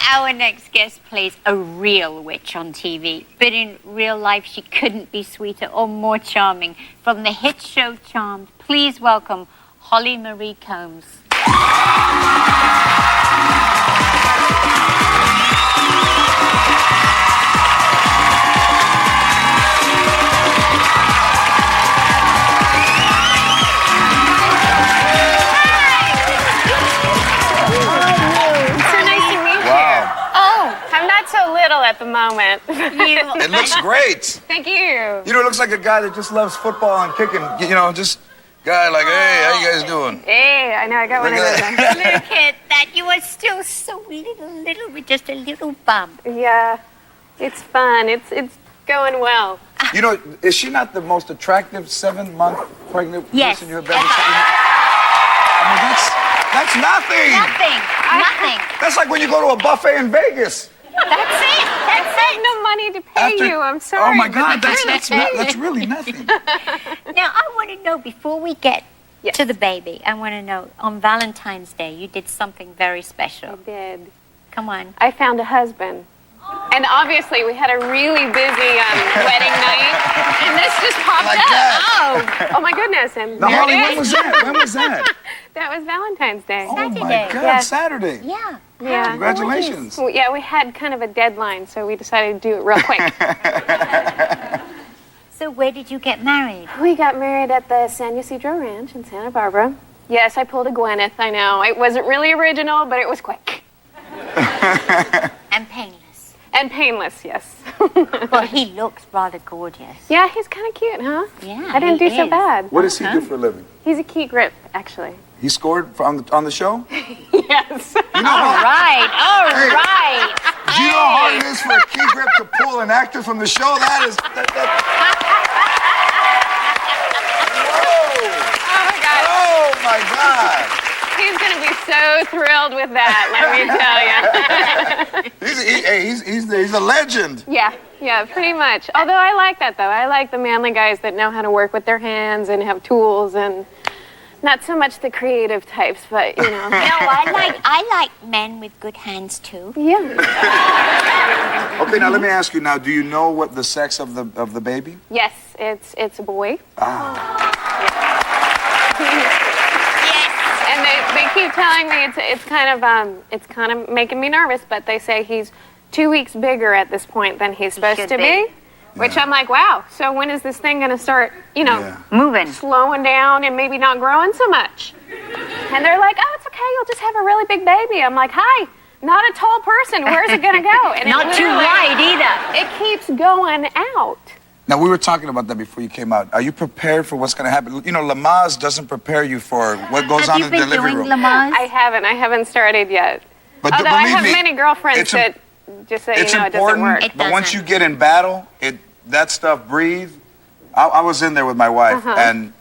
Our next guest plays a real witch on TV, but in real life she couldn't be sweeter or more charming. From the hit show Charmed, please welcome Holly Marie Combs. At the moment. It looks great. Thank you. You know, it looks like a guy that just loves football and kicking. You know, just guy like, hey, how you guys doing? Hey, I know, I got one of those. Look at that. You are still so little with just a little bump. Yeah, it's fun. It's going well. You know, is she not the most attractive 7-month pregnant person you have ever seen? I mean, that's nothing. Nothing. That's like when you go to a buffet in Vegas. That's it. I have no money to pay you. I'm sorry. Oh my God, that's really nothing. Now I want to know, before we get to the baby, I want to know, on Valentine's Day you did something very special. I did. Come on. I found a husband. And obviously we had a really busy wedding night, and this just popped like up. That. Oh my goodness! And now, Holly, when was that? When was that? That was Valentine's Day. Oh Saturday. my God, Yeah. Saturday. Yeah. Yeah. Congratulations. Well, yeah, we had kind of a deadline, so we decided to do it real quick. So where did you get married? We got married at the San Ysidro Ranch in Santa Barbara. Yes, I pulled a Gwyneth, I know. It wasn't really original, but it was quick. And painless. And painless, yes. Well, he looks rather gorgeous. Yeah, he's kind of cute, huh? Yeah, I didn't do he so is. bad. What does he do for a living? He's a key grip, actually. He scored on the show? Yes. You know All right. Do you know how hard it is for a key grip to pull an actor from the show? That is... Oh, my God. Oh, my God. He's going to be so thrilled with that, let me tell you. He's a legend. Yeah, pretty much. Although I like that, though. I like the manly guys that know how to work with their hands and have tools, and not so much the creative types, but, you know. No, I like men with good hands, too. Yeah. Okay, now let me ask you now, do you know what the sex of the baby? Yes, it's a boy. And they keep telling me it's kind of making me nervous, but they say he's 2 weeks bigger at this point than he's supposed to be. Which I'm like, wow, so when is this thing going to start, moving, slowing down and maybe not growing so much? And they're like, oh, it's okay, you'll just have a really big baby. I'm like, hi, not a tall person, where's it going to go? And not too wide either. It keeps going out. Now, we were talking about that before you came out. Are you prepared for what's going to happen? You know, Lamaze doesn't prepare you for what goes on in the delivery room. Lamaze? I haven't started yet. But although I have me, many girlfriends that just say, it's it doesn't work. But once you get in battle, that stuff breathe. I was in there with my wife, and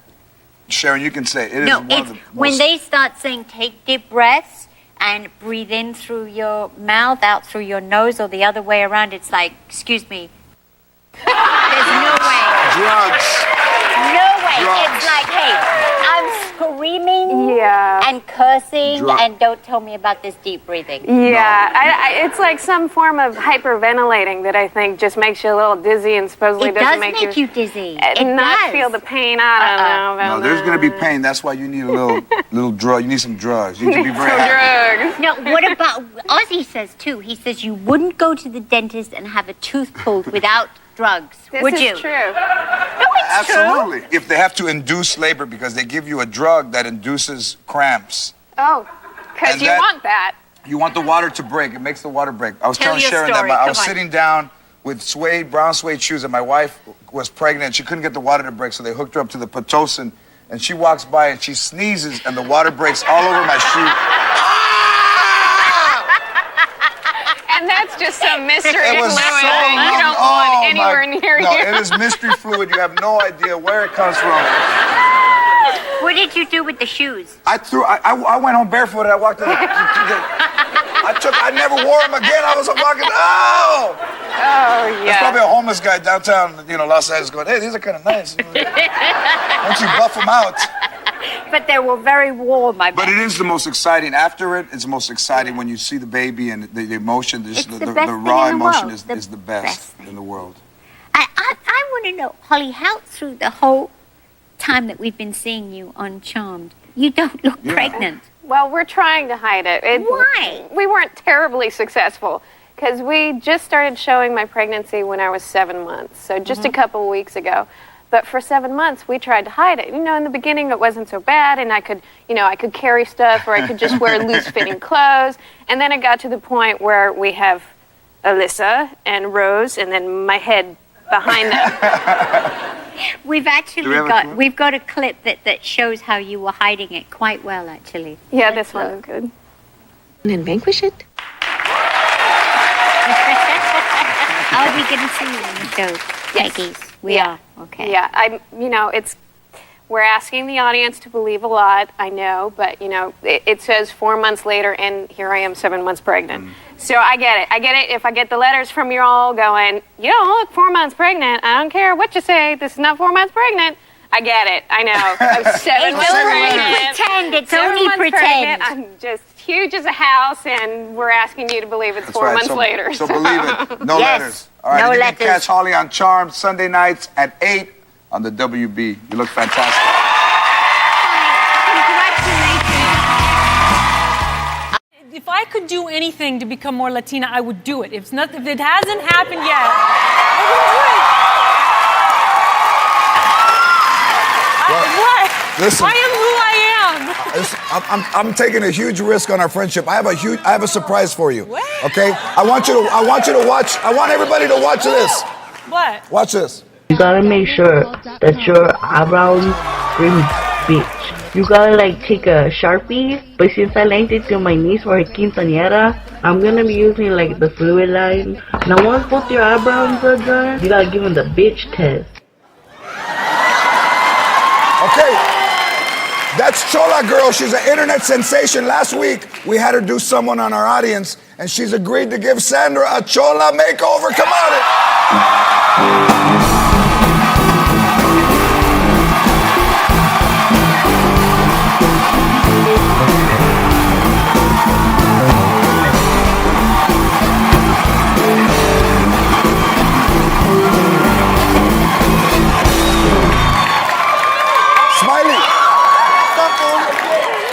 Sharon, you can say it is one of the most... When they start saying take deep breaths and breathe in through your mouth, out through your nose, or the other way around, it's like, excuse me, there's no way. Drugs. No way. Drugs. It's like, hey, I'm screaming and cursing, and don't tell me about this deep breathing. Yeah, no. It's like some form of hyperventilating that I think just makes you a little dizzy and supposedly doesn't make you dizzy. And not feel the pain. I don't know. No, there's going to be pain. That's why you need a little drug. You need some drugs. You need to be very happy. Drugs. Now, what about, Ozzy says too, he says you wouldn't go to the dentist and have a tooth pulled without drugs, would you? This is true. No, it's Absolutely. true. If they have to induce labor because they give you a drug that induces cramps. Oh, because you want that. You want the water to break. It makes the water break. I was telling Sharon that I was sitting down with brown suede shoes, and my wife was pregnant. She couldn't get the water to break, so they hooked her up to the Pitocin, and she walks by and she sneezes, and the water breaks all over my shoe. And that's just some mystery It was fluid so that you don't want anywhere near you. No, it is mystery fluid. You have no idea where it comes from. What did you do with the shoes? I went home barefoot and I walked to the I never wore them again. I was walking, Oh, yeah. There's probably a homeless guy downtown, Los Angeles going, hey, these are kind of nice. Once you buff them out. But they were very warm, I bet. But it is the most exciting. After it, it's the most exciting when you see the baby and the emotion. The raw emotion is the best in the world. I want to know, Holly, how through the whole time that we've been seeing you on Charmed, you don't look pregnant. Well, we're trying to hide it. Why? We weren't terribly successful because we just started showing my pregnancy when I was 7 months, so just a couple of weeks ago. But for 7 months, we tried to hide it. You know, in the beginning, it wasn't so bad, and I could carry stuff, or I could just wear loose-fitting clothes. And then it got to the point where we have Alyssa and Rose, and then my head behind them. We've got a clip that shows how you were hiding it quite well, actually. Yeah, this one is good. And then vanquish it. Are we going to see you in the show? Yes. We are. Okay. Yeah, we're asking the audience to believe a lot, I know, but, it says 4 months later, and here I am 7 months pregnant. So I get it. If I get the letters from you all going, you don't look 4 months pregnant, I don't care what you say, this is not 4 months pregnant. I get it. I know. I'm 7 months pregnant. It's only pretend. I'm just huge as a house, and we're asking you to believe it's 4 months later. So believe it. No letters. All right, you can catch Holly on Charmed Sunday nights at 8 on the WB. You look fantastic. If I could do anything to become more Latina, I would do it. If it hasn't happened yet, I would do it. Listen, I am who I am. I'm taking a huge risk on our friendship. I have a surprise for you. What? Okay? I want you to watch. I want everybody to watch this. What? Watch this. You gotta make sure that your eyebrows scream bitch. You gotta take a Sharpie, but since I lent it to my niece for her quinceañera, I'm gonna be using the fluid line. Now once both your eyebrows are done, you gotta give them the bitch test. Okay. That's Chola Girl. She's an internet sensation. Last week, we had her do someone on our audience, and she's agreed to give Sandra a Chola makeover. Come on.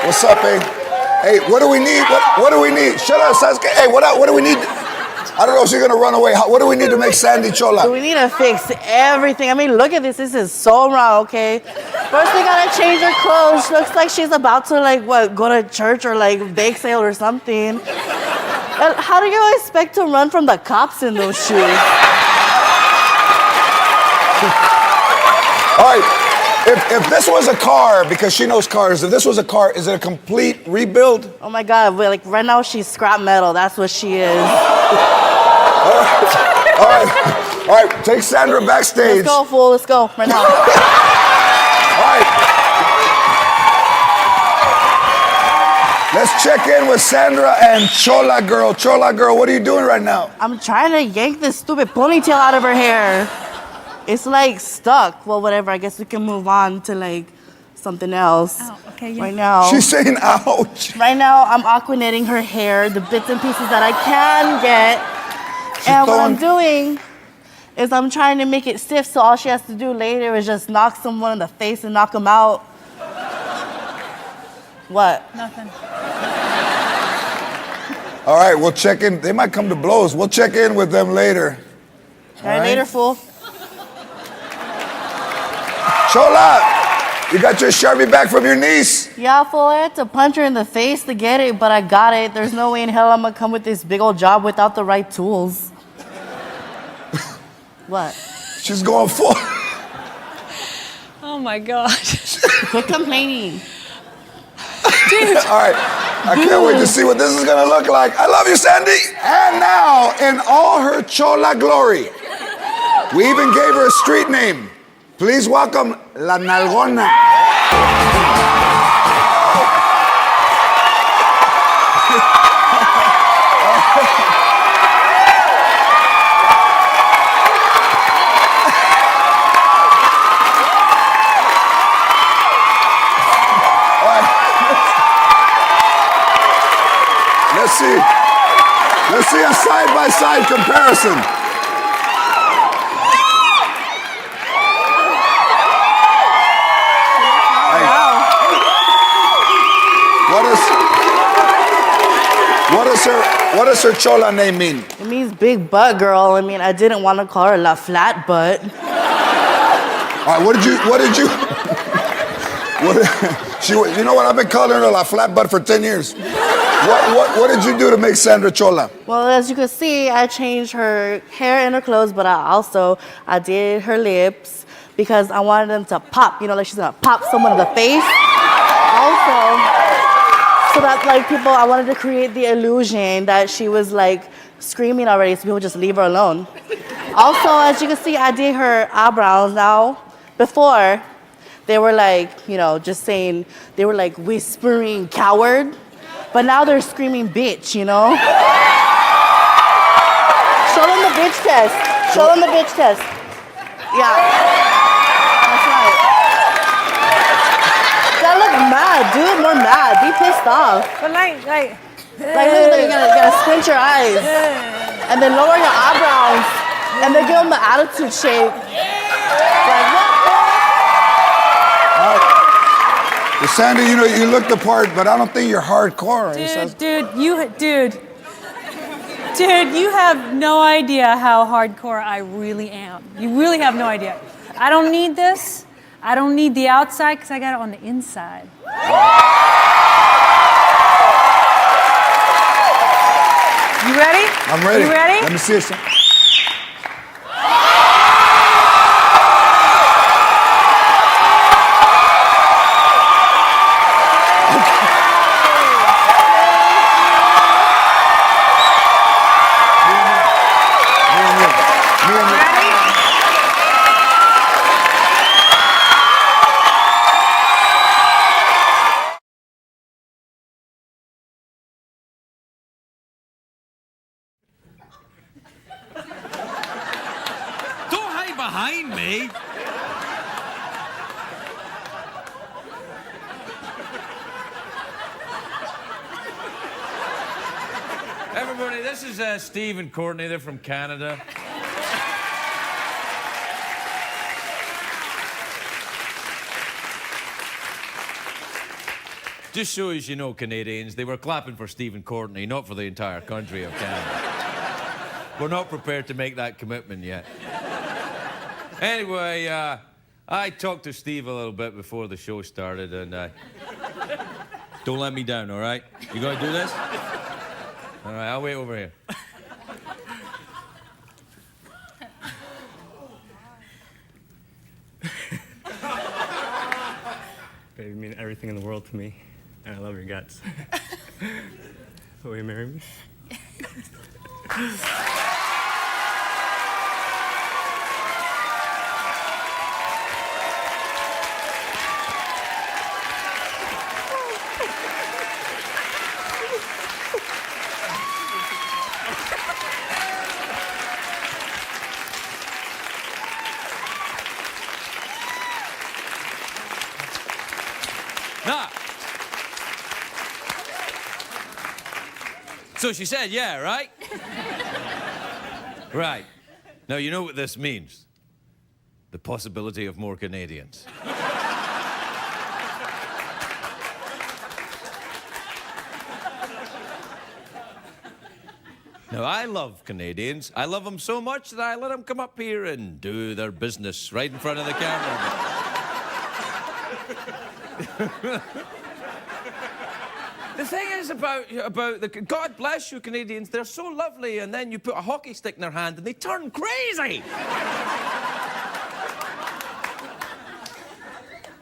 What's up, eh? Hey, what do we need? What do we need? Shut up, Sasuke. Hey, what do we need? I don't know if she's gonna run away. What do we need to make Sandy Chola? We need to fix everything. I mean, look at this. This is so wrong, okay? First, we gotta change her clothes. She looks like she's about to, go to church or, bake sale or something. And how do you expect to run from the cops in those shoes? All right. If this was a car, because she knows cars, if this was a car, is it a complete rebuild? Oh my God, right now she's scrap metal. That's what she is. All right, take Sandra backstage. Let's go, fool, let's go, right now. All right. Let's check in with Sandra and Chola Girl. Chola Girl, what are you doing right now? I'm trying to yank this stupid ponytail out of her hair. It's stuck. Well, whatever. I guess we can move on to something else. Oh, okay. Yeah. Right now. She's saying ouch. Right now, I'm aquaneting her hair, the bits and pieces that I can get. And what I'm doing is I'm trying to make it stiff, so all she has to do later is just knock someone in the face and knock them out. What? Nothing. All right, we'll check in. They might come to blows. We'll check in with them later. All right, later, fool. Chola, you got your Sharpie back from your niece? Yeah, fool, I had to punch her in the face to get it, but I got it. There's no way in hell I'm gonna come with this big old job without the right tools. What? She's going full. Oh my God. Quit complaining. Dude. All right, I can't wait to see what this is gonna look like. I love you, Sandy. And now, in all her Chola glory, we even gave her a street name. Please welcome La Nalgona. Let's see a side-by-side comparison. What does her chola name mean? It means big butt girl. I mean, I didn't want to call her La Flat Butt. All right, what did you, you know what, I've been calling her La Flat Butt for 10 years. What did you do to make Sandra chola? Well, as you can see, I changed her hair and her clothes, but I did her lips because I wanted them to pop, you know, like she's gonna pop someone in the face. Also, so that like I wanted to create the illusion that she was like screaming already, so people just leave her alone. Also, as you can see, I did her eyebrows now. Before, they were like, you know, just saying, they were like whispering coward, but now they're screaming bitch, you know? Show them the bitch test. Show them the bitch test. Yeah. That's right. Gotta look mad, dude, more mad. Be pissed off. But like, look, you gotta squint your eyes. And then lower your eyebrows. And then give them the attitude shake. Like, what? Well, Sandy, you know, you look the part, but I don't think you're hardcore. Dude, you have no idea how hardcore I really am. You really have no idea. I don't need this. I don't need the outside because I got it on the inside. You ready? I'm ready. You ready? Let me see it. Behind me. Everybody, this is Steve and Courtney. They're from Canada. Just so as you know, Canadians, they were clapping for Steve and Courtney, not for the entire country of Canada. We're not prepared to make that commitment yet. Anyway, I talked to Steve a little bit before the show started, and don't let me down, all right? You gonna do this? All right, I'll wait over here. Baby, you mean everything in the world to me, and I love your guts. Will you marry me? Now, so she said, yeah, right? Right. Now, you know what this means? The possibility of more Canadians. Now, I love Canadians. I love them so much that I let them come up here and do their business right in front of the camera. The thing is about the God bless you Canadians, they're so lovely, and then you put a hockey stick in their hand and they turn crazy.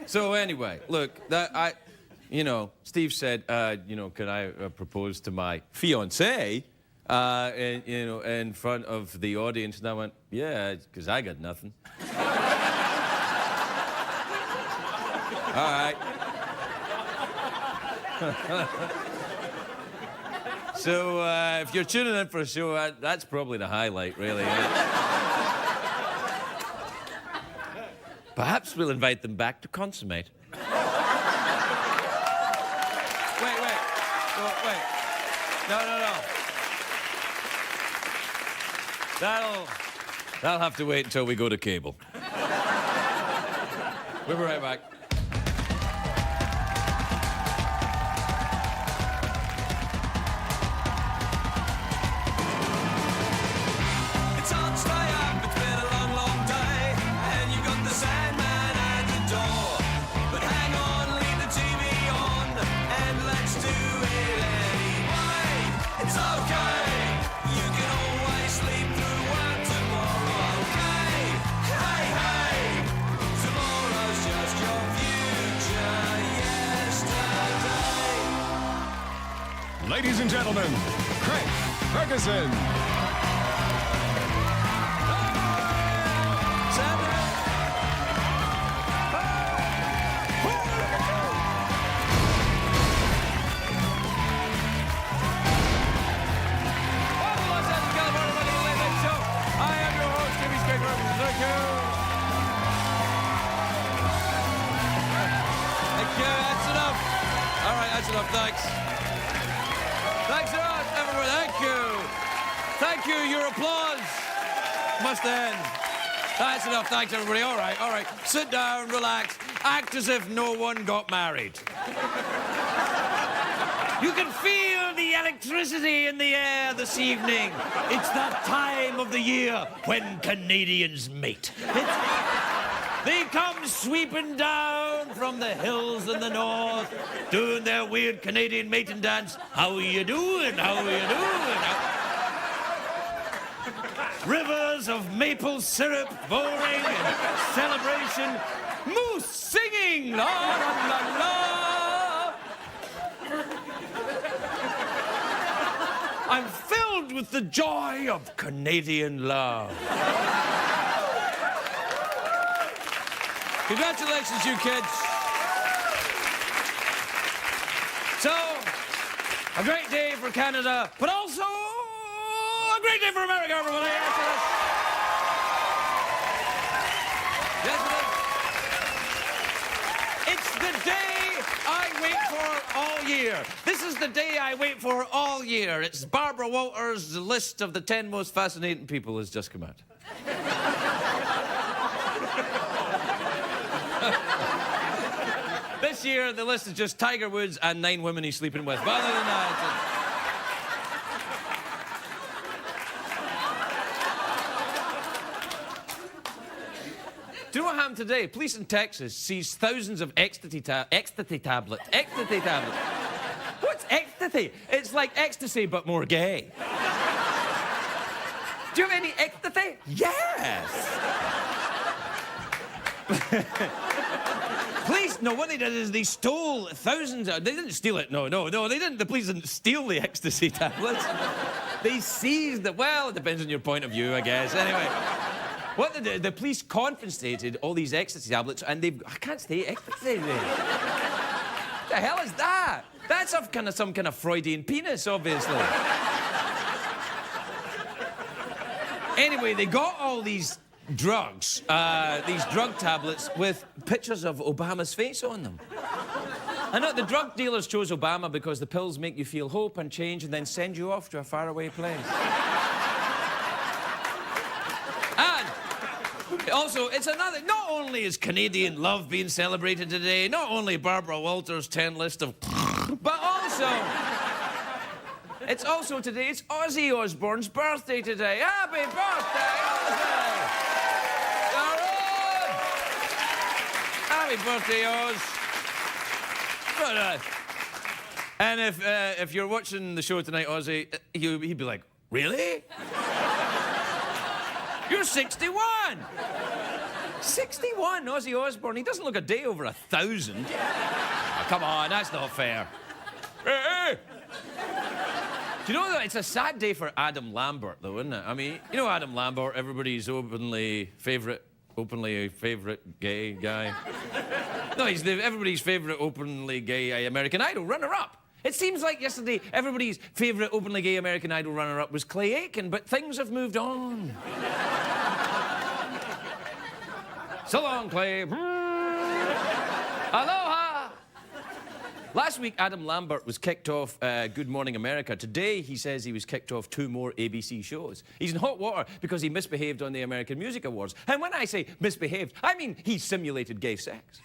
So anyway, look, Steve said, can I propose to my fiancée, in front of the audience, and I went, yeah, because I got nothing. All right. So, if you're tuning in for a show, that's probably the highlight, really. Perhaps we'll invite them back to consummate. Wait. No. That'll have to wait until we go to cable. We'll be right back. It's on stay up, it's been a long, long day, and you got the Sandman at the door. But hang on, leave the TV on, and let's do it anyway. It's okay, you can always sleep through work tomorrow, okay? Hey, hey, tomorrow's just your future yesterday. Ladies and gentlemen, Craig Ferguson. That's enough, thanks. Thanks a lot, everyone. Thank you. Thank you. Your applause must end. That's enough. Thanks, everybody. All right. Sit down, relax. Act as if no one got married. You can feel the electricity in the air this evening. It's that time of the year when Canadians mate. They come sweeping down from the hills in the north, doing their weird Canadian mating dance. How are you doing? How are you doing? Rivers of maple syrup pouring in celebration. Moose singing. La, la, la, la. I'm filled with the joy of Canadian love. Congratulations, you kids. So, a great day for Canada, but also a great day for America, everybody. Yes, it is. It's the day I wait for all year. This is the day I wait for all year. It's Barbara Walters' list of the 10 most fascinating people has just come out. This year, the list is just Tiger Woods and 9 women he's sleeping with. But other than that, do you know what happened today? Police in Texas seized thousands of ecstasy tablets. Ecstasy tablets. What's ecstasy? It's like ecstasy, but more gay. Do you have any ecstasy? Yes. Police, no, what they did is they stole thousands of... They didn't steal it, no, they didn't. The police didn't steal the ecstasy tablets. They seized it. Well, it depends on your point of view, I guess. Anyway, what they did, the police confiscated all these ecstasy tablets, and they've... I can't say ecstasy. What the hell is that? That's some kind of Freudian penis, obviously. Anyway, they got all these drugs, these drug tablets with pictures of Obama's face on them. I know the drug dealers chose Obama because the pills make you feel hope and change and then send you off to a faraway place. And also, it's another... Not only is Canadian love being celebrated today, not only Barbara Walters' 10 list of... But also... It's also today, it's Ozzy Osbourne's birthday today. Happy birthday, Ozzy! Happy birthday, Oz. But, and if you're watching the show tonight, Ozzy, he'd be like, really? You're 61! 61, Ozzy Osbourne. He doesn't look a day over 1,000. Oh, come on, that's not fair. Hey! Do you know that it's a sad day for Adam Lambert, though, isn't it? I mean, you know Adam Lambert, everybody's openly favourite gay guy. No, he's everybody's favourite openly gay American Idol runner-up. It seems like yesterday everybody's favourite openly gay American Idol runner-up was Clay Aiken, but things have moved on. So long, Clay. Aloha. Last week, Adam Lambert was kicked off Good Morning America. Today, he says he was kicked off 2 more ABC shows. He's in hot water because he misbehaved on the American Music Awards. And when I say misbehaved, I mean he simulated gay sex.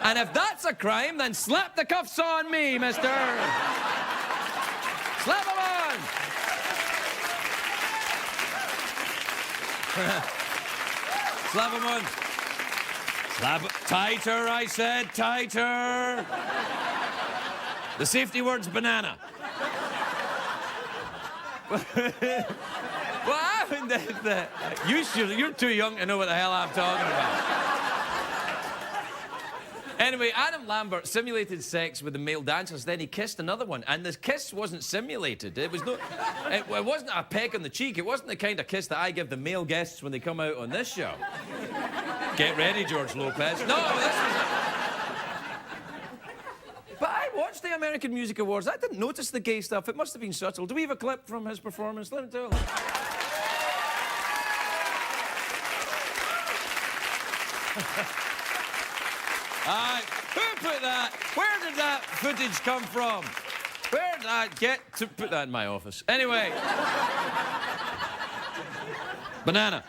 And if that's a crime, then slap the cuffs on me, mister. Slap them on. Slap them on. Slap it. Tighter, I said, tighter. The safety word's banana. What happened? You're too young to know what the hell I'm talking about. Anyway, Adam Lambert simulated sex with the male dancers, then he kissed another one, and the kiss wasn't simulated. It wasn't a peck on the cheek. It wasn't the kind of kiss that I give the male guests when they come out on this show. Get ready, George Lopez. No, this was... But I watched the American Music Awards. I didn't notice the gay stuff. It must have been subtle. Do we have a clip from his performance? Let me tell you. Who put that? Where did that footage come from? Where did I get to put that in my office? Anyway. Banana.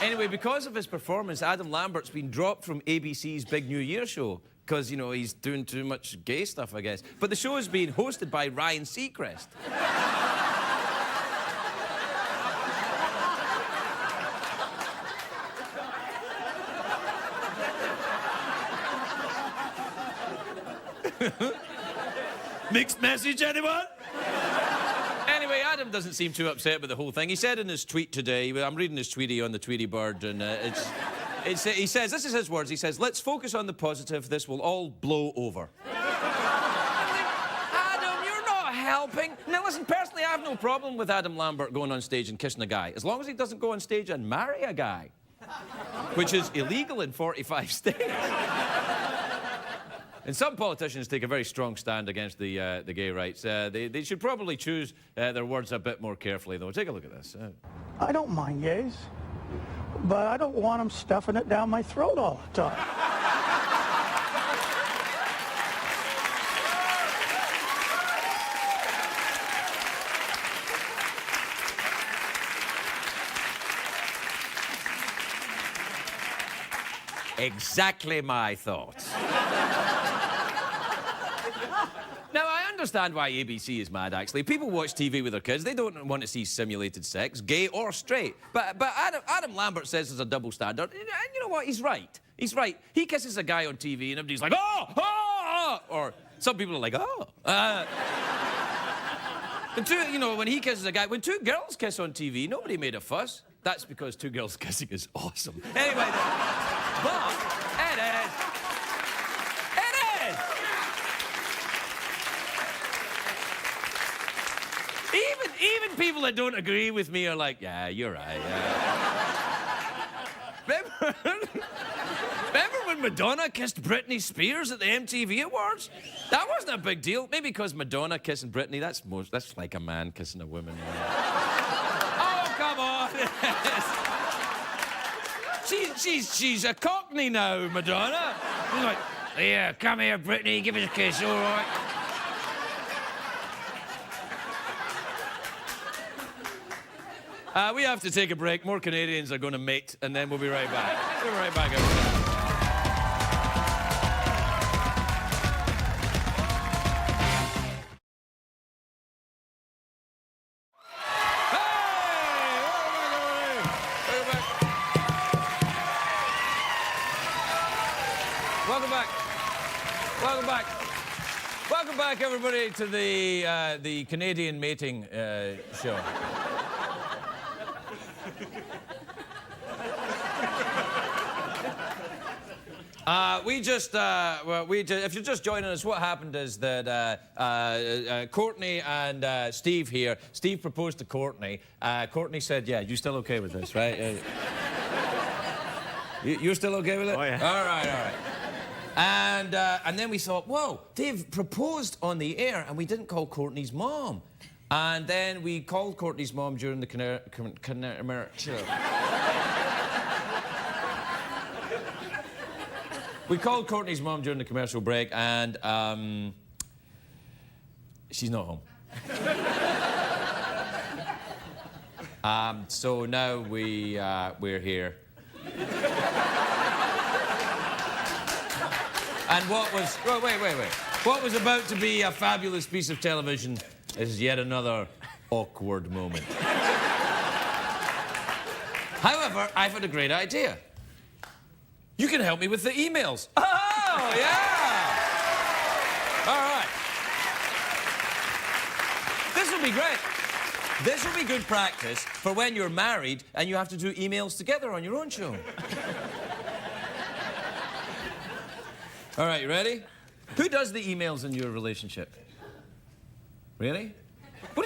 Anyway, because of his performance, Adam Lambert's been dropped from ABC's Big New Year show. Because, you know, he's doing too much gay stuff, I guess. But the show is being hosted by Ryan Seacrest. Mixed message, anyone? Anyway, Adam doesn't seem too upset with the whole thing. He said in his tweet today, I'm reading his Tweety on the Tweety Bird, and he says, this is his words, he says, let's focus on the positive, this will all blow over. Adam, you're not helping. Now listen, personally, I have no problem with Adam Lambert going on stage and kissing a guy, as long as he doesn't go on stage and marry a guy, which is illegal in 45 states. And some politicians take a very strong stand against the gay rights. They should probably choose their words a bit more carefully, though. Take a look at this. I don't mind gays, but I don't want them stuffing it down my throat all the time. Exactly my thoughts. Now, I understand why ABC is mad, actually. People watch TV with their kids. They don't want to see simulated sex, gay or straight. But Adam Lambert says there's a double standard. And you know what? He's right. He's right. He kisses a guy on TV and everybody's like, oh, oh, oh. Or some people are like, oh. You know, when he kisses a guy, when 2 girls kiss on TV, nobody made a fuss. That's because 2 girls kissing is awesome. Anyway, but it is. It is. Even people that don't agree with me are like, yeah, you're right, yeah. Remember when Madonna kissed Britney Spears at the MTV Awards? That wasn't a big deal. Maybe because Madonna kissing Britney, that's like a man kissing a woman. Oh, come on. She's a cockney now, Madonna. She's like, yeah, come here, Britney, give us a kiss, all right? We have to take a break. More Canadians are going to mate, and then we'll be right back. We'll be right back, everybody. Welcome back, everybody, to the Canadian mating show. If you're just joining us, what happened is that Courtney and Steve here, Steve proposed to Courtney. Courtney said, yeah, you still okay with this, right? You're still okay with it? Oh, yeah. All right. And then we thought, whoa, they've proposed on the air, and we didn't call Courtney's mom. And then we called Courtney's mom during the We called Courtney's mom during the commercial break, and she's not home. So now we're here. And what was... Oh, wait. What was about to be a fabulous piece of television is yet another awkward moment. However, I've had a great idea. You can help me with the emails. Oh, yeah! All right. This will be great. This will be good practice for when you're married and you have to do emails together on your own show. All right, you ready? Who does the emails in your relationship? Really? What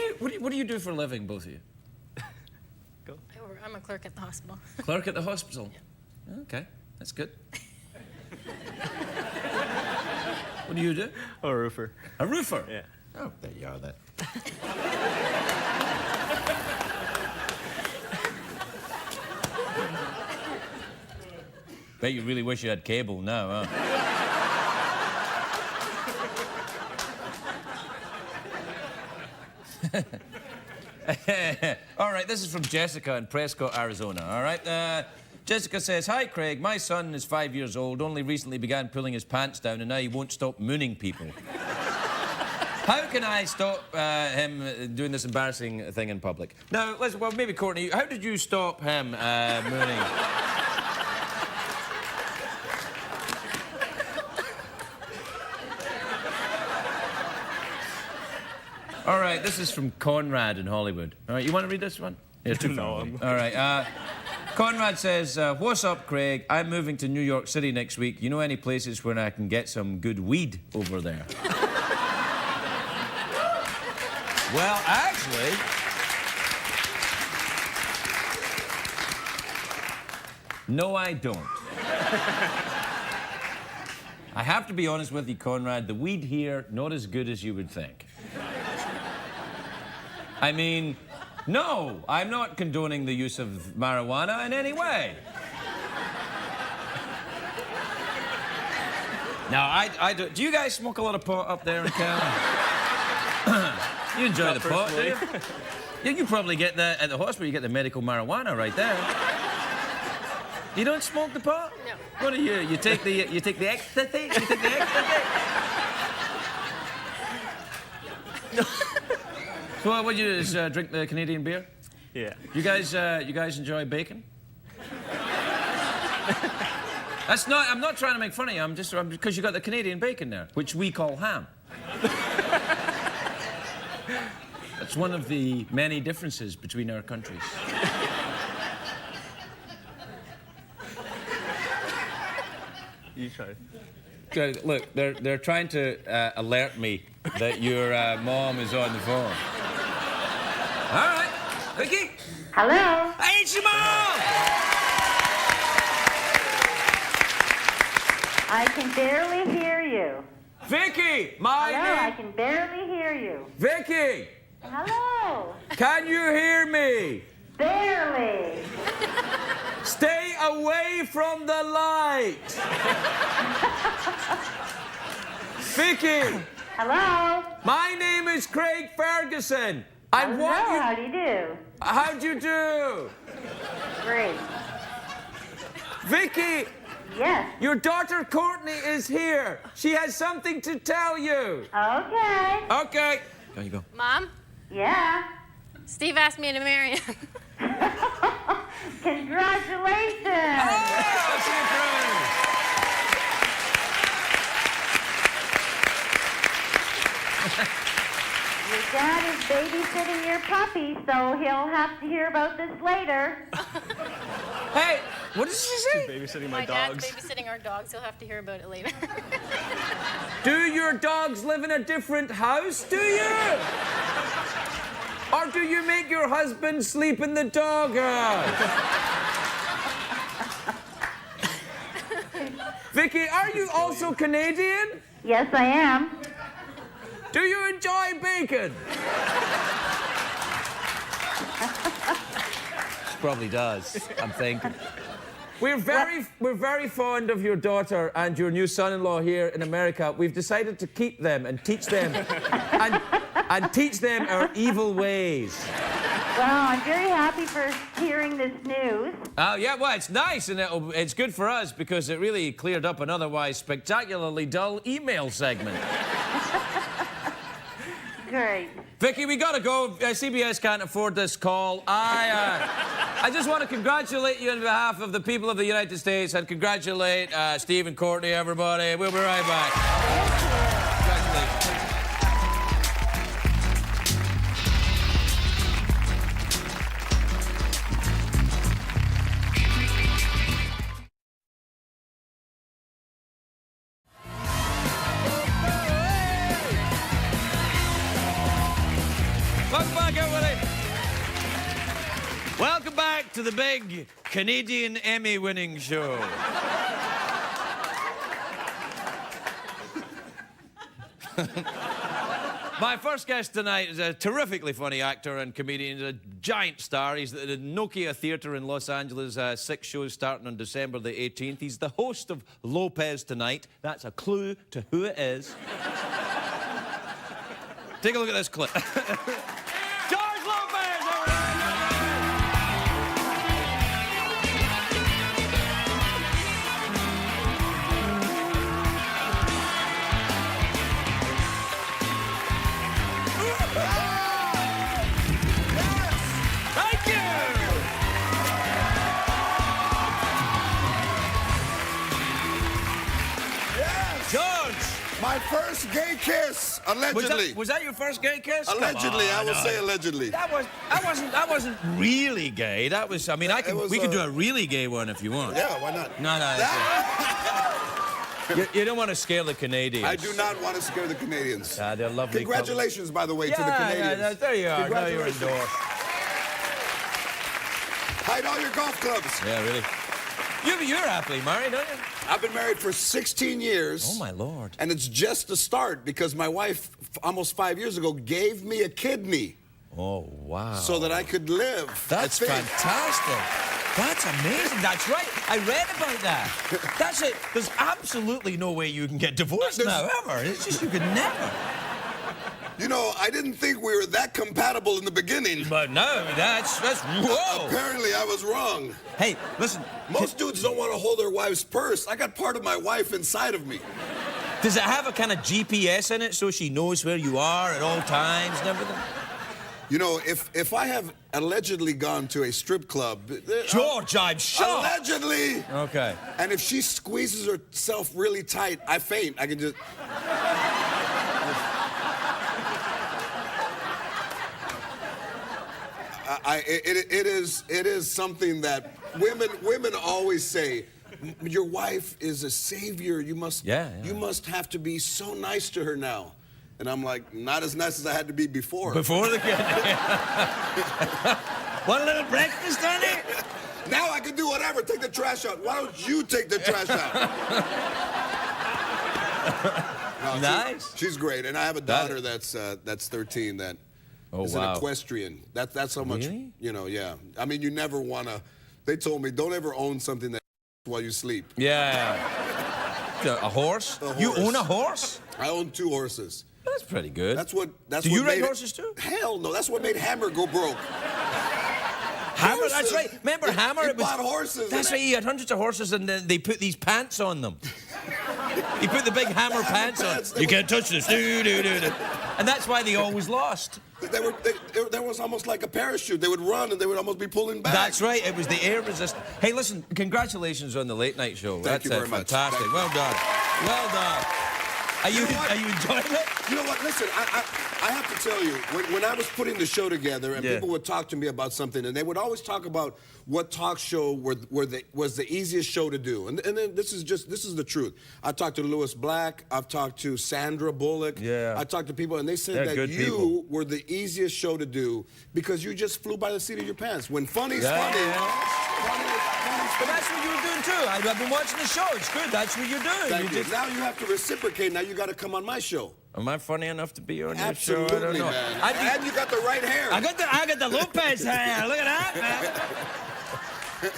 do you do for a living, both of you? Go. I'm a clerk at the hospital. Clerk at the hospital? Yeah. Okay, that's good. What do you do? Oh, a roofer. A roofer? Yeah. Oh, there you are then. Bet you really wish you had cable now, huh? All right, this is from Jessica in Prescott, Arizona. All right, Jessica says, "Hi, Craig. My son is 5 years old, only recently began pulling his pants down, and now he won't stop mooning people. How can I stop him doing this embarrassing thing in public?" Now, well, maybe Courtney, how did you stop him mooning? All right, this is from Conrad in Hollywood. All right, you want to read this one? Yeah, too far. All right, Conrad says, "What's up, Craig? I'm moving to New York City next week. You know any places where I can get some good weed over there?" Well, actually... No, I don't. I have to be honest with you, Conrad. The weed here, not as good as you would think. I mean, no, I'm not condoning the use of marijuana in any way. Now, I do. Do you guys smoke a lot of pot up there in Canada? You enjoy the pot, do you? Yeah, you probably get that at the hospital. You get the medical marijuana right there. You don't smoke the pot? No. What do you? You take the ecstasy? You take the ecstasy? So what you do is drink the Canadian beer? Yeah. You guys enjoy bacon? That's not. I'm not trying to make fun of you. I'm just because you got the Canadian bacon there, which we call ham. That's one of the many differences between our countries. You try. Okay, look, they're trying to alert me that your mom is on the phone. All right, Vicky. Hello. Hey, it's your mom. I can barely hear you. Vicky, my Hello, name. I can barely hear you. Vicky, Hello. can you hear me? Barely. Stay away from the light. Vicky. Hello. My name is Craig Ferguson. I Hello, want you. how do you do? How'd you do? Great. Vicky, Yes. your daughter Courtney is here. She has something to tell you. Okay. Okay. There you go. Mom, Yeah. Steve asked me to marry him. Congratulations. Oh, surprise. Your dad is babysitting your puppy, so he'll have to hear about this later. Hey, what did she say? Babysitting My my dad's dogs. babysitting our dogs. He'll have to hear about it later. Do your dogs live in a different house, do you? Or do you make your husband sleep in the doghouse? Vicky, are you also Canadian? Yes, I am. Do you enjoy bacon? She probably does, I'm thinking. We're very fond of your daughter and your new son-in-law here in America. We've decided to keep them and teach them and teach them our evil ways. Well, I'm very happy for hearing this news. Yeah, well, it's nice, and it's good for us because it really cleared up an otherwise spectacularly dull email segment. Great. Vicky, we gotta go. CBS can't afford this call. I just want to congratulate you on behalf of the people of the United States and congratulate Steve and Courtney, everybody. We'll be right back. Congratulations. Welcome back, everybody. Welcome back to the big Canadian Emmy-winning show. My first guest tonight is a terrifically funny actor and comedian. He's a giant star. He's at the Nokia Theatre in Los Angeles, 6 shows starting on December the 18th. He's the host of Lopez Tonight. That's a clue to who it is. Take a look at this clip. George Lopez! Thank you! Yes! George! My first gay kiss, allegedly. Was that your first gay kiss? Allegedly, I will say allegedly. That wasn't really gay. That was, I mean, we could do a really gay one if you want. Yeah, why not? No. You don't want to scare the Canadians. I do not want to scare the Canadians. They're lovely. Congratulations, by the way, to the Canadians. Yeah, there you are. Now you're endorsed. Hide all your golf clubs. Yeah, really. You're happily married, don't you? I've been married for 16 years. Oh, my Lord. And it's just the start because my wife, almost 5 years ago, gave me a kidney. Oh, wow. So that I could live. That's fantastic. That's amazing. That's right. I read about that. That's it. There's absolutely no way you can get divorced now, ever. It's just you could never. You know, I didn't think we were that compatible in the beginning. But no, that's whoa. Apparently, I was wrong. Hey, listen. Most dudes don't want to hold their wife's purse. I got part of my wife inside of me. Does it have a kind of GPS in it so she knows where you are at all times and everything? You know, if I have allegedly gone to a strip club... George, I'm shocked. Allegedly. Okay. And if she squeezes herself really tight, I faint. I can just... It is something that women always say. Your wife is a savior. You must have to be so nice to her now. And I'm like, not as nice as I had to be before. Before the Want a little breakfast, honey? Now I can do whatever. Take the trash out. Why don't you take the trash out? No, nice. She's great, and I have a daughter that's 13 that is an equestrian. That's how much you know. Yeah, I mean, you never wanna. They told me don't ever own something that while you sleep. Yeah. A horse? You own a horse? I own 2 horses. That's pretty good. That's what. Do you ride horses too? Hell no. That's what made Hammer go broke. Hammer, horses. That's right. Remember Hammer? It bought horses. That's right. He had hundreds of horses, and then they put these pants on them. He put the big Hammer pants on. You can't touch this. And that's why they always lost. There was almost like a parachute. They would run, and they would almost be pulling back. That's right. It was the air resistance. Hey, listen. Congratulations on the late night show. Thank you very much. Fantastic. Well done. Well done. Are you enjoying it? You know what? Listen, I have to tell you, when I was putting the show together and people would talk to me about something, and they would always talk about what talk show was the easiest show to do. And then this is the truth. I talked to Louis Black. I've talked to Sandra Bullock. Yeah. I talked to people, and they said that you were the easiest show to do because you just flew by the seat of your pants. When funny's funny. But that's what you were doing too. I've been watching the show. It's good. That's what you're doing. Thank you. Now you have to reciprocate. Now you got to come on my show. Am I funny enough to be on your show? show? I don't know. Man. And you got the right hair. I got the Lopez hair. Look at that, man.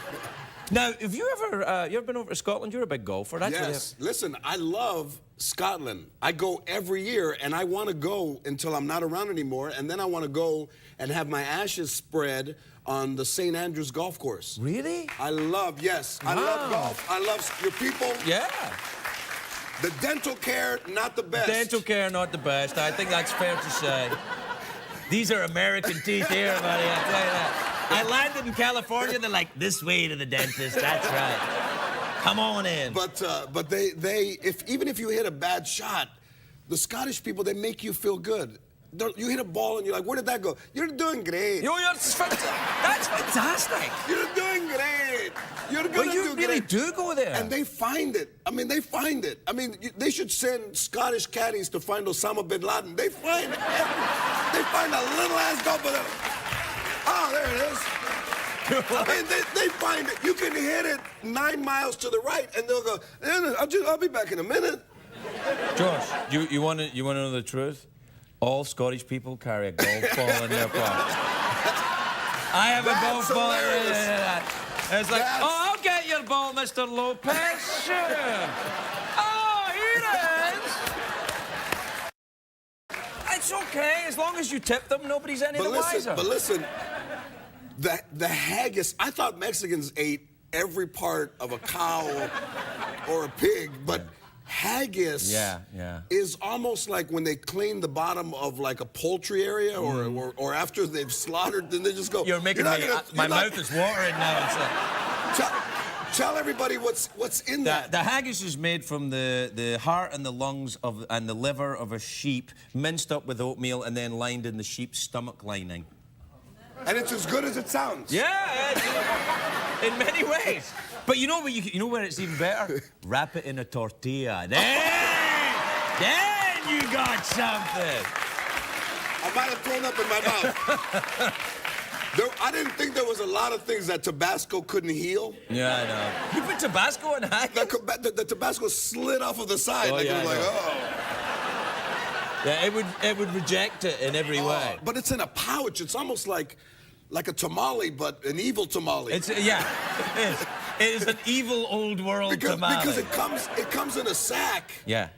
Now, have you ever been over to Scotland? You're a big golfer. That's Yes. Listen, I love Scotland. I go every year, and I want to go until I'm not around anymore, and then I want to go and have my ashes spread on the St. Andrews golf course. Really? I love golf. I love your people. Yeah. The dental care, not the best. Dental care, not the best. I think that's fair to say. These are American teeth here, buddy, I tell you that. I landed in California, they're like, this way to the dentist, that's right. Come on in. But even if you hit a bad shot, the Scottish people, they make you feel good. You hit a ball and you're like, where did that go? You're doing great. That's fantastic. You're doing great. You're gonna Well, you really do go there. And they find it. I mean, they find it. I mean, they should send Scottish caddies to find Osama bin Laden. They find it. They find a little ass golfer. Oh, there it is. I mean, they find it. You can hit it 9 miles to the right, and they'll go, I'll be back in a minute. George, you want to know the truth? All Scottish people carry a golf ball in their pocket. I have a golf ball. It's like, I'll get your ball, Mr. Lopez. Sure. Oh, here it is. It's okay, as long as you tip them, nobody's any the wiser. But listen, the haggis, I thought Mexicans ate every part of a cow or a pig, but haggis is almost like when they clean the bottom of like a poultry area or after they've slaughtered, then they just go, You're making my mouth is watering now. Tell everybody what's in that. The haggis is made from the heart and the lungs and the liver of a sheep, minced up with oatmeal and then lined in the sheep's stomach lining. And it's as good as it sounds. Yeah, in many ways. But you know where it's even better? Wrap it in a tortilla. Then you got something. I might have thrown up in my mouth. I didn't think there was a lot of things that Tabasco couldn't heal. Yeah, I know. You put Tabasco in haggis? The Tabasco slid off of the side. Oh, like yeah, it was like, Yeah, it would reject it in every way. But it's in a pouch. It's almost like a tamale, but an evil tamale. It is. It is an evil old world tamale. Because it comes in a sack. Yeah.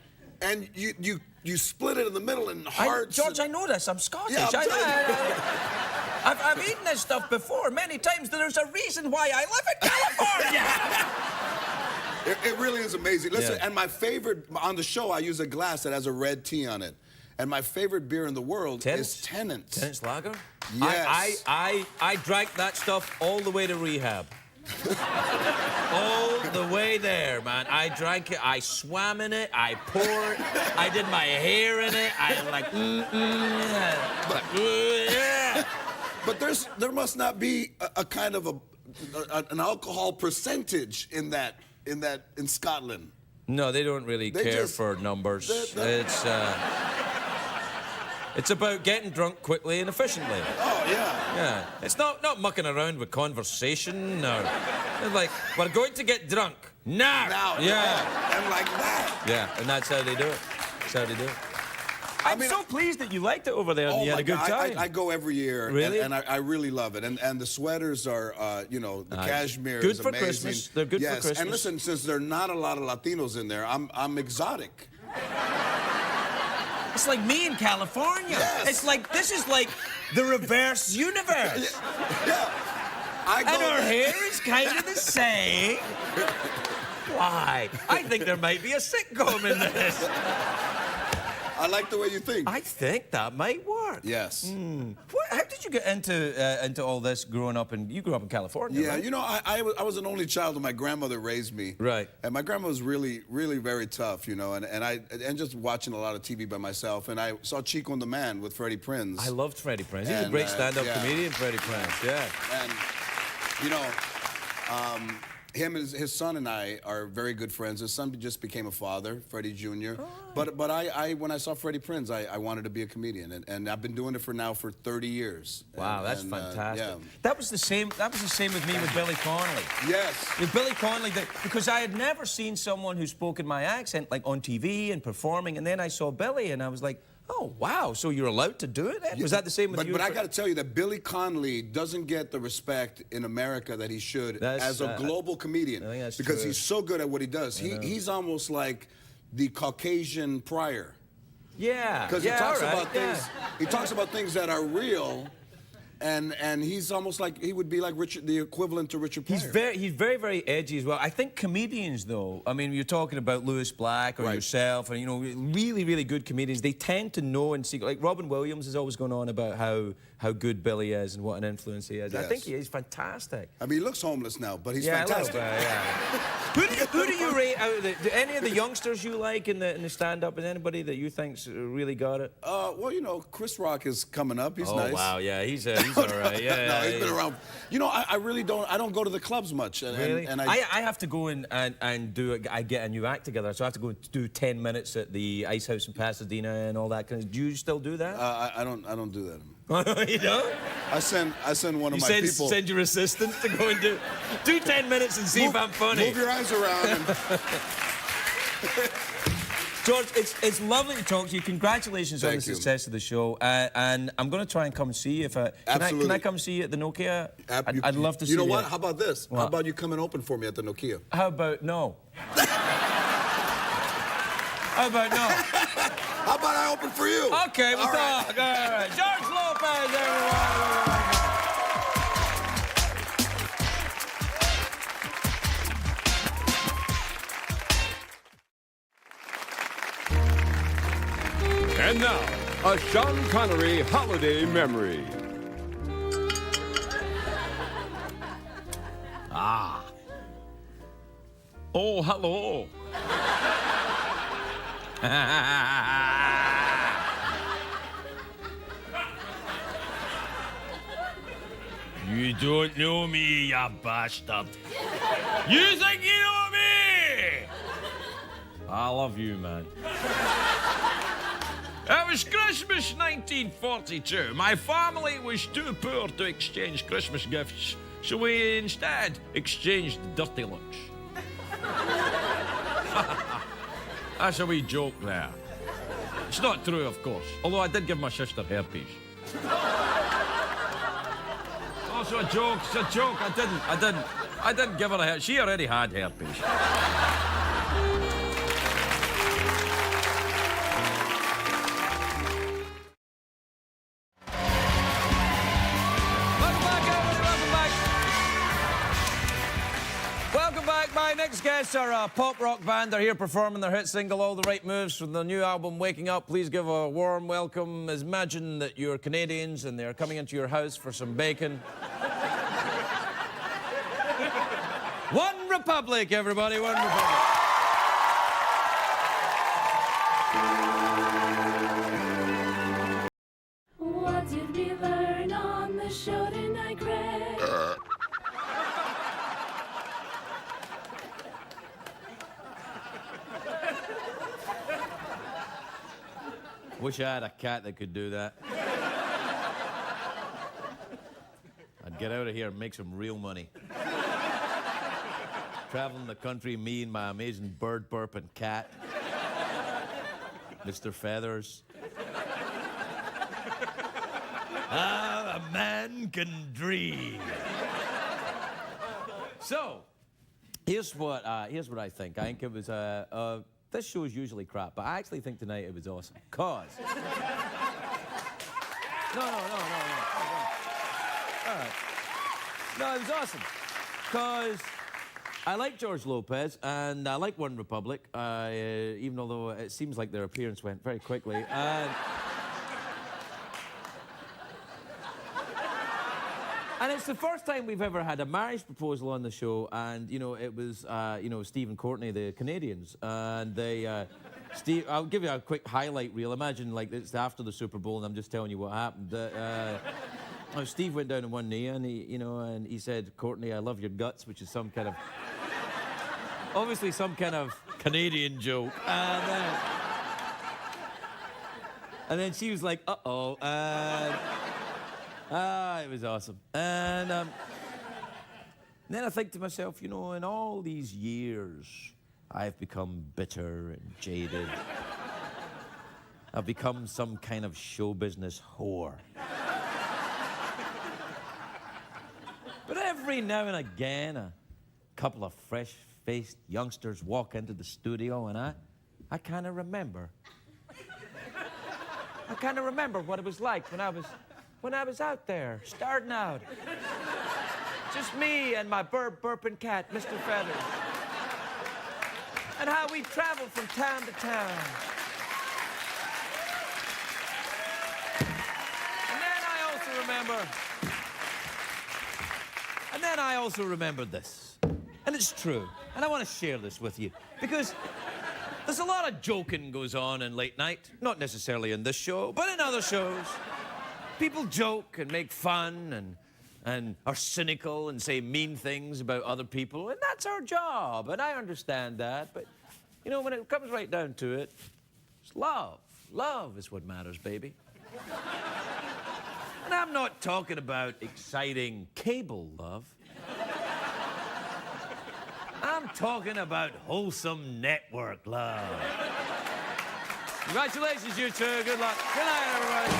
And you split it in the middle in hearts. George, I know this. I'm Scottish. Yeah, I've eaten this stuff before many times. There's a reason why I live in California. It really is amazing. Listen, and my favorite, on the show, I use a glass that has a red tea on it. And my favorite beer in the world is Tennent's. Tennent's Lager? Yes. I drank that stuff all the way to rehab. All the way there, man. I drank it, I swam in it, I poured it, I did my hair in it, I like, yeah. But there must not be a kind of an alcohol percentage in Scotland. No, they don't really care for numbers. It's about getting drunk quickly and efficiently. Oh, yeah. Yeah. It's not mucking around with conversation or... They're like, we're going to get drunk. Now. Yeah. And like that. Yeah, and that's how they do it. That's how they do it. I'm so pleased that you liked it over there and you had a good time. I go every year. Really? And I really love it. And the sweaters are, the cashmere good is for amazing. Christmas. They're good for Christmas. And listen, since there are not a lot of Latinos in there, I'm exotic. It's like me in California. Yes. It's like, this is like the reverse universe. Yeah. And our hair is kind of the same. Why? I think there might be a sitcom in this. I like the way you think. I think that might work. Yes. How did you get into all this growing up? And you grew up in California, Yeah, right? you know, I was an only child and my grandmother raised me. Right. And my grandma was really, really very tough, you know, and just watching a lot of TV by myself. And I saw Chico and the Man with Freddie Prinze. I loved Freddie Prinze. He's a great stand-up comedian, Freddie Prinze. Yeah. And, you know, him and his son and I are very good friends. His son just became a father, Freddie Jr. Oh. But I when I saw Freddie Prinze, I wanted to be a comedian, and I've been doing it for 30 years. Wow, that's fantastic. Yeah. That was the same with me with Billy Connolly. Yes. With Billy Connolly, because I had never seen someone who spoke in my accent like on TV and performing, and then I saw Billy, and I was like, Oh, wow. So you're allowed to do it? Was that the same with you? But I got to tell you that Billy Connolly doesn't get the respect in America that he should as a global comedian. I think that's because true. he's so good at what he does. He's almost like the Caucasian Pryor. Yeah. Because he talks about things. He talks about things that are real. And he's almost like, he would be like Richard, the equivalent to Richard Pryor. He's very, very edgy as well. I think comedians, though, I mean, you're talking about Lewis Black or yourself, and, you know, really, really good comedians, they tend to know and see, like Robin Williams is always going on about how good Billy is and what an influence he is. Yes. I think he is fantastic. I mean, he looks homeless now, but he's fantastic. Who do you rate out of do any of the youngsters you like in the stand-up? Is anybody that you think's really got it? Well, you know, Chris Rock is coming up. He's nice. Oh, wow, yeah, he's all right. Yeah, no, he's been around. You know, I really don't. I don't go to the clubs much. Really? And I have to go in and do it. I get a new act together, so I have to go do 10 minutes at the Ice House in Pasadena and all that kind of. Do you still do that? I don't do that. You don't? I send one of my people. You send your assistant to go and do 10 minutes and see if I'm funny. Move your eyes around. George, it's lovely to talk to you. Congratulations on the success of the show. And I'm going to try and come and see you. Can I come see you at the Nokia? I'd love to see you. You know what? How about this? What? How about you come and open for me at the Nokia? How about no? How about no? How about I open for you? Okay, we'll talk. All right. George Lopez, everyone. And now, a Sean Connery holiday memory. Oh, hello. You don't know me, you bastard. You think you know me? I love you, man. It was Christmas 1942. My family was too poor to exchange Christmas gifts, so we instead exchanged dirty looks. That's a wee joke there. It's not true, of course, although I did give my sister herpes. Also a joke, it's a joke. I didn't give her a herpes. She already had herpes. My next guests are a pop rock band. They're here performing their hit single, All the Right Moves, from their new album, Waking Up. Please give a warm welcome. Imagine that you're Canadians and they're coming into your house for some bacon. One Republic, everybody, One Republic. What did we learn on the show tonight, Craig? Wish I had a cat that could do that. I'd get out of here and make some real money. Traveling the country, me and my amazing bird burping cat. Mr. Feathers. A man can dream. So, here's what I think. I think it was this show is usually crap, but I actually think tonight it was awesome. Cause no. All right. No, it was awesome. Cause I like George Lopez and I like One Republic, even although it seems like their appearance went very quickly. And it's the first time we've ever had a marriage proposal on the show, and, you know, it was, Steve and Courtney, the Canadians, and they, Steve, I'll give you a quick highlight reel. Imagine, like, it's after the Super Bowl, and I'm just telling you what happened. Steve went down on one knee, and he said, Courtney, I love your guts, which is some kind of, obviously some kind of Canadian joke. And then she was like, uh-oh, it was awesome. And then I think to myself, you know, in all these years, I've become bitter and jaded. I've become some kind of show business whore. But every now and again, a couple of fresh-faced youngsters walk into the studio, and I kind of remember. I kind of remember what it was like when I was out there, starting out. Just me and my burping cat, Mr. Feathers. And how we traveled from town to town. And then I also remember this. And it's true. And I want to share this with you. Because there's a lot of joking goes on in late night. Not necessarily in this show, but in other shows. People joke and make fun and are cynical and say mean things about other people. And that's our job. And I understand that. But, you know, when it comes right down to it, it's love. Love is what matters, baby. And I'm not talking about exciting cable love. I'm talking about wholesome network love. Congratulations, you two. Good luck. Good night, everybody.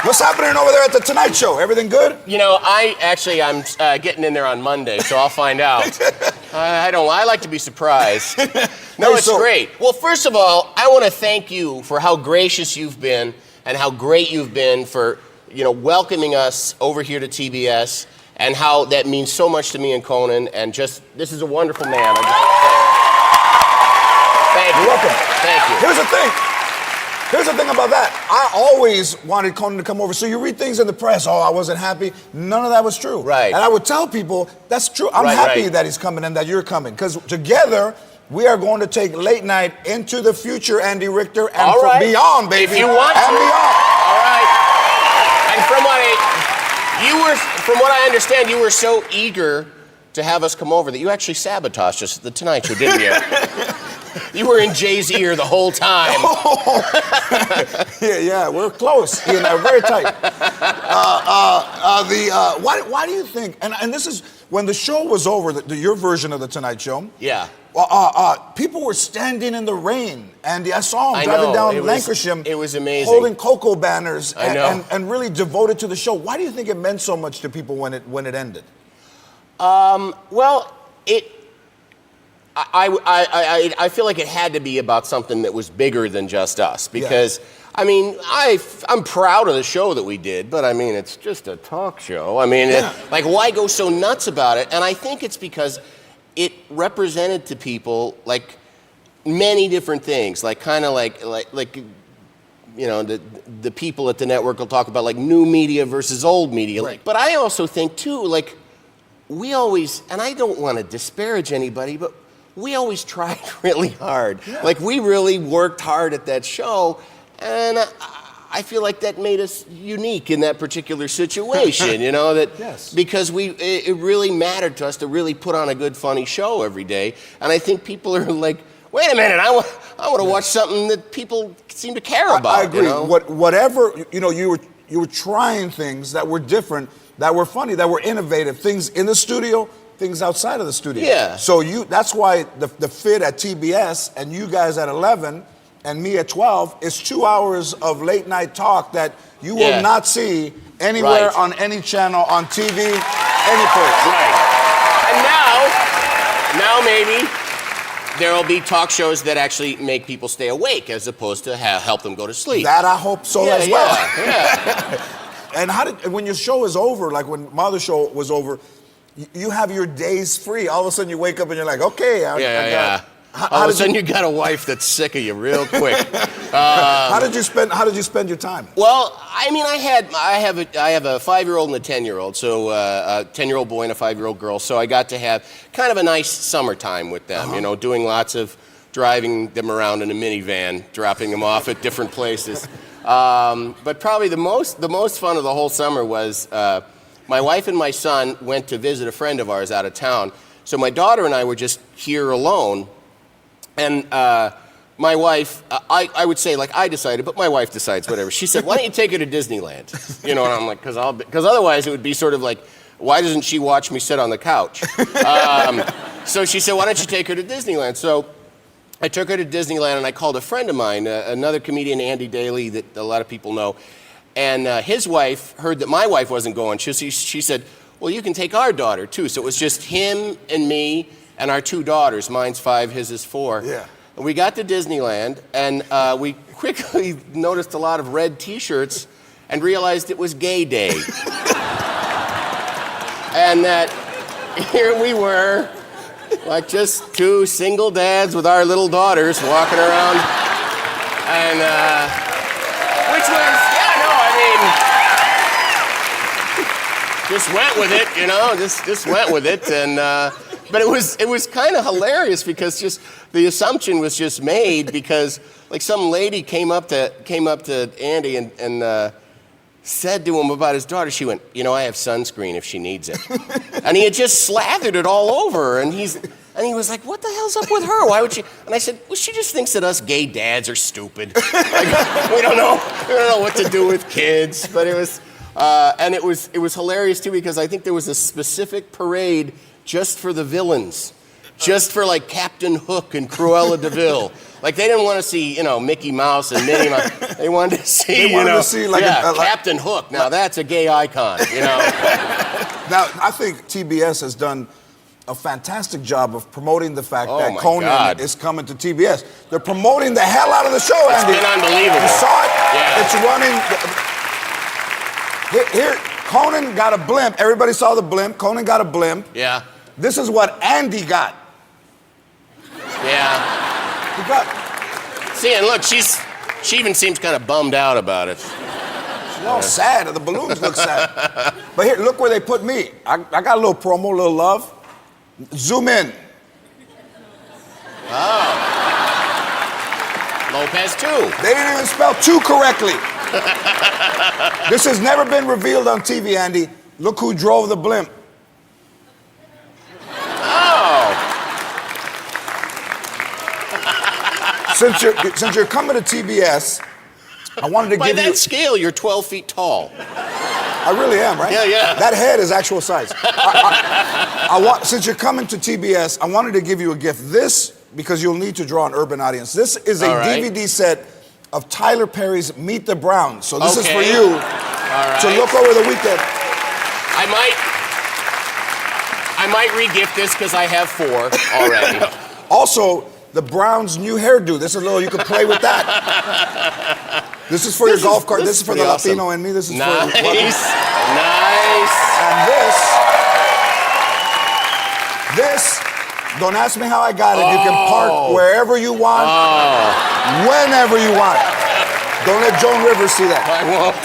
What's happening over there at the Tonight Show? Everything good? You know, I'm getting in there on Monday, so I'll find out. I like to be surprised. No, it's great. Well, first of all, I want to thank you for how gracious you've been and how great you've been for, you know, welcoming us over here to TBS and how that means so much to me and Conan. And just, this is a wonderful man. I just want to say thank you. You're welcome. Thank you. Here's the thing. Here's the thing about that. I always wanted Conan to come over. So you read things in the press, oh, I wasn't happy. None of that was true. Right. And I would tell people, that's true. I'm happy that he's coming and that you're coming. Because together, we are going to take late night into the future, Andy Richter, and beyond, baby. If you want and to. beyond. All right. And from what I understand, you were so eager to have us come over that you actually sabotaged us at the Tonight Show, didn't you? You were in Jay's ear the whole time. Yeah, we're close. You know, very tight. Why do you think? And this is when the show was over, your version of the Tonight Show. Yeah. People were standing in the rain, and I saw them driving down Lancashire. It was amazing. Holding cocoa banners and really devoted to the show. Why do you think it meant so much to people when it ended? Well, I feel like it had to be about something that was bigger than just us because, I mean, I'm proud of the show that we did, but I mean, it's just a talk show. I mean, like, why go so nuts about it? And I think it's because it represented to people, like, many different things, like, kind of like, you know, the people at the network will talk about, like, new media versus old media. Right. But I also think, too, like, we always, and I don't want to disparage anybody, but we always tried really hard. Yeah. Like, we really worked hard at that show, and I feel like that made us unique in that particular situation, you know, that because it really mattered to us to really put on a good, funny show every day. And I think people are like, wait a minute, I want to watch something that people seem to care about. I agree. You know? Whatever, you know, you were trying things that were different, that were funny, that were innovative, things in the studio things outside of the studio. Yeah. So that's why the fit at TBS and you guys at 11 and me at 12 is 2 hours of late night talk that you will not see anywhere on any channel, on TV, any place. Right. And now maybe there'll be talk shows that actually make people stay awake as opposed to help them go to sleep. That I hope so as well. Yeah. And when your show is over, like when my other show was over, you have your days free. All of a sudden you wake up and you're like, okay, I got. All of a sudden you got a wife that's sick of you real quick. How did you spend your time? Well, I mean, I have a 5-year-old and a 10-year-old, so a 10-year-old boy and a 5-year-old girl. So I got to have kind of a nice summertime with them. You know, doing lots of driving them around in a minivan, dropping them off at different places. But probably the most fun of the whole summer was my wife and my son went to visit a friend of ours out of town. So my daughter and I were just here alone. And my wife, I would say, like, I decided, but my wife decides, whatever. She said, why don't you take her to Disneyland? You know, and I'm like, because otherwise it would be sort of like, why doesn't she watch me sit on the couch? So she said, why don't you take her to Disneyland? So I took her to Disneyland, and I called a friend of mine, another comedian, Andy Daly, that a lot of people know. And his wife heard that my wife wasn't going. She said, well, you can take our daughter, too. So it was just him and me and our 2 daughters. Mine's 5, his is 4. Yeah. And we got to Disneyland, and we quickly noticed a lot of red T-shirts and realized it was gay day. And that here we were, like just 2 single dads with our little daughters walking around. And, which was, just went with it, you know, just went with it. And, but it was kind of hilarious because just the assumption was just made because like some lady came up to Andy and said to him about his daughter. She went, you know, I have sunscreen if she needs it. And he had just slathered it all over, and he was like, what the hell's up with her? Why would she? And I said, well, she just thinks that us gay dads are stupid. Like, we don't know what to do with kids. But it was, and it was hilarious too because I think there was a specific parade just for the villains, just for like Captain Hook and Cruella de Vil. Like they didn't want to see, you know, Mickey Mouse and Minnie Mouse. They wanted to see, Captain Hook. Now that's a gay icon, you know. Now I think TBS has done a fantastic job of promoting the fact that Conan is coming to TBS. They're promoting the hell out of the show, Andy. It's been unbelievable. You saw it? Yeah. It's running. Here, Conan got a blimp. Everybody saw the blimp. Conan got a blimp. Yeah. This is what Andy got. Yeah. He got. See, and look, she even seems kind of bummed out about it. She's all sad. The balloons look sad. But here, look where they put me. I got a little promo, a little love. Zoom in. Oh. Lopez 2. They didn't even spell 2 correctly. This has never been revealed on TV, Andy. Look who drove the blimp. Oh. Since you're coming to TBS, I wanted to give you... By that scale, you're 12 feet tall. I really am, right? Yeah. That head is actual size. Since you're coming to TBS, I wanted to give you a gift. This, because you'll need to draw an urban audience. This is a DVD set of Tyler Perry's Meet the Browns. So this is for you to look over the weekend. I might re-gift this because I have 4 already. Also, the Browns' new hairdo. This is a little, you could play with that. This is for your golf cart. This is for the Latino in me. This is nice. for Nice. And this, don't ask me how I got it. You can park wherever you want, whenever you want. Don't let Joan Rivers see that. I won't.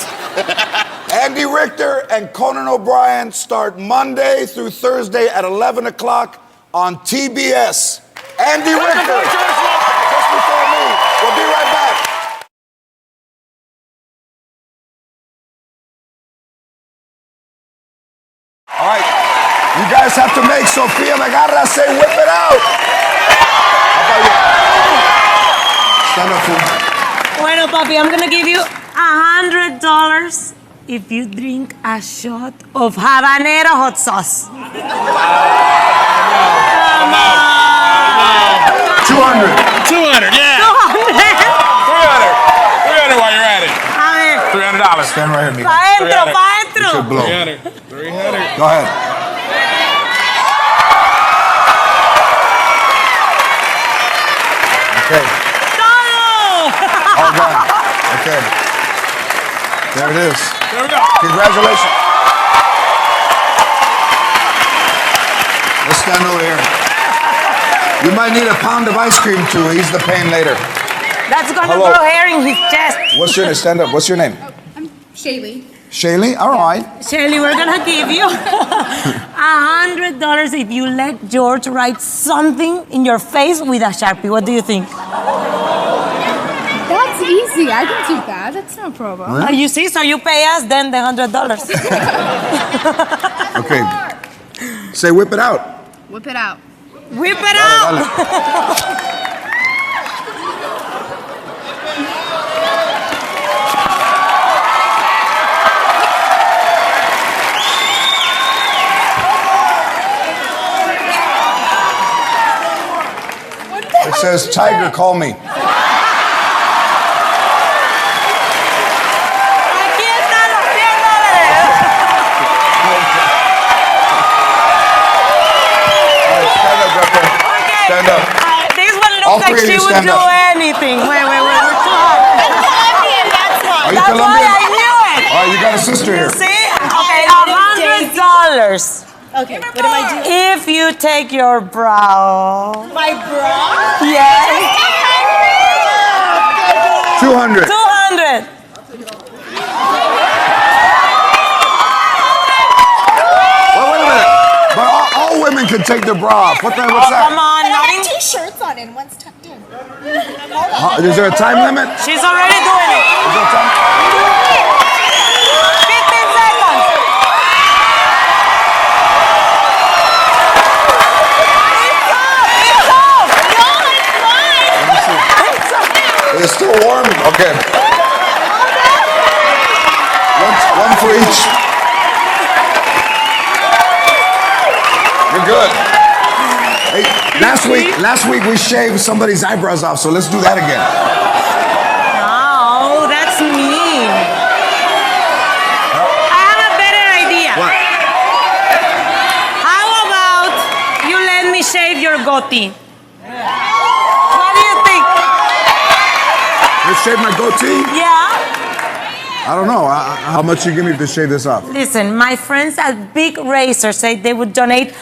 Andy Richter and Conan O'Brien start Monday through Thursday at 11 o'clock on TBS. Andy Richter, just before me. We'll be right back. All right, you guys have to make Sofia Vergara say whip it out. How about you? Stand up, fool. Bueno, papi, I'm gonna give you $100 if you drink a shot of habanero hot sauce? 200. 200, yeah. 300 while you're at it. $300. Stand right here, Mika. Pa' adentro, pa' adentro. You should blow. 300. Go ahead. Okay. All done. Okay. There it is. There we go. Congratulations. Let's stand over here. You might need a pound of ice cream too. Ease the pain later. That's gonna Hello. grow hair in his chest. What's your name? Stand up. What's your name? Shaylee. Shaylee? All right. Shirley, we're gonna give you $100 if you let George write something in your face with a Sharpie. What do you think? That's easy. I can do that. That's no problem. You see, so you pay us, then the $100. Okay. Say whip it out. Whip it out. Whip it out! It says, Tiger, call me. Stand up. This one All looks like three of she you would stand do up. anything. Wait. We're too hot. I'm Colombian, that's why. Are you That's Colombian? why I knew it. All right, you got a sister here. See? Okay, $100. Okay, what do I do? If you take your brow. My bra? Yes. 200. 200. Wait a minute. But all women can take their bra off. What's Come that? on, And I not have two shirts on and one's tucked in. Is there a time limit? She's already doing it. Is there a time? 15 seconds. It's still warm? Okay. One for each. You're good. Hey, last week we shaved somebody's eyebrows off, so let's do that again. No, that's mean. I have a better idea. What? How about you let me shave your goatee? What do you think? You shave my goatee? Yeah. I don't know. How much you give me to shave this off? Listen, my friends at Big Razor said they would donate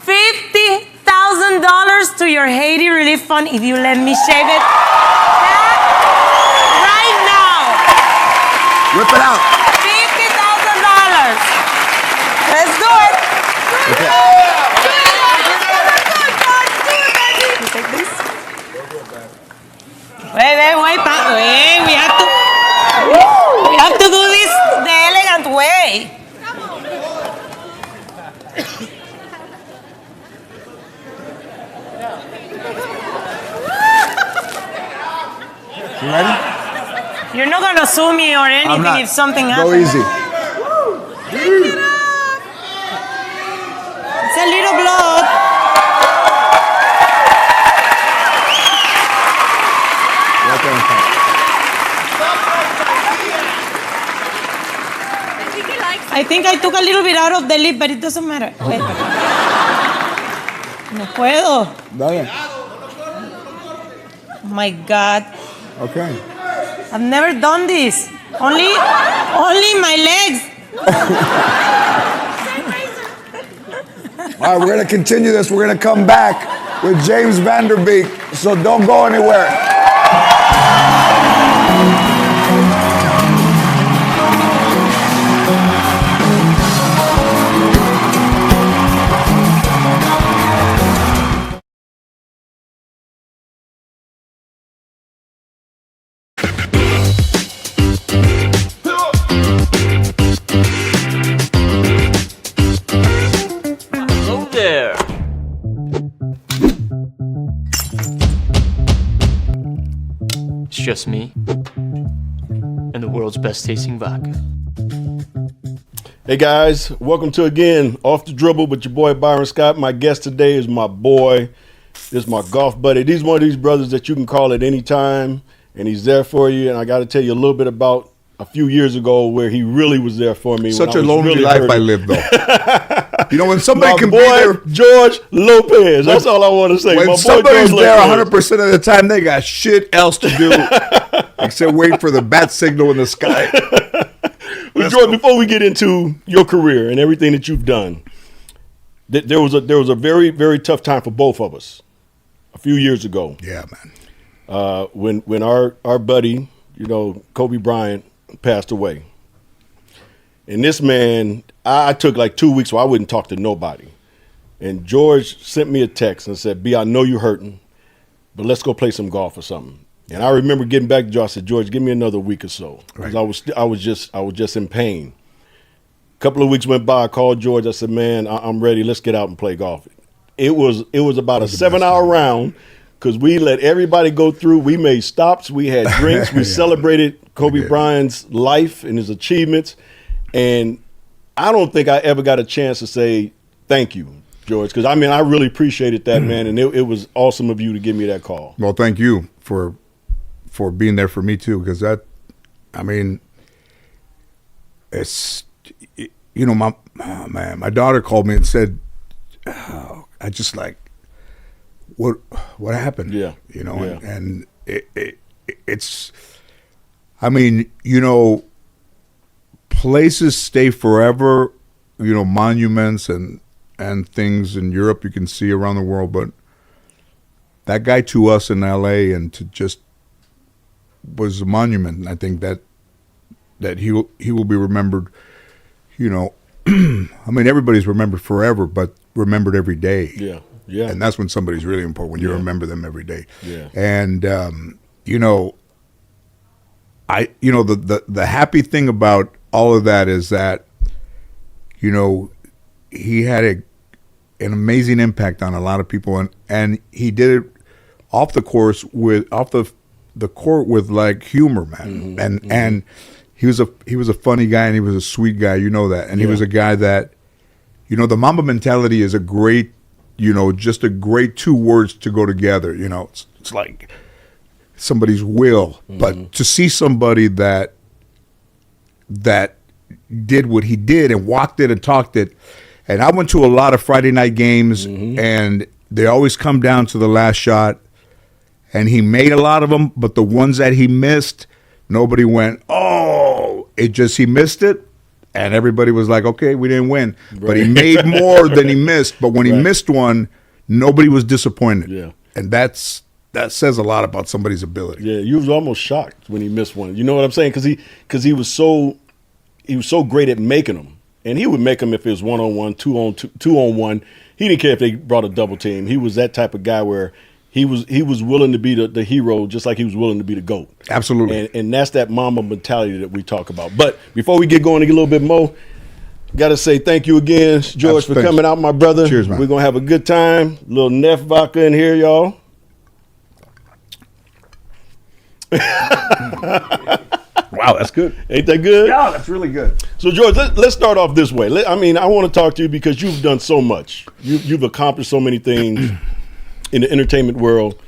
$50,000 to your Haiti Relief Fund if you let me shave it right now. Whip it out. $50,000. Let's do it. Okay. You take this? Wait, we have to do this the elegant way. You ready? You're not gonna sue me or anything not. if something Go happens. easy. It's a little blood. Right there in front. I think I took a little bit out of the lip, but it doesn't matter. Wait. No puedo. Dale. Oh my God. Okay. I've never done this. Only my legs. All right, we're going to continue this. We're going to come back with James Vanderbeek, so don't go anywhere. Hello there. It's just me and the world's best tasting vodka. Hey guys, welcome to again Off the Dribble with your boy Byron Scott. My guest today is my boy. This is my golf buddy. He's one of these brothers that you can call at any time, and he's there for you. And I got to tell you a little bit about a few years ago where he really was there for me. Such a lonely life I lived, though. You know, when somebody my can boy, be there, George Lopez. That's all I want to say. When My boy somebody's George there Lopez. 100% of the time, they got shit else to do except wait for the bat signal in the sky. Well, George, before we get into your career and everything that you've done, there was a very, very tough time for both of us a few years ago. Yeah, man. When our buddy, Kobe Bryant, passed away. And this man, I took like 2 weeks where I wouldn't talk to nobody. And George sent me a text and said, B, I know you're hurting, but let's go play some golf or something. And I remember getting back to George. I said, George, give me another week or so, because I was just in pain. A couple of weeks went by. I called George. I said, man, I'm ready. Let's get out and play golf. It was about a 7-hour round, because we let everybody go through. We made stops. We had drinks. We celebrated Kobe Bryant's life and his achievements. And I don't think I ever got a chance to say thank you, George, because I really appreciated that, man. And it was awesome of you to give me that call. Well, thank you for being there for me too, because it's, my daughter called me and said, I just like, what happened? Yeah. And it's, places stay forever, monuments and things in Europe you can see around the world, but that guy to us in LA and to just was a monument. And I think that he will be remembered, everybody's remembered forever, but remembered every day. Yeah. Yeah. And that's when somebody's really important, when you remember them every day. Yeah. And the happy thing about all of that is that, he had an amazing impact on a lot of people, and he did it off the court with like humor, man. And he was a funny guy, and he was a sweet guy, that. And he was a guy that, the Mamba mentality is a great, just a great 2 words to go together. It's like somebody's will, but to see somebody that did what he did and walked it and talked it. And I went to a lot of Friday night games, and they always come down to the last shot. And he made a lot of them, but the ones that he missed, nobody went, oh, he missed it. And everybody was like, okay, we didn't win. Right. But he made more than he missed. But when he missed one, nobody was disappointed. Yeah. And that says a lot about somebody's ability. Yeah, you was almost shocked when he missed one. You know what I'm saying? Because he was so great at making them. And he would make them if it was 1-on-1, 2-on-1. He didn't care if they brought a double team. He was that type of guy where he was willing to be the hero, just like he was willing to be the GOAT. Absolutely. And that's that Mamba mentality that we talk about. But before we get going a little bit more, got to say thank you again, George, for coming out, my brother. Cheers, man. We're going to have a good time. A little Neff vodka in here, y'all. Wow, that's good. Ain't that good? Yeah, that's really good. So, George, let's start off this way. I want to talk to you because you've done so much. You've accomplished so many things in the entertainment world.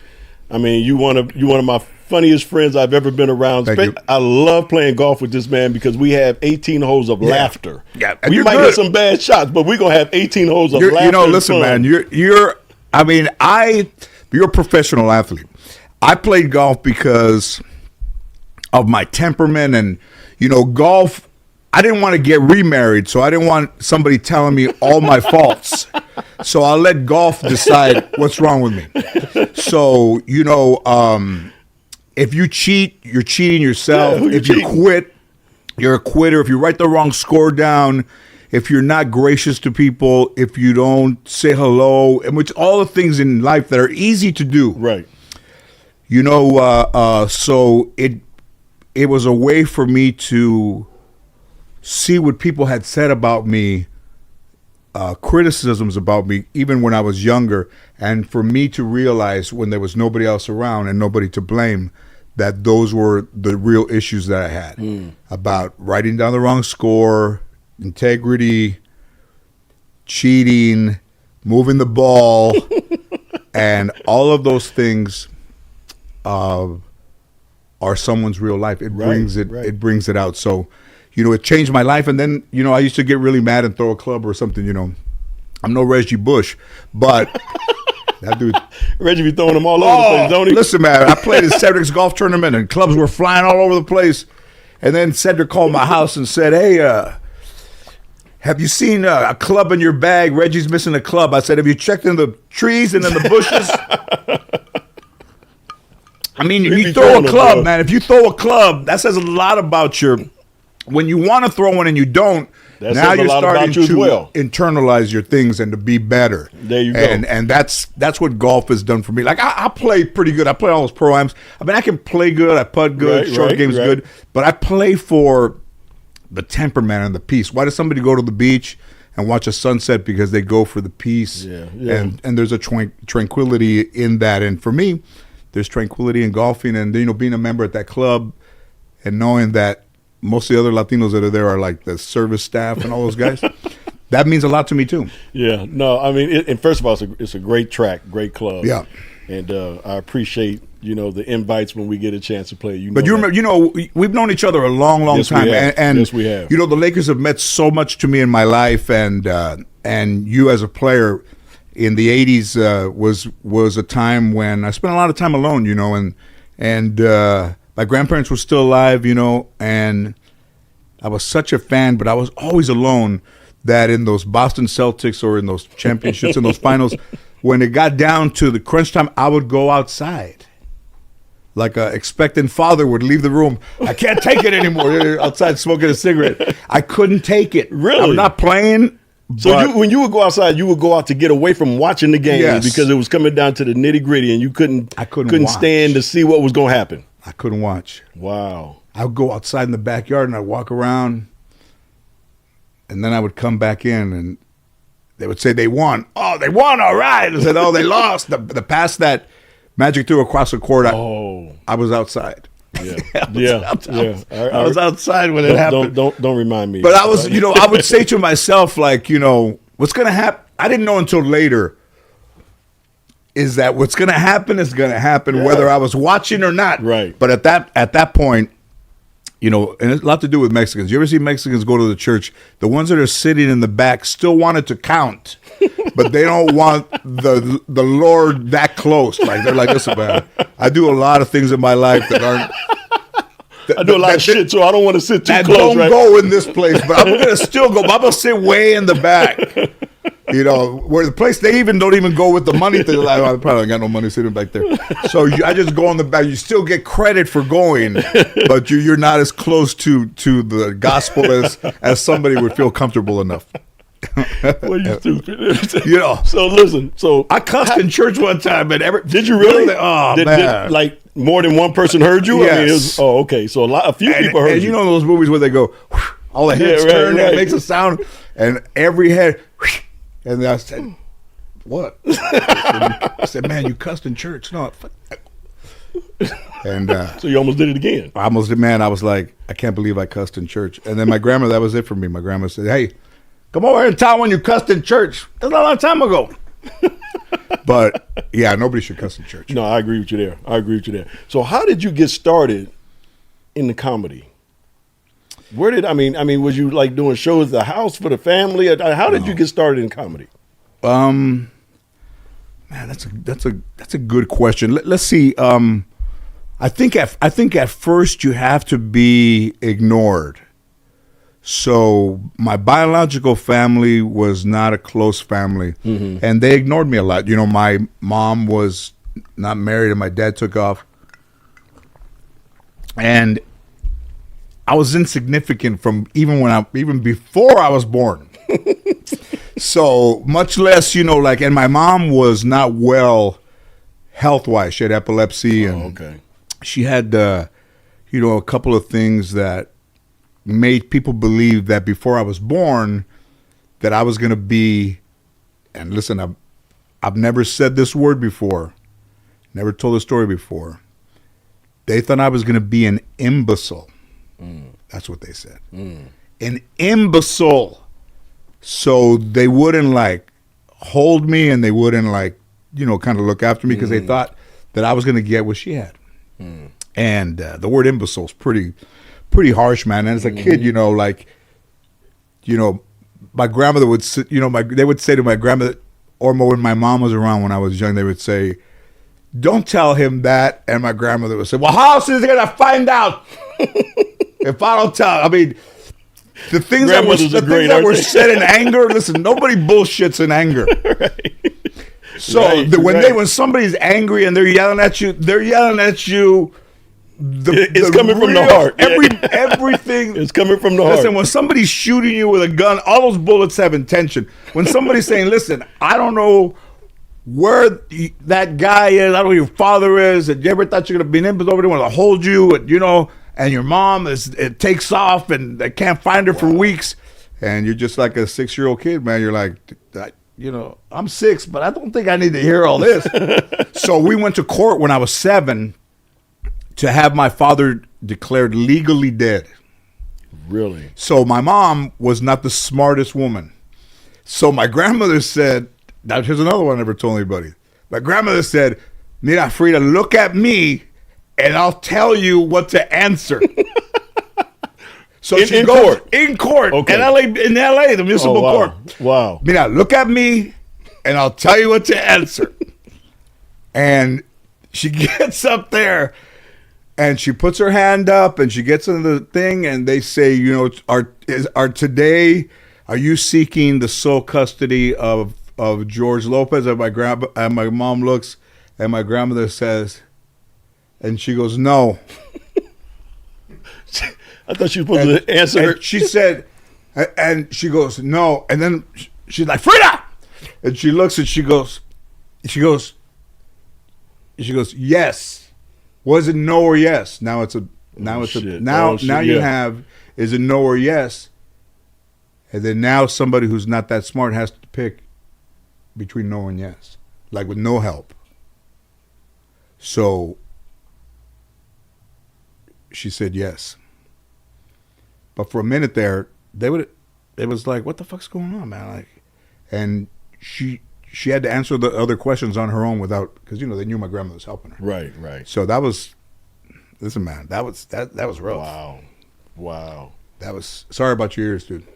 You're one of my funniest friends I've ever been around. Thank you. I love playing golf with this man because we have 18 holes of laughter. Yeah, we might get some bad shots, but we're gonna have 18 holes of laughter. Listen, man, you're a professional athlete. I played golf because of my temperament and, golf. I didn't want to get remarried, so I didn't want somebody telling me all my faults. So I'll let golf decide what's wrong with me. So, if you cheat, you're cheating yourself. If you quit, you're a quitter. If you write the wrong score down, if you're not gracious to people, if you don't say hello, and which all the things in life that are easy to do. Right. So it was a way for me to see what people had said about me, criticisms about me, even when I was younger, and for me to realize when there was nobody else around and nobody to blame, that those were the real issues that I had about writing down the wrong score, integrity, cheating, moving the ball, and all of those things are someone's real life. It brings it. It brings it out. So, it changed my life. And then, I used to get really mad and throw a club or something. I'm no Reggie Bush, but that dude, Reggie be throwing them all over the place, don't he? Listen, man, I played in Cedric's golf tournament, and clubs were flying all over the place. And then Cedric called my house and said, "Hey, have you seen a club in your bag? Reggie's missing a club." I said, "Have you checked in the trees and in the bushes?" I mean, you throw a club, man. If you throw a club, that says a lot about when you want to throw one and you don't. Now you're starting to internalize your things and to be better. There you go. And that's what golf has done for me. Like I play pretty good. I play all those pro-ams. I mean, I can play good. I putt good. Short game's good. But I play for the temperament and the peace. Why does somebody go to the beach and watch a sunset? Because they go for the peace. And there's a tranquility in that. And for me, there's tranquility in golfing, and being a member at that club and knowing that most of the other Latinos that are there are like the service staff and all those guys. That means a lot to me too. Yeah, no, I mean, and first of all, it's a great track, great club. Yeah, and I appreciate the invites when we get a chance to play. But you remember, we've known each other a long time, and yes, we have. The Lakers have meant so much to me in my life, and you as a player in the '80s was a time when I spent a lot of time alone, and my grandparents were still alive, and I was such a fan, but I was always alone. That in those Boston Celtics or in those championships, in those finals, when it got down to the crunch time, I would go outside. Like an expectant father would leave the room. I can't take it anymore. Outside smoking a cigarette. I couldn't take it. Really? I'm not playing. So when you would go outside, you would go out to get away from watching the game because it was coming down to the nitty gritty, and you couldn't stand to see what was going to happen. I couldn't watch. Wow. I would go outside in the backyard and I'd walk around, and then I would come back in and they would say they won. Oh, they won, all right. I said, oh, they lost. The pass that Magic threw across the court, I was outside. Yeah. I was outside when it happened. Don't remind me. But I was, I would say to myself, like, what's going to happen? I didn't know until later is that what's going to happen is going to happen, whether I was watching or not. Right. But at that point, and it's a lot to do with Mexicans. You ever see Mexicans go to the church? The ones that are sitting in the back still want it to count, but they don't want the Lord that close. Like they're like, listen, man, I do a lot of things in my life that aren't. I do a lot of shit, so I don't want to sit too close. Don't go in this place, but I'm gonna still go. I'm gonna sit way in the back. Where the place they don't even go with the money thing. Like, I probably ain't got no money sitting back there. So I just go in the back. You still get credit for going, but you're not as close to the gospel as somebody would feel comfortable enough. Well, you stupid. So listen. So I cussed in church one time, and did you really? Man. Did, like more than one person heard you? Yes. I mean, okay. So a few people heard you. And those movies where they go, all the heads turn, and it makes a sound, and every head. And I said, what? I said, man, you cussed in church. No. And so you almost did it again. I almost did, man. I was like, I can't believe I cussed in church. And then my grandma, that was it for me. My grandma said, hey, come over here and tell when you cussed in church. That's not a long time ago. But, yeah, nobody should cuss in church. No, I agree with you there. So how did you get started in the comedy? Where did was you like doing shows at the house for the family? How did you get started in comedy? Man, that's a good question. Let's see. I think at first you have to be ignored. So my biological family was not a close family, and they ignored me a lot. My mom was not married, and my dad took off, and I was insignificant from even before I was born. So much less, and my mom was not well health-wise. She had epilepsy, and she had, a couple of things that made people believe that before I was born, that I was going to be, and listen, I've never said this word before, never told the story before. They thought I was going to be an imbecile. That's what they said. an imbecile. So they wouldn't like hold me, and they wouldn't like, kind of look after me because they thought that I was going to get what she had. And the word imbecile is pretty harsh, man. And as a kid, my grandmother would sit, they would say to my grandmother, or when my mom was around when I was young, they would say, "Don't tell him that." And my grandmother would say, "Well, how else is he going to find out if I don't tell?" I mean, the things that were said in anger. Listen, nobody bullshits in anger. Right. So when somebody's angry and they're yelling at you. It's coming from the heart. Everything is coming from the heart. Listen, when somebody's shooting you with a gun, all those bullets have intention. When somebody's saying, "Listen, I don't know where that guy is. I don't know who your father is. And you ever thought you're gonna be an imbecile over there, want to hold you, and and your mom it takes off, and they can't find her for weeks, and you're just like a 6-year-old kid, man. You're like, I'm 6, but I don't think I need to hear all this." So we went to court when I was 7 to have my father declared legally dead. Really? So my mom was not the smartest woman. So my grandmother said, now here's another one I never told anybody. My grandmother said, "Mira, Frida, look at me and I'll tell you what to answer." So she goes in court Okay. in LA, the municipal court. Wow. Mira, look at me and I'll tell you what to answer. And she gets up there and she puts her hand up and she gets into the thing, and they say, are you seeking the sole custody of George Lopez? And my mom looks, and my grandmother says, and she goes, "No." I thought she was supposed to answer her. She said, and she goes, "No." And then she's like, "Frida!" And she looks and she goes, "Yes." Was it no or yes? Now it's you have, is it no or yes? And then now somebody who's not that smart has to pick between no and yes, like with no help. So she said yes. But for a minute there, it was like, what the fuck's going on, man? Like, and she had to answer the other questions on her own because they knew my grandmother was helping her. Right. So that was, listen, man, that was rough. Wow. That was, sorry about your ears, dude.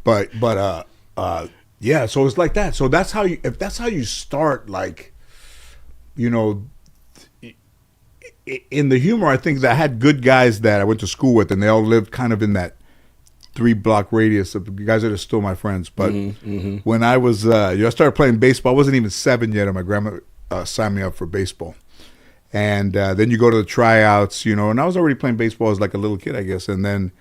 but yeah. So it's like that. So if that's how you start, like, in the humor, I think that I had good guys that I went to school with, and they all lived kind of in that 3-block radius of the guys that are still my friends. But when I was, I started playing baseball. I wasn't even 7 yet, and my grandma signed me up for baseball. And then you go to the tryouts, and I was already playing baseball as like a little kid, I guess. And then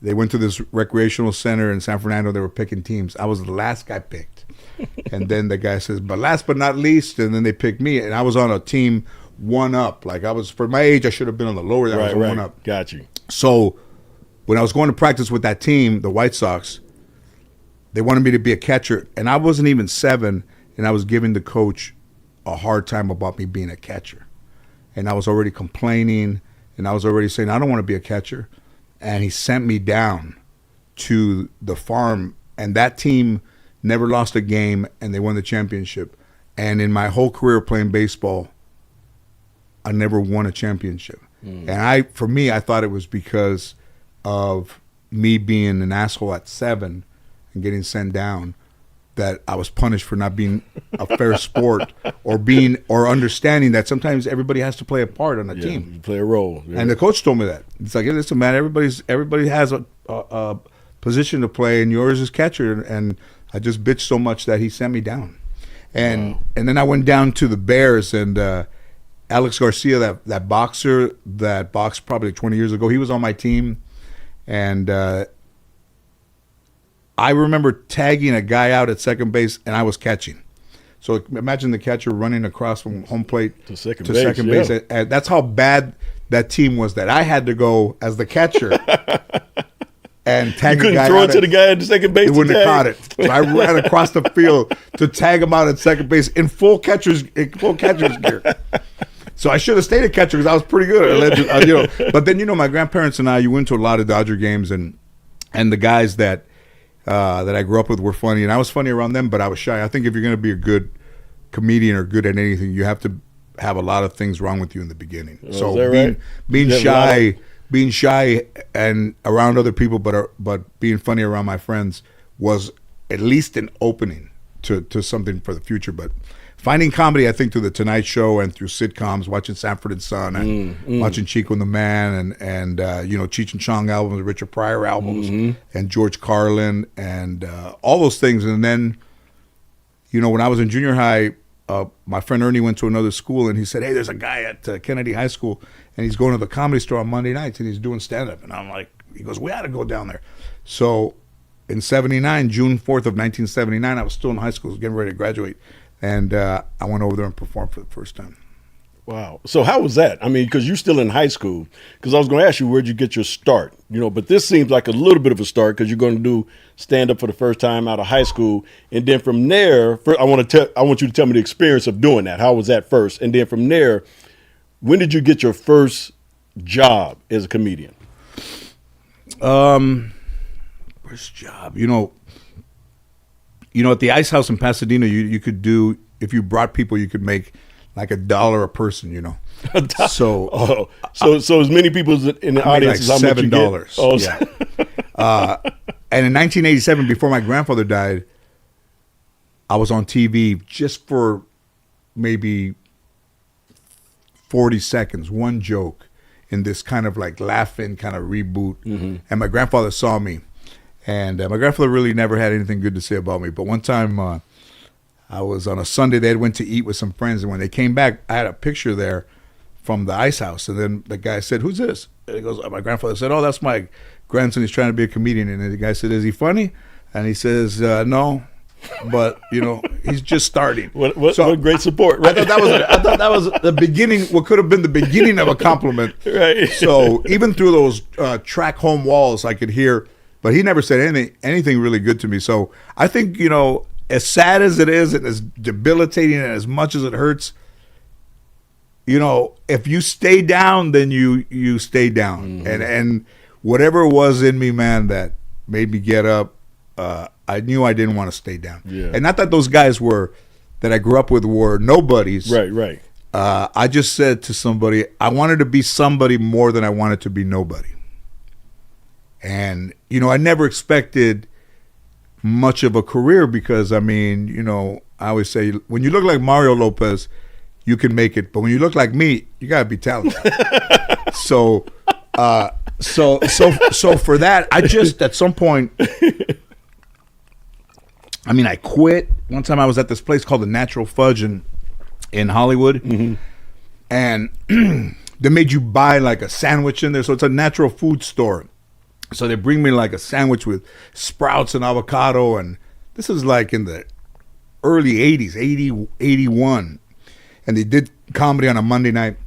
they went to this recreational center in San Fernando. They were picking teams. I was the last guy picked. And then the guy says, "But last but not least," and then they picked me. And I was on a team 1-up. Like, I was, for my age, I should have been on the lower. I was 1-up. Got you. So when I was going to practice with that team, the White Sox, they wanted me to be a catcher, and I wasn't even 7, and I was giving the coach a hard time about me being a catcher. And I was already complaining, and I was already saying, I don't want to be a catcher. And he sent me down to the farm, and that team never lost a game, and they won the championship. And in my whole career playing baseball, I never won a championship. And I thought it was because of me being an asshole at 7 and getting sent down, that I was punished for not being a fair sport or understanding that sometimes everybody has to play a part on a team. You play a role. Yeah. And the coach told me that. It's like, hey, listen, man, everybody has a position to play, and yours is catcher. And I just bitched so much that he sent me down. And then I went down to the Bears, and Alex Garcia, that boxer that boxed probably 20 years ago, he was on my team. And I remember tagging a guy out at second base, and I was catching. So imagine the catcher running across from home plate to second base. And that's how bad that team was, that I had to go as the catcher and tag you a guy couldn't throw out it to the guy at the second base. He wouldn't have caught it. So I ran across the field to tag him out at second base in full catcher's gear. So I should have stayed a catcher because I was pretty good. But then my grandparents and you went to a lot of Dodger games, and the guys that I grew up with were funny, and I was funny around them, but I was shy. I think if you're going to be a good comedian or good at anything, you have to have a lot of things wrong with you in the beginning. So being shy and around other people, but being funny around my friends was at least an opening to something for the future. But finding comedy, I think, through the Tonight Show and through sitcoms, watching Sanford and Son and watching Chico and the Man and Cheech and Chong albums, Richard Pryor albums, and George Carlin and all those things. And then, when I was in junior high, my friend Ernie went to another school, and he said, hey, there's a guy at Kennedy High School, and he's going to the Comedy Store on Monday nights, and he's doing stand-up. And I'm like, he goes, we ought to go down there. So in 79, June 4th of 1979, I was still in high school, getting ready to graduate, and I went over there and performed for the first time. Wow. So how was that? I mean, because you're still in high school. Because I was going to ask you, where'd you get your start? But this seems like a little bit of a start because you're going to do stand-up for the first time out of high school. And then from there, I want you to tell me the experience of doing that. How was that first? And then from there, when did you get your first job as a comedian? First job. At the Ice House in Pasadena, you could do, if you brought people, you could make like $1 a person, So, so as many people in the audience like as how much you get? $7. Oh, yeah. And in 1987, before my grandfather died, I was on TV just for maybe 40 seconds, one joke in this kind of like laughing kind of reboot. And my grandfather saw me, and my grandfather really never had anything good to say about me. But one time, I was on a Sunday, they went to eat with some friends, and when they came back, I had a picture there from the Ice House, and then the guy said, who's this? And he goes, my grandfather said, oh, that's my grandson, he's trying to be a comedian. And the guy said, is he funny? And he says, no, but he's just starting. What great support, right? I thought that was the beginning, what could have been the beginning of a compliment. Right. So even through those track home walls, I could hear, but he never said anything really good to me. So I think, as sad as it is and as debilitating and as much as it hurts, if you stay down, then you stay down. And whatever it was in me, man, that made me get up, I knew I didn't want to stay down. Yeah. And not that those guys that I grew up with were nobodies. Right. I just said to somebody, I wanted to be somebody more than I wanted to be nobody. And, I never expected much of a career because, I always say, when you look like Mario Lopez, you can make it. But when you look like me, you got to be talented. So for that, I just, at some point, I quit. One time I was at this place called the Natural Fudge in Hollywood. And they made you buy like a sandwich in there. So it's a natural food store. So they bring me like a sandwich with sprouts and avocado. And this is like in the early 80s, 80, 81. And they did comedy on a Monday night.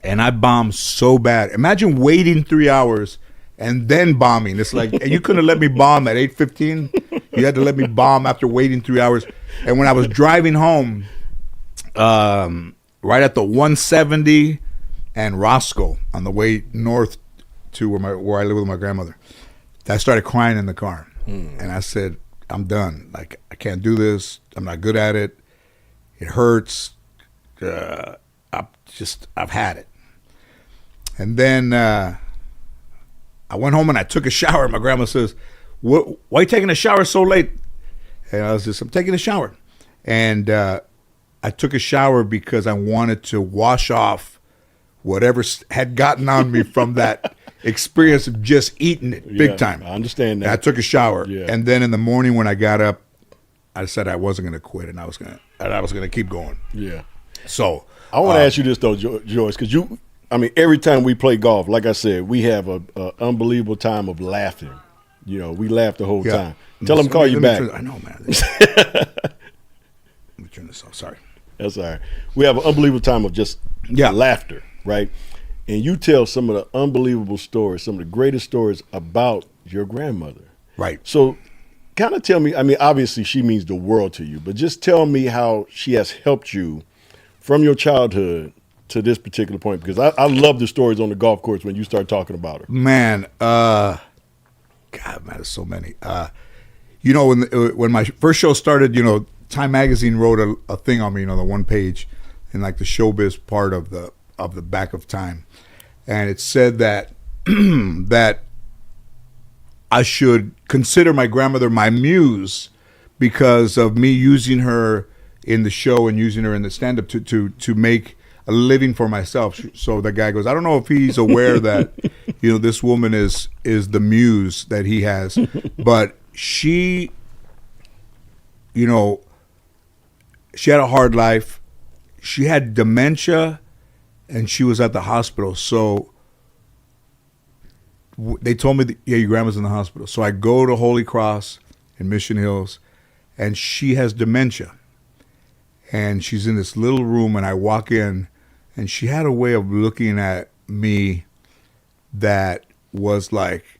And I bombed so bad. Imagine waiting 3 hours and then bombing. It's like, you couldn't have let me bomb at 8:15. You had to let me bomb after waiting 3 hours. And when I was driving home, right at the 170 and Roscoe on the way north to where I live with my grandmother, I started crying in the car. And I said, I'm done. Like, I can't do this. I'm not good at it. It hurts. I've had it. And then I went home and I took a shower. And my grandma says, why are you taking a shower so late? And I was I'm taking a shower. And I took a shower because I wanted to wash off whatever had gotten on me from that experience of just eating it big time. I understand that. And I took a shower. Yeah. And then in the morning when I got up, I said I wasn't going to quit and I was going to keep going. Yeah. So I want to ask you this though, Joyce, because every time we play golf, like I said, we have an unbelievable time of laughing. We laugh the whole time. Tell them call you back. I know, man. Let me turn this off. Sorry. That's all right. We have an unbelievable time of just laughter, right? And you tell some of the unbelievable stories, some of the greatest stories about your grandmother. Right. So kind of tell me, obviously she means the world to you, but just tell me how she has helped you from your childhood to this particular point? Because I love the stories on the golf course when you start talking about her. Man, God, man, there's so many. You know, when my first show started, you know, Time Magazine wrote a thing on me, you know, the one page in like the showbiz part of the back of Time, and it said that that I should consider my grandmother my muse because of me using her in the show and using her in the stand-up to make a living for myself. So the guy goes, I don't know if he's aware that, you know, this woman is the muse that he has, but she, you know, she had a hard life. She had dementia and she was at the hospital. So they told me, yeah, your grandma's in the hospital. So I go to Holy Cross in Mission Hills, and she has dementia. And she's in this little room, and I walk in, and she had a way of looking at me that was like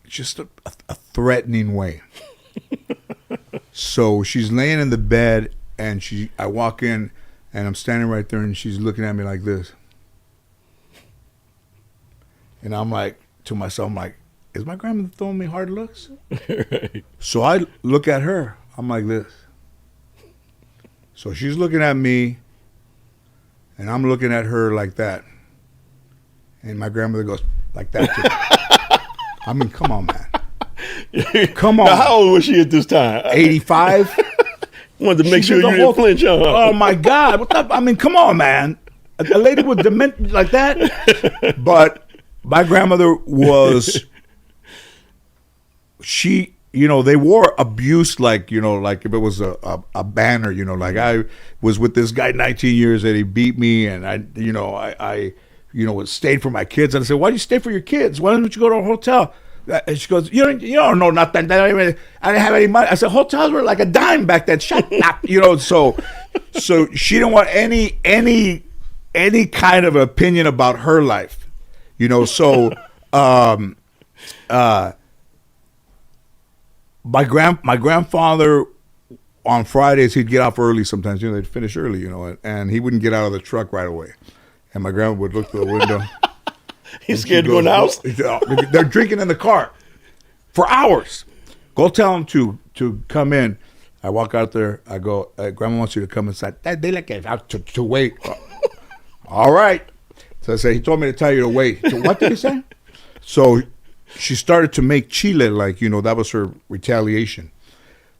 just a threatening way. So she's laying in the bed, and I walk in, and I'm standing right there, and she's looking at me like this. And I'm like, to myself, I'm like, is my grandmother throwing me hard looks? Right. So I look at her. I'm like this. So she's looking at me, and I'm looking at her like that. And my grandmother goes like that too. I mean, come on, man. Come on. Now, how old was she at this time? 85. Wanted to make sure you didn't flinch on her. Oh, my God. What the, I mean, come on, man. A lady with dementia like that? But my grandmother was, she, you know, they wore abuse like, you know, like if it was a banner, you know, like I was with this guy 19 years and he beat me, and I stayed for my kids. And I said, why do you stay for your kids? Why don't you go to a hotel? And she goes, you don't know nothing. I didn't have any money. I said, hotels were like a dime back then. Shut up, you know. So she didn't want any kind of opinion about her life. You know, so my grandfather on Fridays, he'd get off early sometimes. You know, they'd finish early, you know, and he wouldn't get out of the truck right away. And my grandma would look through the window. He's scared to go in the house? They're drinking in the car for hours. Go tell them to come in. I walk out there. I go, Grandma wants you to come inside. They like to wait. All right. So I said, he told me to tell you to wait. So what did he say? So she started to make chile, like, you know, that was her retaliation.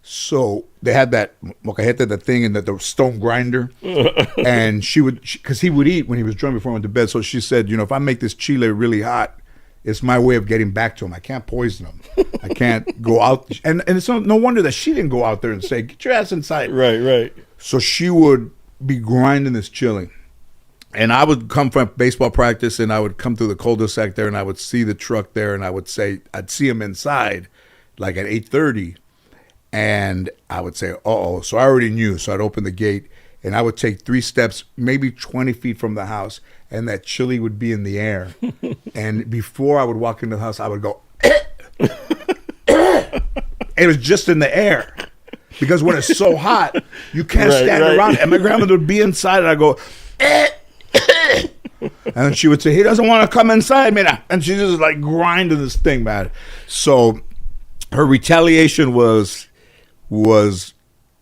So they had that mocajete, the thing, and the stone grinder. And because he would eat when he was drunk before he went to bed. So she said, you know, if I make this chile really hot, it's my way of getting back to him. I can't poison him. I can't go out. And it's no wonder that she didn't go out there and say, get your ass inside. Right. So she would be grinding this chili. And I would come from baseball practice, and I would come through the cul-de-sac there, and I would see the truck there, and I'd see him inside, like at 8:30, and I would say, uh-oh. So I already knew. So I'd open the gate, and I would take 3 steps, maybe 20 feet from the house, and that chili would be in the air. And before I would walk into the house, I would go, it was just in the air. Because when it's so hot, you can't stand around. And my grandmother would be inside, and I'd go, and she would say, he doesn't want to come inside, man. And she's just like grinding this thing, man. So her retaliation was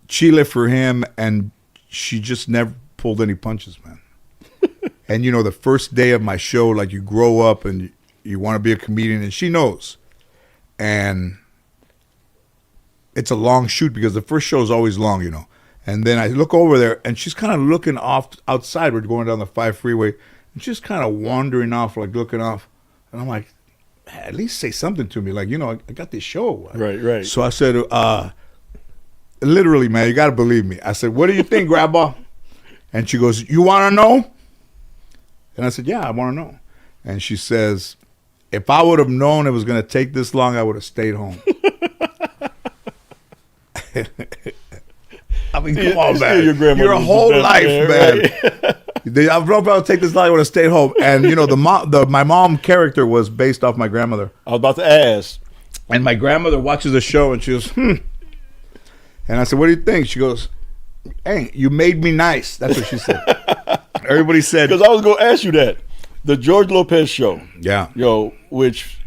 chile for him, and she just never pulled any punches, man. And you know, the first day of my show, like, you grow up and you want to be a comedian, and she knows. And it's a long shoot because the first show is always long, you know. And then I look over there, and she's kind of looking off outside. We're going down the 5 freeway, and she's kind of wandering off, like looking off. And I'm like, at least say something to me. Like, you know, I got this show. Right. So I said, literally, man, you got to believe me. I said, what do you think, Grandpa? And she goes, you want to know? And I said, yeah, I want to know. And she says, if I would have known it was going to take this long, I would have stayed home. I mean, come on, man. Your whole life, man. Right? I don't know if I would take this long, I would have stayed home. And, you know, my mom character was based off my grandmother. I was about to ask. And my grandmother watches the show, and she goes, And I said, what do you think? She goes, hey, you made me nice. That's what she said. Everybody said, because I was going to ask you that. The George Lopez show. Yeah. Which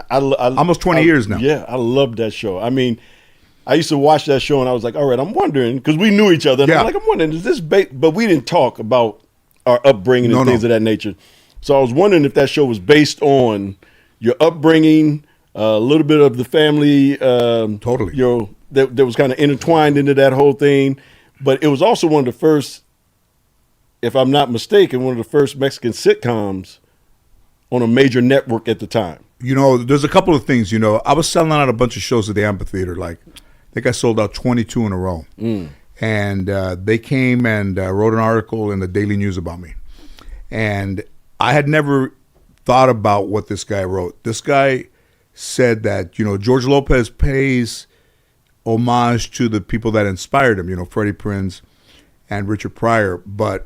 I almost 20 years now. Yeah, I loved that show. I mean, I used to watch that show and I was like, all right, I'm wondering, because we knew each other. And I'm wondering, is this but we didn't talk about our upbringing and things of that nature. So I was wondering if that show was based on your upbringing, a little bit of the family. Totally. That was kind of intertwined into that whole thing. But it was also one of the first, if I'm not mistaken, one of the first Mexican sitcoms on a major network at the time. There's a couple of things. I was selling out a bunch of shows at the amphitheater. Like, I think I sold out 22 in a row. And they came and wrote an article in the Daily News about me. And I had never thought about what this guy wrote. This guy said that, George Lopez pays homage to the people that inspired him, Freddie Prinze and Richard Pryor. But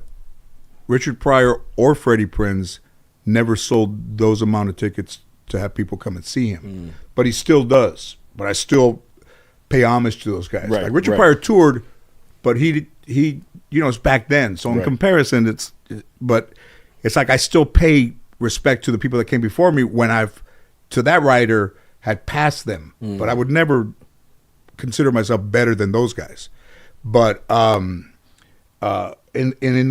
Richard Pryor or Freddie Prinze never sold those amount of tickets to have people come and see him. But he still does. But I still pay homage to those guys. Right, like Richard Pryor toured, but he it's back then. So in comparison, it's like I still pay respect to the people that came before me when to that writer had passed them. But I would never consider myself better than those guys. But in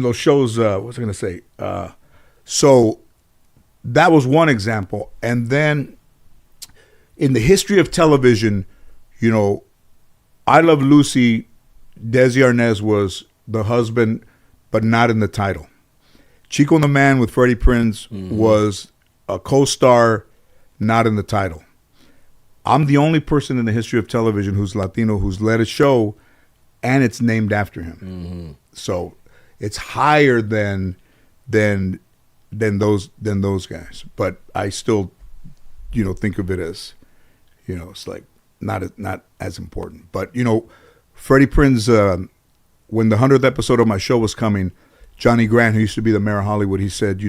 those shows, what was I going to say? So that was one example. And then in the history of television, I Love Lucy, Desi Arnaz was the husband, but not in the title. Chico and the Man with Freddie Prinze was a co-star, not in the title. I'm the only person in the history of television who's Latino who's led a show and it's named after him. So it's higher than those guys. But I still, think of it as, it's like not as important. But Freddie Prinze, when the 100th episode of my show was coming, Johnny Grant, who used to be the mayor of Hollywood, he said,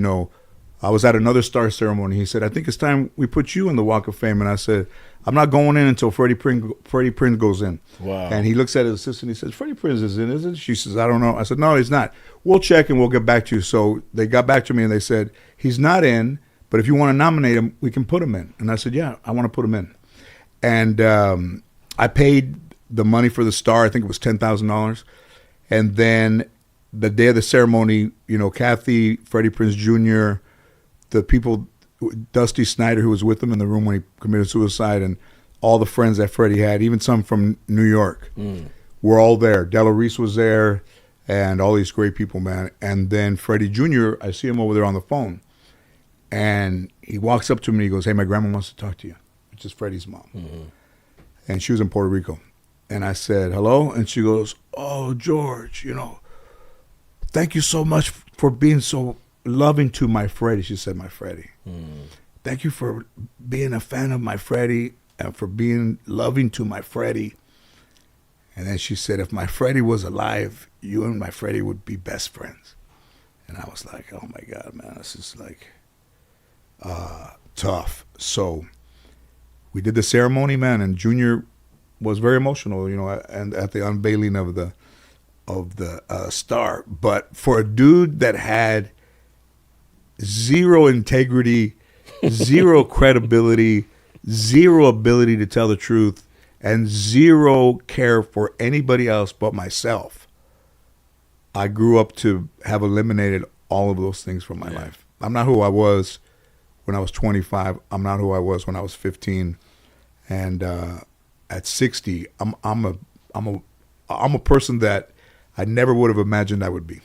I was at another star ceremony. He said, I think it's time we put you in the Walk of Fame. And I said, I'm not going in until Freddie Prinze goes in. Wow. And he looks at his assistant. He says, Freddie Prinze is in, isn't it? She says, I don't know. I said, no, he's not. We'll check and we'll get back to you. So they got back to me and they said, he's not in, but if you want to nominate him, we can put him in. And I said, yeah, I want to put him in. And I paid the money for the star. I think it was $10,000. And then the day of the ceremony, Kathy, Freddie Prinze Jr., the people, Dusty Snyder, who was with him in the room when he committed suicide, and all the friends that Freddie had, even some from New York, were all there. Della Reese was there, and all these great people, man. And then Freddie Jr., I see him over there on the phone, and he walks up to me and he goes, hey, my grandma wants to talk to you, which is Freddie's mom. And she was in Puerto Rico. And I said, hello? And she goes, oh, George, thank you so much for being so loving to my Freddie. She said, my Freddie. Thank you for being a fan of my Freddie and for being loving to my Freddie. And then she said, if my Freddie was alive, you and my Freddie would be best friends. And I was like, oh my God, man, this is like tough. So we did the ceremony, man, and Junior was very emotional, and at the unveiling of the star. But for a dude that had zero integrity, zero credibility, zero ability to tell the truth, and zero care for anybody else but myself, I grew up to have eliminated all of those things from my life. I'm not who I was when I was 25. I'm not who I was when I was 15. And at 60, I'm a person that I never would have imagined I would be.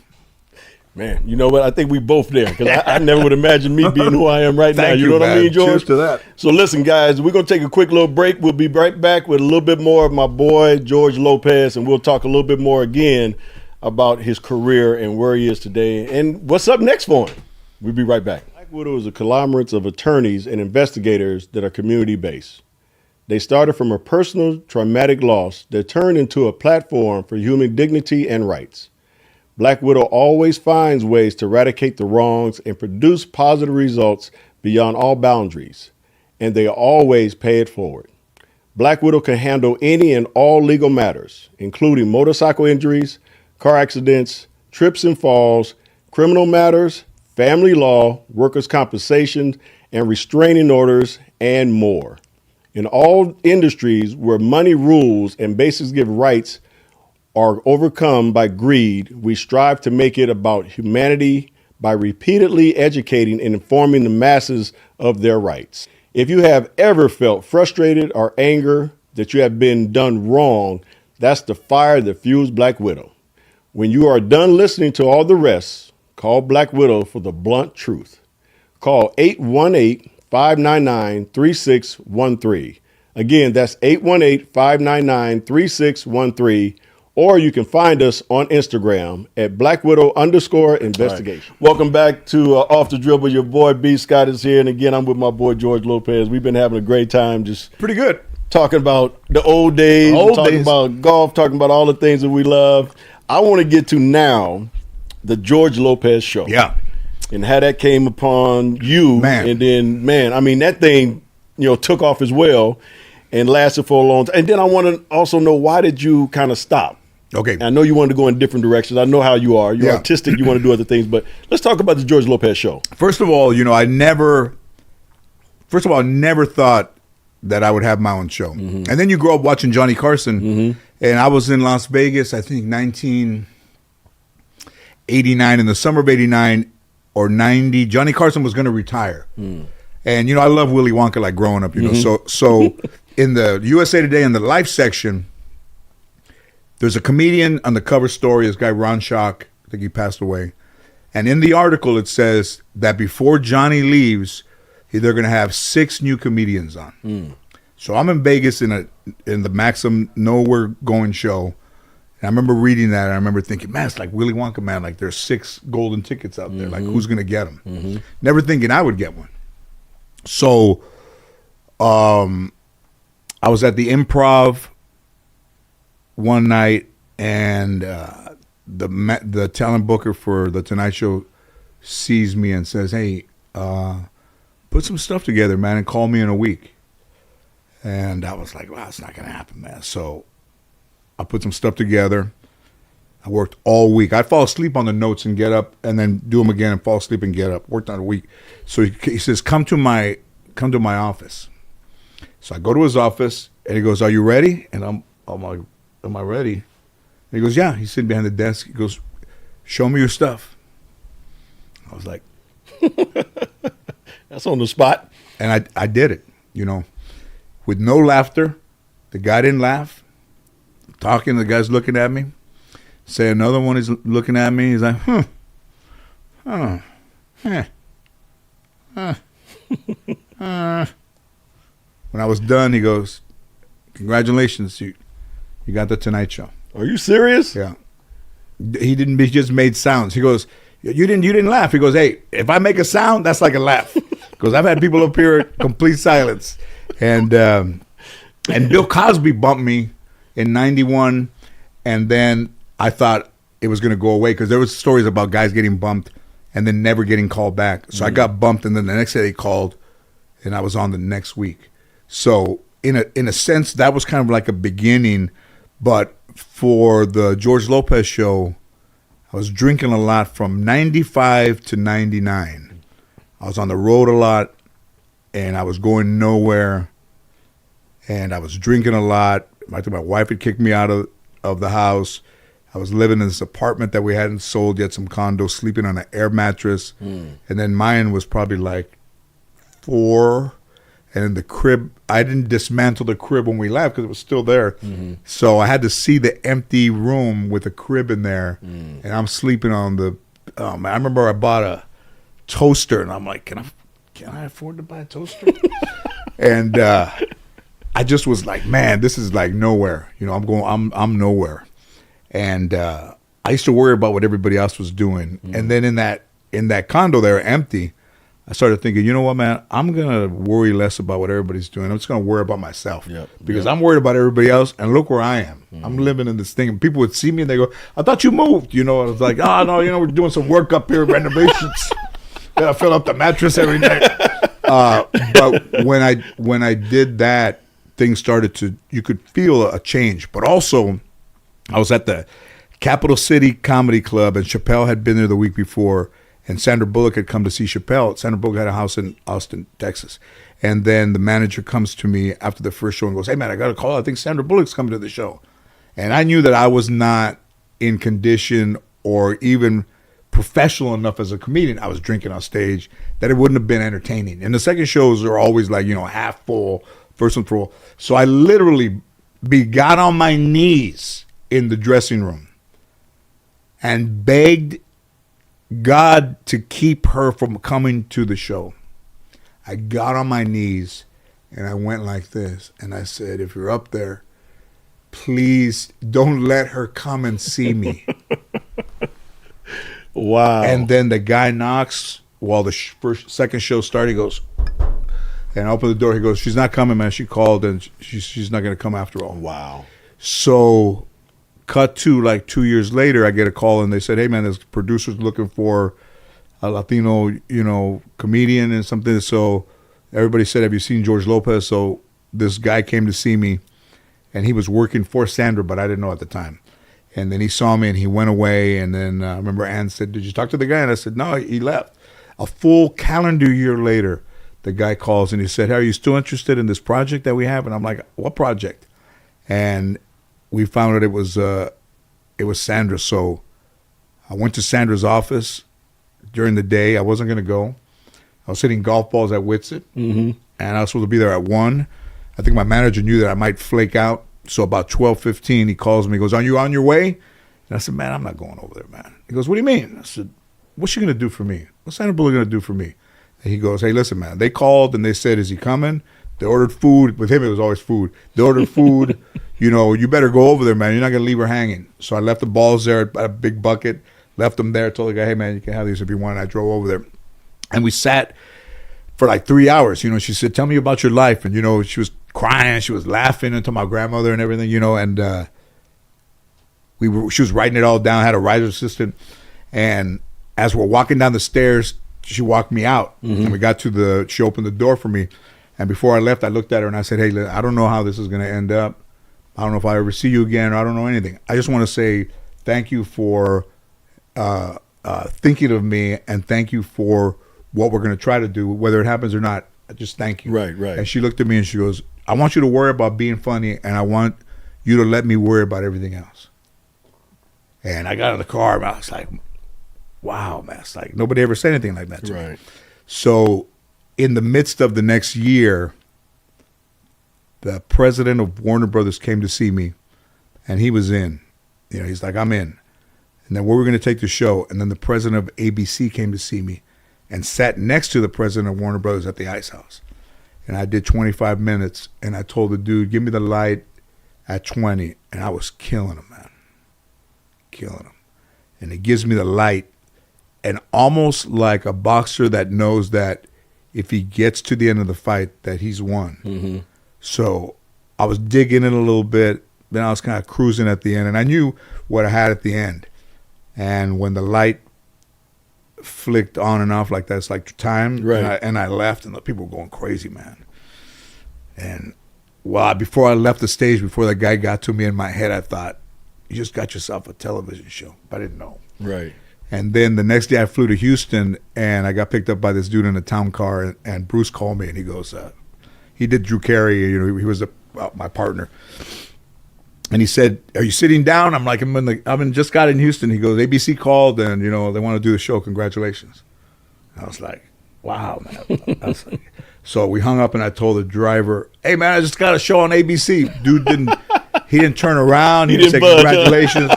Man, you know what? I think we both there, because I never would imagine me being who I am right now. You know what I mean, George? Cheers to that. So listen, guys, we're going to take a quick little break. We'll be right back with a little bit more of my boy, George Lopez, and we'll talk a little bit more again about his career and where he is today and what's up next for him. We'll be right back. Black Widow is a conglomerate of attorneys and investigators that are community-based. They started from a personal traumatic loss that turned into a platform for human dignity and rights. Black Widow always finds ways to eradicate the wrongs and produce positive results beyond all boundaries, and they always pay it forward. Black Widow can handle any and all legal matters, including motorcycle injuries, car accidents, trips and falls, criminal matters, family law, workers' compensation, and restraining orders, and more. In all industries where money rules and basic give rights are overcome by greed, we strive to make it about humanity by repeatedly educating and informing the masses of their rights. If you have ever felt frustrated or anger that you have been done wrong, that's the fire that fuels Black Widow. When you are done listening to all the rest, call Black Widow for the blunt truth. Call 818-599-3613. Again, that's 818-599-3613. Or you can find us on Instagram at BlackWidow_investigation. Right. Welcome back to Off the Dribble. Your boy B. Scott is here. And again, I'm with my boy George Lopez. We've been having a great time. Just pretty good. Talking about the old days. Talking about golf. Talking about all the things that we love. I want to get to now the George Lopez show. Yeah. And how that came upon you. Man. And then, man, I mean, that thing, took off as well and lasted for a long time. And then I want to also know, why did you kind of stop? Okay. I know you wanted to go in different directions. I know how you are. You're artistic. You want to do other things. But let's talk about the George Lopez show. First of all, I never thought that I would have my own show. Mm-hmm. And then you grow up watching Johnny Carson. Mm-hmm. And I was in Las Vegas, I think 1989, in the summer of 89 or 90. Johnny Carson was going to retire. Mm. And, I love Willy Wonka like growing up, Mm-hmm. So in the USA Today, in the Life section, there's a comedian on the cover story, this guy Ron Schock, I think he passed away. And in the article, it says that before Johnny leaves, they're going to have 6 new comedians on. Mm. So I'm in Vegas in the Maxim Nowhere Going show. And I remember reading that, and I remember thinking, man, it's like Willy Wonka, man. Like, there's 6 golden tickets out there. Like, who's going to get them? Mm-hmm. Never thinking I would get one. So I was at the Improv one night, and the talent booker for the Tonight Show sees me and says, hey, put some stuff together, man, and call me in a week. And I was like, wow, it's not going to happen, man. So I put some stuff together. I worked all week. I'd fall asleep on the notes and get up and then do them again and fall asleep and get up. Worked on a week. So he says, come to my office. So I go to his office, and he goes, are you ready? And I'm like, am I ready? And he goes, yeah. He's sitting behind the desk. He goes, show me your stuff. I was like, that's on the spot. And I did it, with no laughter. The guy didn't laugh. I'm talking, the guy's looking at me. Say another one is looking at me. He's like, When I was done, he goes, congratulations, you got the Tonight Show. Are you serious? Yeah. He just made sounds. He goes, you didn't laugh. He goes, hey, if I make a sound, that's like a laugh. Because I've had people up here at complete silence. And Bill Cosby bumped me in 91, and then I thought it was going to go away because there was stories about guys getting bumped and then never getting called back. So I got bumped, and then the next day they called, and I was on the next week. So in a sense, that was kind of like a beginning. But for the George Lopez show, I was drinking a lot from 95 to 99. I was on the road a lot, and I was going nowhere, and I was drinking a lot. I think my wife had kicked me out of the house. I was living in this apartment that we hadn't sold yet, some condo, sleeping on an air mattress. And then mine was probably like 4. And in the crib, I didn't dismantle the crib when we left because it was still there. Mm-hmm. So I had to see the empty room with a crib in there. And I'm sleeping on the, I remember I bought a toaster, and I'm like, can I afford to buy a toaster? And I just was like, man, this is like nowhere. I'm nowhere. And I used to worry about what everybody else was doing. And then in that condo there, empty, I started thinking, you know what, man, I'm going to worry less about what everybody's doing. I'm just going to worry about myself. Because I'm worried about everybody else, and look where I am. I'm living in this thing. And people would see me, and they go, I thought you moved. I was like, oh, no, we're doing some work up here, renovations. Then I fill up the mattress every night. But when I did that, things started to, you could feel a change. But also, I was at the Capital City Comedy Club, and Chappelle had been there the week before, and Sandra Bullock had come to see Chappelle. Sandra Bullock had a house in Austin, Texas. And then the manager comes to me after the first show and goes, hey, man, I got a call. I think Sandra Bullock's coming to the show. And I knew that I was not in condition or even professional enough as a comedian. I was drinking on stage, that it wouldn't have been entertaining. And the second shows are always like, half full, first one full. So I literally got on my knees in the dressing room and begged God to keep her from coming to the show. I got on my knees and I went like this. And I said, if you're up there, please don't let her come and see me. Wow. And then the guy knocks while the second show started. He goes, and I open the door. He goes, she's not coming, man. She called and she's not going to come after all. Wow. So cut to like 2 years later, I get a call and they said, hey, man, this producer's looking for a Latino, comedian and something. So everybody said, have you seen George Lopez? So this guy came to see me, and he was working for Sandra, but I didn't know at the time. And then he saw me and he went away. And then I remember Ann said, did you talk to the guy? And I said, no, he left. A full calendar year later, the guy calls and he said, hey, are you still interested in this project that we have? And I'm like, what project? And we found out it was Sandra. So I went to Sandra's office during the day. I wasn't going to go. I was hitting golf balls at Whitsett, and I was supposed to be there at 1. I think my manager knew that I might flake out. So about 12:15, he calls me. He goes, are you on your way? And I said, man, I'm not going over there, man. He goes, what do you mean? I said, what's she going to do for me? What's Sandra Bullock going to do for me? And he goes, hey, listen, man. They called and they said, is he coming? They ordered food. With him, it was always food. They ordered food. You better go over there, man. You're not going to leave her hanging. So I left the balls there at a big bucket. Left them there, told the guy, hey, man, you can have these if you want. I drove over there. And we sat for like 3 hours. She said, tell me about your life. And, she was crying. She was laughing into my grandmother and everything, and she was writing it all down, had a writer's assistant. And as we're walking down the stairs, she walked me out. And we got to she opened the door for me. And before I left, I looked at her and I said, hey, I don't know how this is going to end up. I don't know if I ever see you again, or I don't know anything. I just want to say thank you for thinking of me, and thank you for what we're going to try to do, whether it happens or not. Just thank you. Right. And she looked at me and she goes, I want you to worry about being funny, and I want you to let me worry about everything else. And I got in the car and I was like, wow, man. It's like nobody ever said anything like that to me. So in the midst of the next year, the president of Warner Brothers came to see me, and he was in. He's like, I'm in. And then where we're going to take the show. And then the president of ABC came to see me and sat next to the president of Warner Brothers at the Ice House. And I did 25 minutes, and I told the dude, give me the light at 20. And I was killing him, man. Killing him. And he gives me the light, and almost like a boxer that knows that if he gets to the end of the fight, that he's won. So I was digging in a little bit. Then I was kind of cruising at the end, and I knew what I had at the end. And when the light flicked on and off like that, it's like time. Right. And I left, and the people were going crazy, man. And before I left the stage, before that guy got to me, in my head, I thought, you just got yourself a television show. But I didn't know. Right. And then the next day I flew to Houston, and I got picked up by this dude in a town car, and Bruce called me, and he goes, he did Drew Carey, he was my partner. And he said, are you sitting down? I'm like, I'm just got in Houston. He goes, ABC called, and they want to do the show. Congratulations. I was like, wow, man. So we hung up, and I told the driver, hey, man, I just got a show on ABC. Dude didn't turn around. He didn't say congratulations.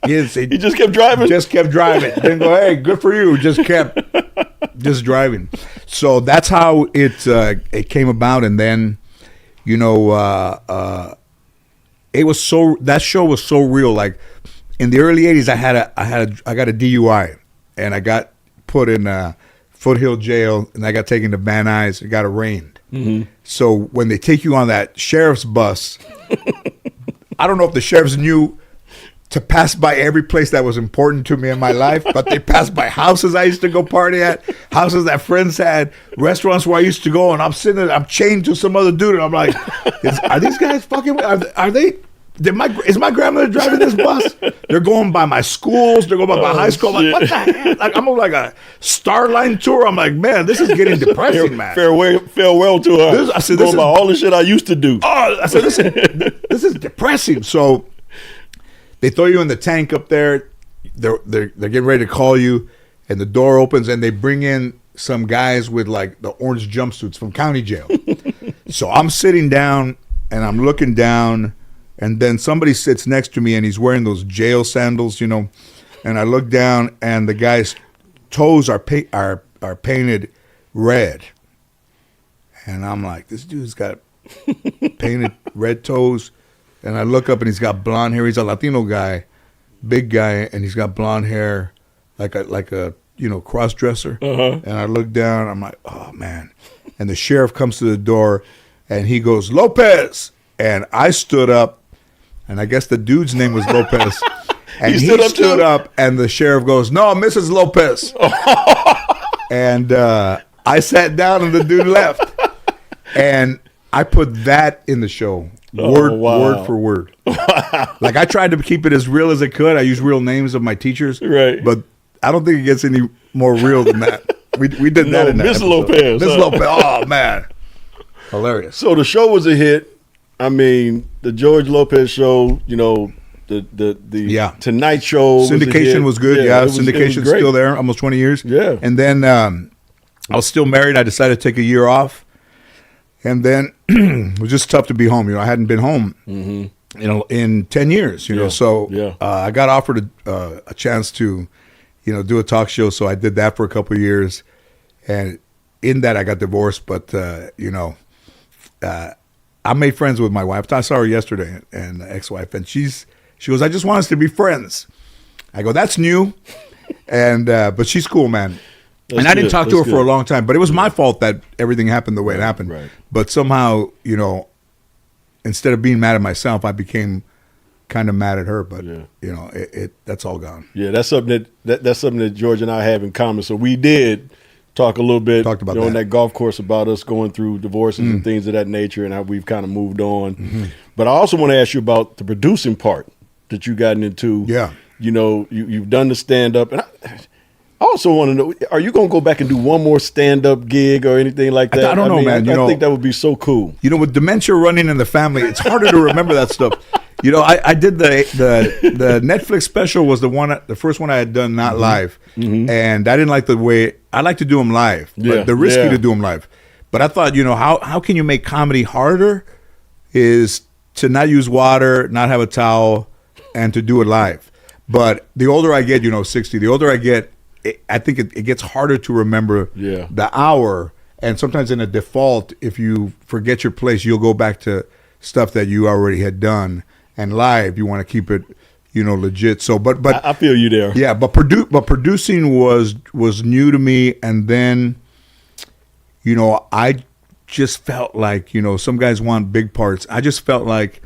He didn't say. He just kept driving. Didn't go, hey, good for you. Just kept driving. So that's how it came about. And then, it was that show was so real. Like in the early 80s, I got a DUI, and I got put in Foothill Jail, and I got taken to Van Nuys and got arraigned. So when they take you on that sheriff's bus, I don't know if the sheriffs knew to pass by every place that was important to me in my life, but they passed by houses I used to go party at, houses that friends had, restaurants where I used to go, and I'm sitting there, I'm chained to some other dude, and I'm like, are these guys fucking, are they is my grandmother driving this bus? They're going by my schools. They're going by my high school. I'm like, what the heck? Like, I'm on like a Starline tour. I'm like, man, this is getting depressing, man. Farewell to her. I said, going by all the shit I used to do. Oh, I said, this is depressing. So they throw you in the tank up there. They're getting ready to call you, and the door opens, and they bring in some guys with like the orange jumpsuits from county jail. So I'm sitting down, and I'm looking down, and then somebody sits next to me, and he's wearing those jail sandals, and I look down, and the guy's toes are painted red, and I'm like, this dude's got painted red toes, and I look up, and he's got blonde hair. He's a Latino guy, big guy, and he's got blonde hair, like a cross dresser. And I look down, I'm like, oh man, and the sheriff comes to the door, and he goes, Lopez, and I stood up, and I guess the dude's name was Lopez. And he stood up, and the sheriff goes, no, Mrs. Lopez. And I sat down, and the dude left. And I put that in the show, word for word. Like, I tried to keep it as real as I could. I used real names of my teachers. Right. But I don't think it gets any more real than that. We did that in that Miss episode. Lopez. Miss Lopez. Oh, man. Hilarious. So the show was a hit. I mean, the George Lopez show, the Tonight Show. Syndication was good. Yeah, syndication's great. still there, almost 20 years. Yeah. And then I was still married. I decided to take a year off. And then it was just tough to be home. I hadn't been home, in 10 years, So I got offered a chance to, do a talk show. So I did that for a couple of years. And in that, I got divorced. But, I made friends with my wife. I saw her yesterday, and the ex-wife, and she goes, I just want us to be friends. I go, that's new. And but she's cool, man. And I didn't talk to her for a long time, but it was my fault that everything happened the way it happened. Right. But somehow, instead of being mad at myself, I became kind of mad at her. But that's all gone. Yeah, that's something that's something that George and I have in common. So we did talk a little bit on that golf course about us going through divorces and things of that nature, and how we've kind of moved on. But I also want to ask you about the producing part that you gotten into. Yeah, you've done the stand up, and I also want to know, are you going to go back and do one more stand-up gig or anything like that? I don't know, man. I think that would be so cool. With dementia running in the family, it's harder to remember that stuff. I did the Netflix special was the first one I had done not live, and I didn't like the way I like to do them live. But they're risky to do them live. But I thought, how can you make comedy harder? Is to not use water, not have a towel, and to do it live. But the older I get, 60. The older I get, I think it gets harder to remember the hour. And sometimes in a default, if you forget your place, you'll go back to stuff that you already had done. And live, you want to keep it, legit. So, but I feel you there. Yeah, but producing was new to me. And then, I just felt like, some guys want big parts. I just felt like,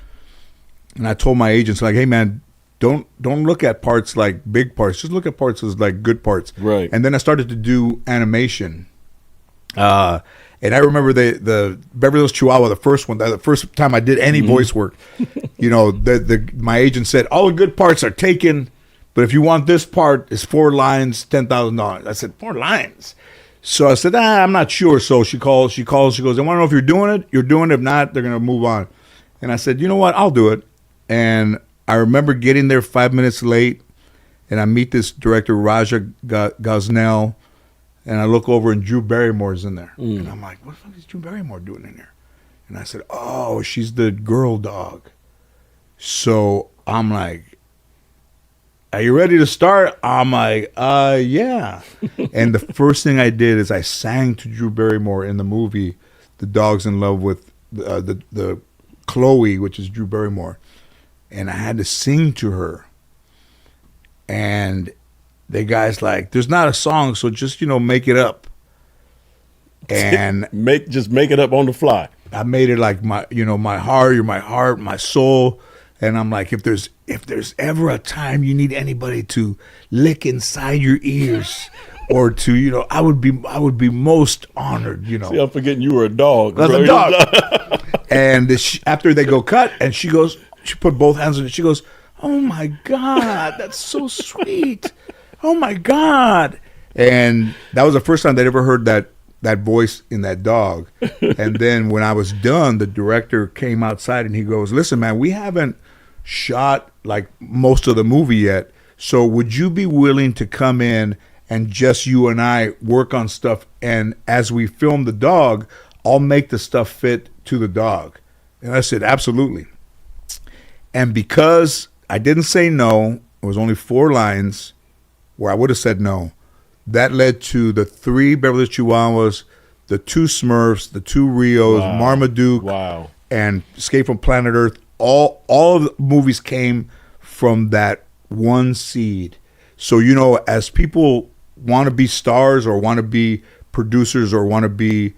and I told my agents, like, hey, man, don't look at parts like big parts. Just look at parts as like good parts. Right. And then I started to do animation. And I remember the Beverly Hills Chihuahua, the first time I did any voice work, my agent said, all the good parts are taken, but if you want this part, it's 4 lines, $10,000. I said, 4 lines? So I said, I'm not sure. So she calls, she goes, I want to know if you're doing it. You're doing it. If not, they're going to move on. And I said, you know what? I'll do it. And I remember getting there 5 minutes late, and I meet this director, Raja Gosnell, and I look over, and Drew Barrymore's in there. And I'm like, what the fuck is Drew Barrymore doing in there? And I said, oh, she's the girl dog. So I'm like, are you ready to start? I'm like, yeah. And the first thing I did is I sang to Drew Barrymore in the movie The Dog's in Love with the Chloe, which is Drew Barrymore. And I had to sing to her. And the guy's like, there's not a song, so just, make it up. And make it up on the fly. I made it like my heart, you're my heart, my soul. And I'm like, if there's ever a time you need anybody to lick inside your ears or to, I would be most honored, See, I'm forgetting you were a dog. I was a dog. And after they go cut, and she goes, she put both hands on it. She goes, "Oh my God, that's so sweet. Oh my God." And that was the first time they'd ever heard that voice in that dog. And then when I was done, the director came outside and he goes, "Listen, man, we haven't shot like most of the movie yet. So would you be willing to come in and just you and I work on stuff? And as we film the dog, I'll make the stuff fit to the dog." And I said, "Absolutely." And because I didn't say no, it was only 4 lines where I would have said no. That led to the 3 Beverly Chihuahuas, the 2 Smurfs, the 2 Rios, Marmaduke, and Escape from Planet Earth. All of the movies came from that one seed. So, you know, as people want to be stars or want to be producers or want to be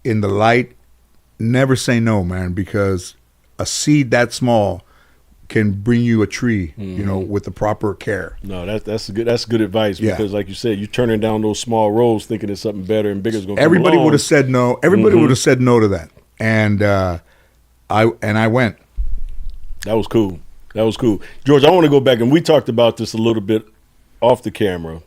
in the light, never say no, man, because a seed that small can bring you a tree, you know, with the proper care. No, that's good advice, because like you said, you're turning down those small roles thinking it's something better and bigger is going to come along. Everybody would have said no. Everybody would have said no to that. And I went. That was cool. George, I want to go back, and we talked about this a little bit off the camera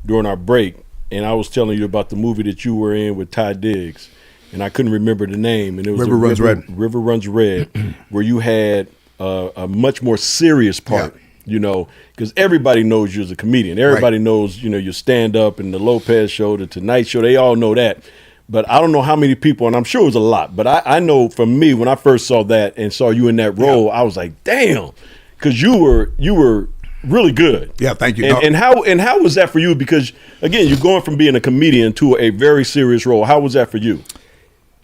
during our break, and I was telling you about the movie that you were in with Ty Diggs, and I couldn't remember the name, and it was River Runs Red. River Runs Red, where you had a much more serious part, you know, because everybody knows you as a comedian. Everybody knows, you know, your stand-up and the Lopez show, the Tonight Show. They all know that. But I don't know how many people, and I'm sure it was a lot, but I know for me, when I first saw that and saw you in that role, I was like, damn, because you were really good. Yeah, thank you. And how was that for you? Because, again, you're going from being a comedian to a very serious role. How was that for you?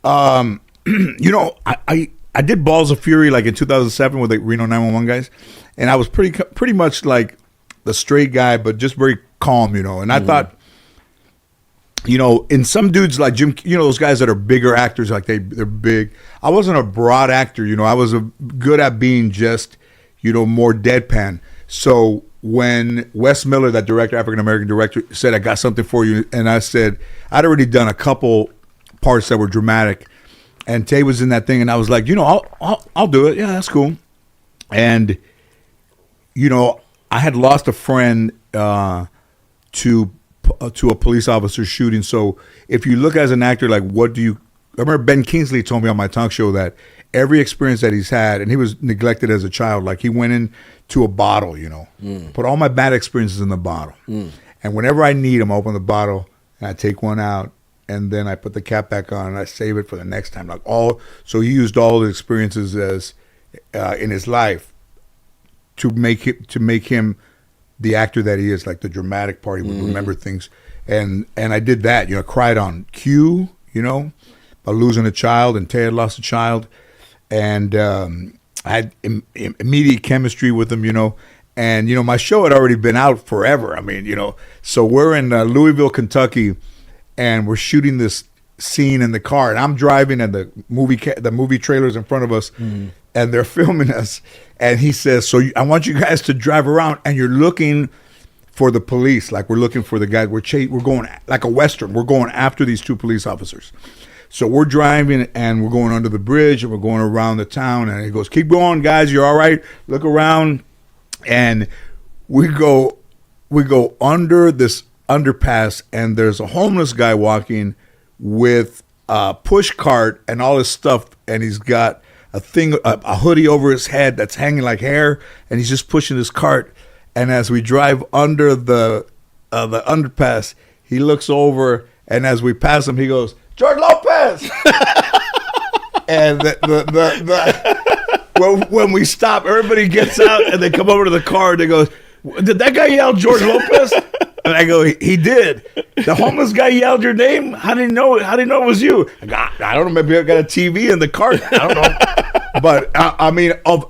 You know, I did Balls of Fury like in 2007 with the Reno 911 guys, and I was pretty much like the straight guy, but just very calm, you know. And I thought, you know, in some dudes like Jim, you know, those guys that are bigger actors, like they're big. I wasn't a broad actor, you know. I was good at being just, you know, more deadpan. So when Wes Miller, that director, African American director, said, "I got something for you," and I said, I'd already done a couple parts that were dramatic. And Tay was in that thing, and I was like, you know, I'll do it. Yeah, that's cool. And, you know, I had lost a friend to a police officer shooting. So if you look as an actor, like, what do you? I remember Ben Kingsley told me on my talk show that every experience that he's had, and he was neglected as a child. Like, he went into a bottle, you know, put all my bad experiences in the bottle, and whenever I need them, I open the bottle and I take one out. And then I put the cap back on and I save it for the next time. So he used all the experiences as in his life to make him the actor that he is, like the dramatic part. He would remember things, and I did that. You know, cried on cue. You know, about losing a child, and Tay had lost a child, and I had immediate chemistry with him. You know. And you know, my show had already been out forever. I mean, you know, so we're in Louisville, Kentucky. And we're shooting this scene in the car, and I'm driving, and the movie trailer's in front of us, and they're filming us. And he says, "So I want you guys to drive around, and you're looking for the police, like we're looking for the guy. We're going like a Western. We're going after these 2 police officers. So we're driving, and we're going under the bridge, and we're going around the town. And he goes, 'Keep going, guys. You're all right. Look around.' And we go under this underpass, and there's a homeless guy walking with a push cart and all his stuff, and he's got a hoodie over his head that's hanging like hair, and he's just pushing his cart. And as we drive under the underpass, he looks over, and as we pass him, he goes, 'George Lopez!' And when we stop, everybody gets out, and they come over to the car, and they go, 'Did that guy yell George Lopez?' And I go, 'He did. The homeless guy yelled your name. How did he know? How did he know it was you?' I go, 'I don't know. Maybe I got a TV in the cart. I don't know.' But I mean, of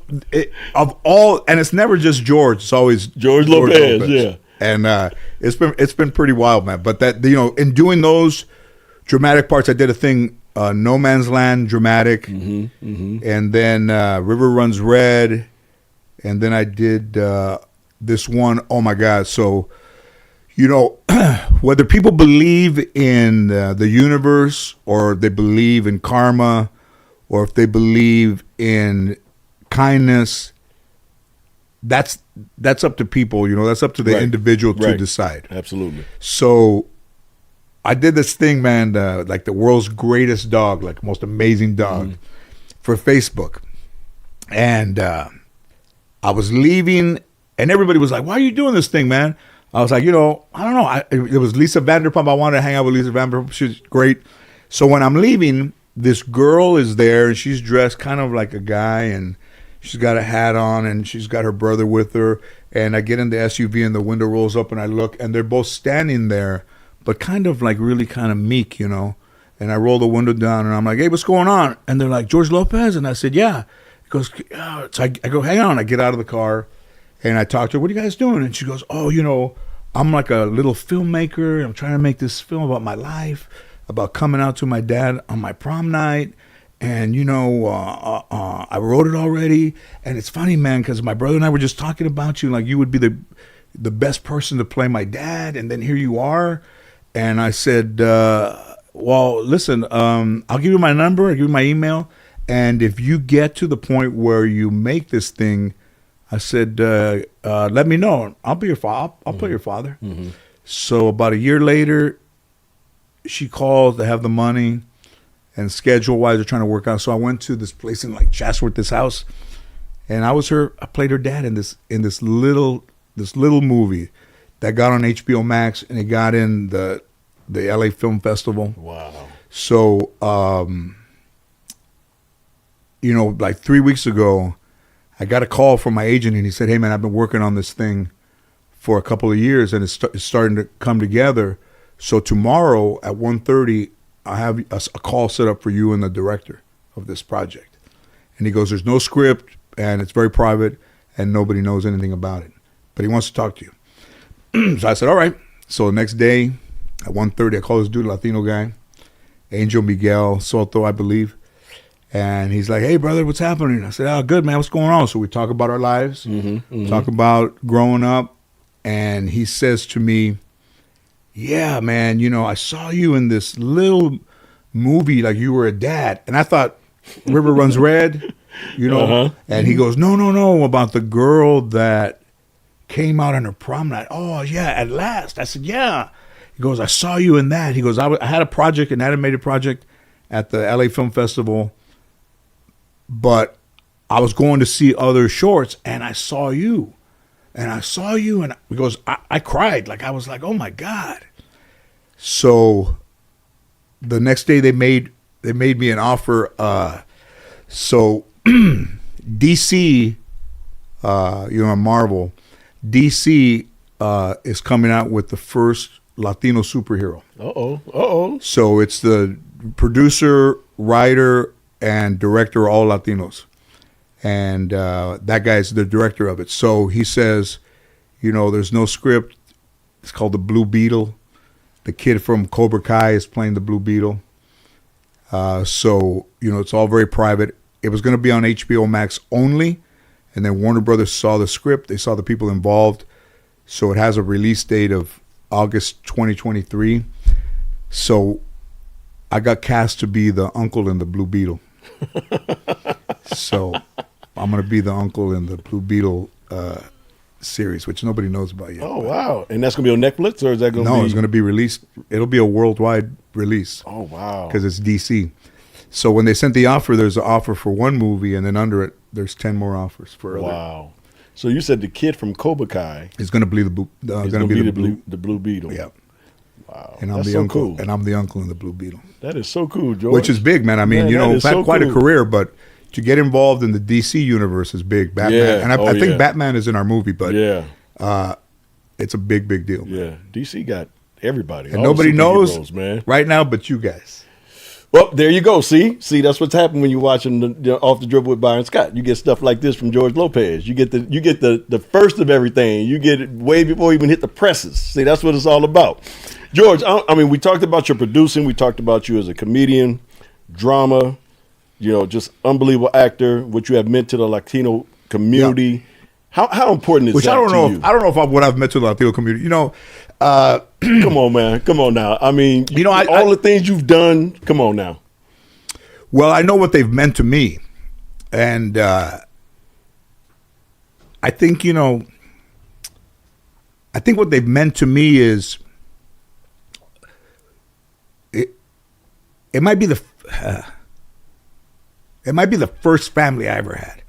all, and it's never just George. It's always George Lopez. Yeah. And it's been pretty wild, man. But that, you know, in doing those dramatic parts, I did a thing, No Man's Land, dramatic, and then River Runs Red, and then I did this one. Oh my God! So. You know, whether people believe in the universe, or they believe in karma, or if they believe in kindness, that's up to people, you know, that's up to the individual to decide. Absolutely. So I did this thing, man, like the world's greatest dog, like most amazing dog for Facebook. And I was leaving and everybody was like, why are you doing this thing, man? I was like, you know, I don't know. It was Lisa Vanderpump. I wanted to hang out with Lisa Vanderpump. She's great. So when I'm leaving, this girl is there and she's dressed kind of like a guy and she's got a hat on and she's got her brother with her. And I get in the SUV and the window rolls up and I look and they're both standing there, but kind of like really kind of meek, you know. And I roll the window down and I'm like, hey, what's going on? And they're like, George Lopez? And I said, yeah. He goes, yeah. So I go, hang on. I get out of the car and I talk to her, what are you guys doing? And she goes, oh, you know, I'm like a little filmmaker. I'm trying to make this film about my life, about coming out to my dad on my prom night. And, you know, I wrote it already. And it's funny, man, because my brother and I were just talking about you. Like, you would be the best person to play my dad. And then here you are. And I said, well, listen, I'll give you my number. I'll give you my email. And if you get to the point where you make this thing, I said, let me know. I'll be your father. I'll play your father. So about a year later, she called to have the money, and schedule-wise, they're trying to work out. So I went to this place in like Chatsworth, this house, and I played her dad in this little movie that got on HBO Max, and it got in the LA Film Festival. Wow. So, you know, like 3 weeks ago, I got a call from my agent, and he said, hey, man, I've been working on this thing for a couple of years, and it's starting to come together. So tomorrow at 1:30, I have a call set up for you and the director of this project. And he goes, there's no script, and it's very private, and nobody knows anything about it. But he wants to talk to you. So I said, all right. So the next day at 1:30, I call this dude, Latino guy, Angel Miguel Soto, I believe. And he's like, hey, brother, what's happening? I said, oh, good, man. What's going on? So we talk about our lives, talk about growing up. And he says to me, yeah, man, you know, I saw you in this little movie like you were a dad. And I thought, River Runs Red, you know. And he goes, no, about the girl that came out on her prom night. Oh, yeah, at last. I said, yeah. He goes, I saw you in that. He goes, I had a project, an animated project at the LA Film Festival, but I was going to see other shorts, and I saw you. And he goes, I cried. Like, I was like, oh, my God. So the next day they made me an offer. So DC, you know, Marvel, DC is coming out with the first Latino superhero. So it's the producer, writer, and director are all Latinos. And that guy's the director of it. So he says, you know, there's no script. It's called The Blue Beetle. The kid from Cobra Kai is playing the Blue Beetle. So, you know, it's all very private. It was going to be on HBO Max only. And then Warner Brothers saw the script. They saw the people involved. So it has a release date of August 2023. So I got cast to be the uncle in the Blue Beetle. So I'm going to be the uncle in the Blue Beetle series, which nobody knows about yet. Oh, wow. And that's going to be on Netflix, or is that going to be? No, it's going to be released. It'll be a worldwide release. Oh, wow. Because it's DC. So when they sent the offer, there's an offer for one movie, and then under it, there's 10 more offers for other. Wow. So you said the kid from Cobra Kai is going to be the Blue Beetle. Yeah. Wow. And I'm That's the so uncle. cool. And I'm the uncle in the Blue Beetle. That is so cool, George. Which is big, man. I mean, Man, you know, that I've is had so quite a cool. career, but to get involved in the DC universe is big. Batman, Yeah. and I think Batman is in our movie, but it's a big, big deal. Man. Yeah, DC got everybody. And all nobody the knows superheroes, man. right now but you guys. Well, there you go. See, that's what's happened when you're watching the Off the Dribble with Byron Scott. You get stuff like this from George Lopez. You get the first of everything. You get it way before you even hit the presses. See, that's what it's all about. George, I mean, we talked about your producing. We talked about you as a comedian, drama, you know, just unbelievable actor, what you have meant to the Latino community. Yeah. How important is that to you? I don't know if what I've meant to the Latino community. You know, come on, man. Come on now. I mean, you know, all the things you've done. Come on now. Well, I know what they've meant to me, and I I think, I think what they've meant to me is it might be the first family I ever had.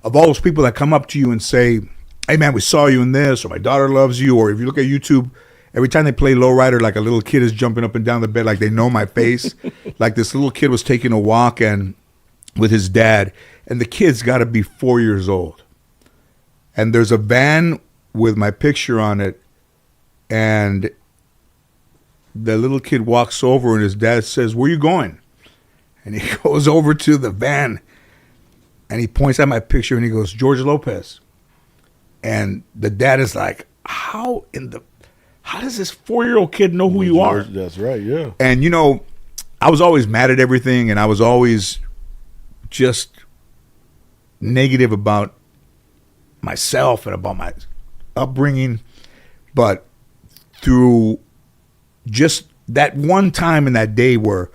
Of all those people that come up to you and say, hey man, we saw you in this, or my daughter loves you, or if you look at YouTube, every time they play Lowrider, like a little kid is jumping up and down the bed, like they know my face. Like this little kid was taking a walk and with his dad, and the kid's got to be 4 years old. And there's a van with my picture on it, and the little kid walks over and his dad says, where you going? And he goes over to the van and he points at my picture and he goes, George Lopez. And the dad is like, how does this 4-year-old kid know who you are? That's right, yeah. And I was always mad at everything, and I was always just negative about myself and about my upbringing. But through just that one time in that day where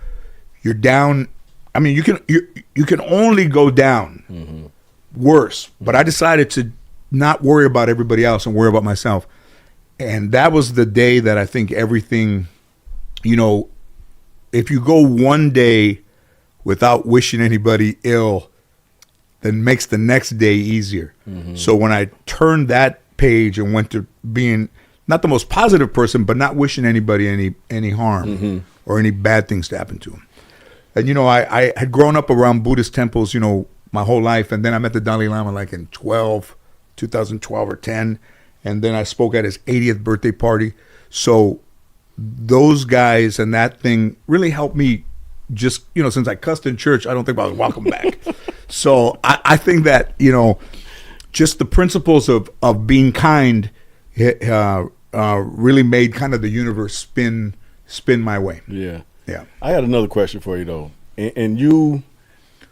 you're down, I mean, you can only go down worse. But I decided to not worry about everybody else and worry about myself. And that was the day that I think everything, if you go one day without wishing anybody ill, then makes the next day easier. So when I turned that page and went to being not the most positive person, but not wishing anybody any harm or any bad things to happen to them. And, I had grown up around Buddhist temples, my whole life. And then I met the Dalai Lama like in 2012 or 10. And then I spoke at his 80th birthday party. So those guys and that thing really helped me just, since I cussed in church, I don't think I was welcome back. So I think that, just the principles of being kind really made kind of the universe spin my way. Yeah. Yeah. I had another question for you, though. And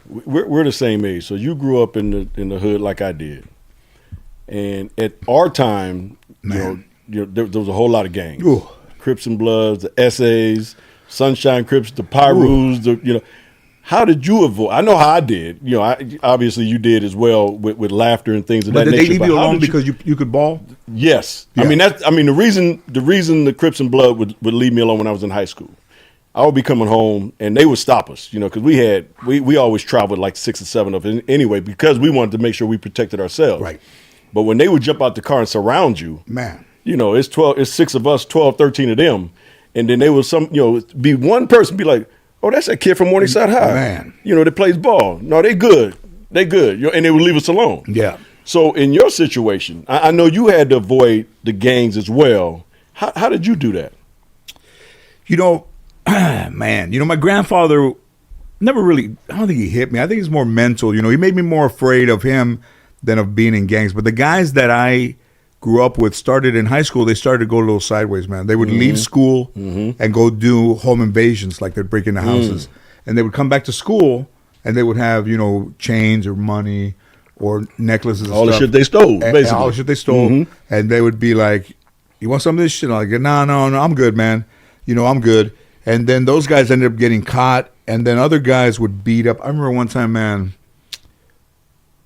we're the same age. So you grew up in the hood like I did. And at our time, there was a whole lot of gangs. Ooh. Crips and Bloods, the SAs, Sunshine Crips, the Pyrus, How did you avoid? I know how I did. Obviously you did as well with laughter and things of that nature. But did they leave you alone because you could ball? Yes. Yeah. The reason the Crips and Blood would leave me alone when I was in high school, I would be coming home and they would stop us, because we always traveled like 6 or 7 of them anyway, because we wanted to make sure we protected ourselves. Right. But when they would jump out the car and surround you, man, it's 6 of us, 12, 13 of them, and then they would be one person be like, oh, that's that kid from Morningside High, man, that plays ball. No, they good, and they would leave us alone. Yeah. So in your situation, I know you had to avoid the gangs as well. How did you do that? Man, my grandfather never really, I don't think he hit me. I think he's more mental. He made me more afraid of him than of being in gangs. But the guys that I grew up with started in high school. They started to go a little sideways, man. They would leave school and go do home invasions, like they'd break into houses. And they would come back to school and they would have, chains or money or necklaces and all stuff. The shit they stole, basically. All the shit they stole. And they would be like, you want some of this shit? I'm like, no, I'm good, man. I'm good. And then those guys ended up getting caught, and then other guys would beat up. I remember one time, man,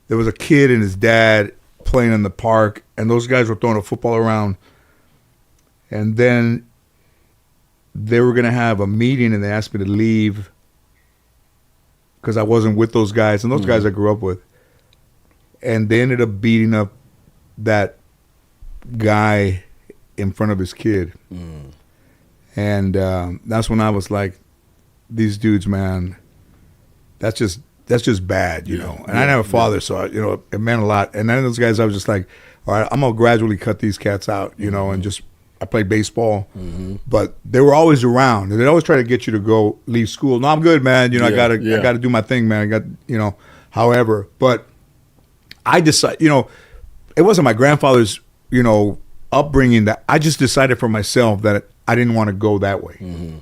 there was a kid and his dad playing in the park, and those guys were throwing a football around. And then they were going to have a meeting, and they asked me to leave because I wasn't with those guys, and those guys I grew up with. And they ended up beating up that guy in front of his kid. And that's when I was like, these dudes, man, that's just bad, And I didn't have a father, so it meant a lot. And then those guys, I was just like, all right, I'm gonna gradually cut these cats out, and just I played baseball, but they were always around, and they'd always try to get you to go leave school. No, I'm good, man. I gotta do my thing, man. I got however, but I decided, it wasn't my grandfather's, upbringing that I just decided for myself that I didn't want to go that way.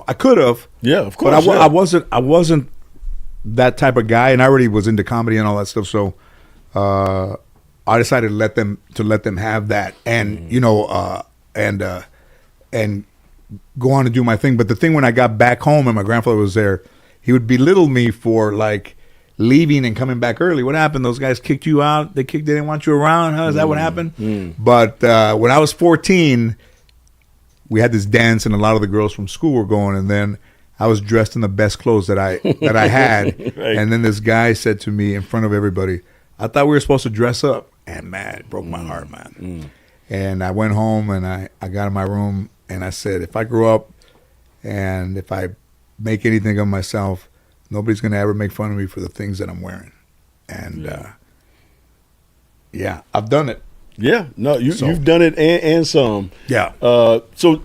I could have. Yeah, of course. But I wasn't that type of guy, and I already was into comedy and all that stuff. So I decided to let them have that, and and go on and do my thing. But the thing when I got back home and my grandfather was there, he would belittle me for like leaving and coming back early. What happened? Those guys kicked you out. They didn't want you around. Huh? Is that what happened? But when I was 14, we had this dance, and a lot of the girls from school were going, and then I was dressed in the best clothes that I had. Right. And then this guy said to me in front of everybody, I thought we were supposed to dress up. And man, it broke my heart, man. And I went home and I got in my room and I said, if I grow up and if I make anything of myself, nobody's going to ever make fun of me for the things that I'm wearing. And yeah, I've done it. Yeah, no, you've done it and some. Yeah. So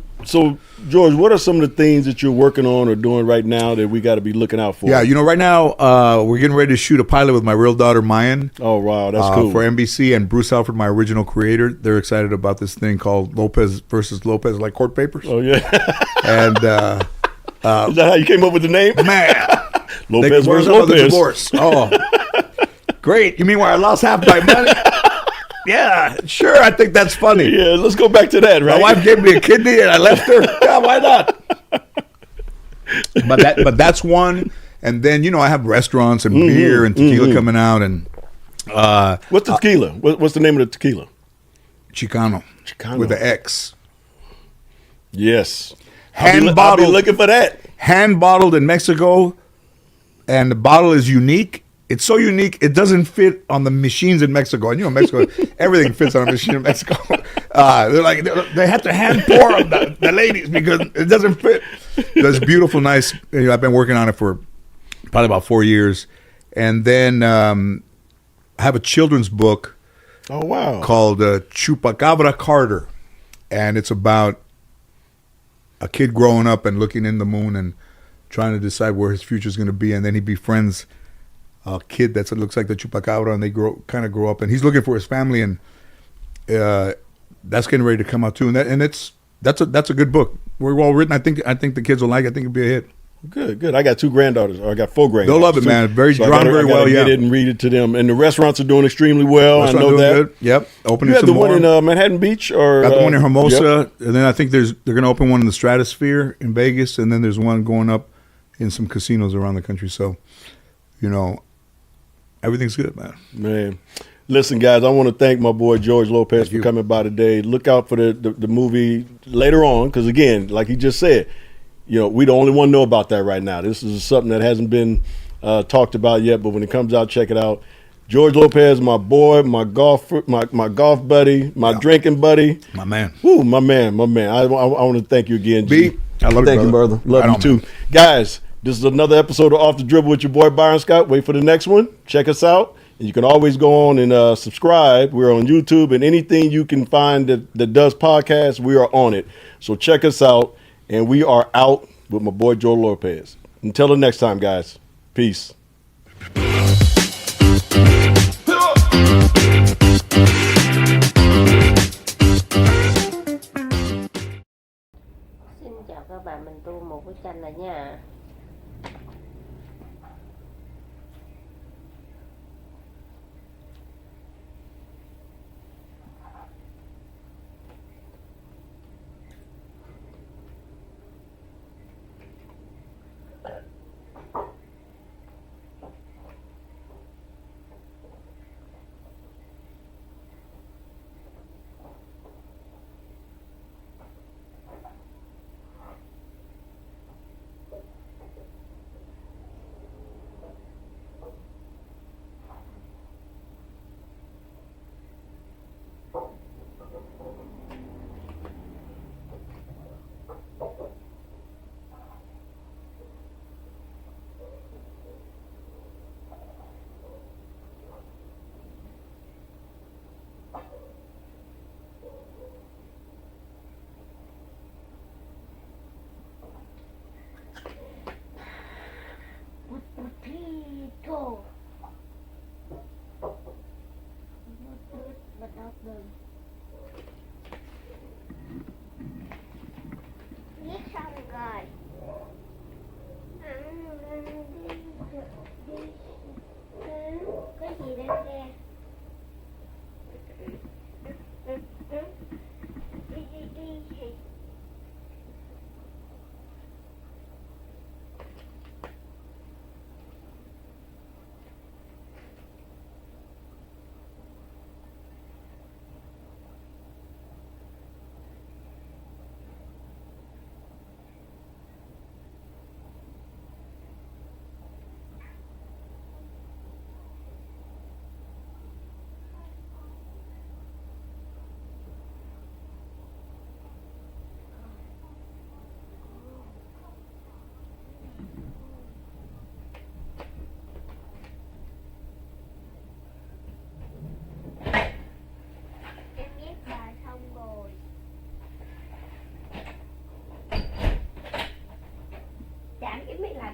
George, what are some of the things that you're working on or doing right now that we got to be looking out for? Yeah, right now we're getting ready to shoot a pilot with my real daughter Mayan. Oh wow, that's cool. For NBC, and Bruce Alford, my original creator. They're excited about this thing called Lopez versus Lopez, like court papers. Oh yeah. And is that how you came up with the name? Man, Lopez versus Lopez. Divorce. Oh, great. You mean where I lost half my money? Yeah, sure. I think that's funny. Yeah, let's go back to that, right? My wife gave me a kidney and I left her. Yeah, why not? But that's one. And then I have restaurants and beer and tequila coming out. And what's the tequila? What's the name of the tequila? Chicano. With an X. Yes. Hand bottled. I'll be looking for that. Hand bottled in Mexico, and the bottle is unique. It's so unique, it doesn't fit on the machines in Mexico. And Mexico, everything fits on a machine in Mexico. They have to hand pour on the ladies because it doesn't fit. It's beautiful, nice. I've been working on it for probably about 4 years. And then I have a children's book. Oh, wow. Called Chupacabra Carter. And it's about a kid growing up and looking in the moon and trying to decide where his future is going to be. And then he befriends a kid that looks like the Chupacabra, and they grow up, and he's looking for his family, and that's getting ready to come out too. And that's a good book. We're well written. I think the kids will like it. I think it'll be a hit. Good. I got 2 granddaughters, or I got 4 granddaughters. They'll love it, man. Very drawn very well. Yeah, get it and read it to them. And the restaurants are doing extremely well. I know that. Good. Yep, opening. You had some the one more. in Manhattan Beach, or got the one in Hermosa, yep. And then I think they're going to open one in the Stratosphere in Vegas, and then there's one going up in some casinos around the country. So, everything's good, man. Listen, guys, I want to thank my boy George Lopez for coming by today. Look out for the movie later on, because again, like he just said, we the only one know about that right now. This is something that hasn't been talked about yet, but when it comes out, check it out. George Lopez, my boy, my golf buddy, my drinking buddy, my man. Woo, my man. I want to thank you again, G. B, I love you, brother. Love you too, guys. This is another episode of Off the Dribble with your boy Byron Scott. Wait for the next one. Check us out. And you can always go on and subscribe. We're on YouTube, and anything you can find that does podcasts, we are on it. So check us out. And we are out with my boy Joe Lopez. Until the next time, guys. Peace. Xin chào các bạn, mình tu một bức tranh này nha.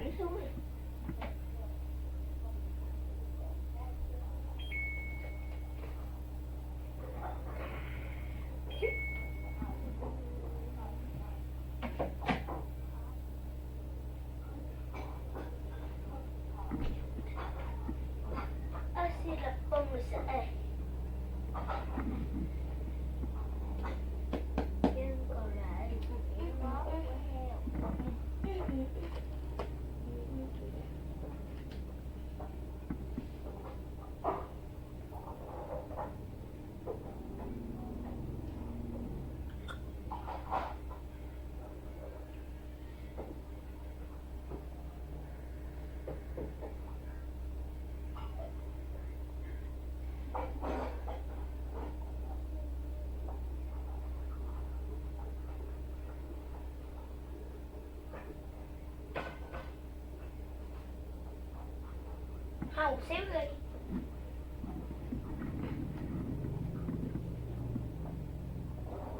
lặn xuống đi. Xin là con người sẽ nhưng còn lại chỉ có heo. Không, xíu đi.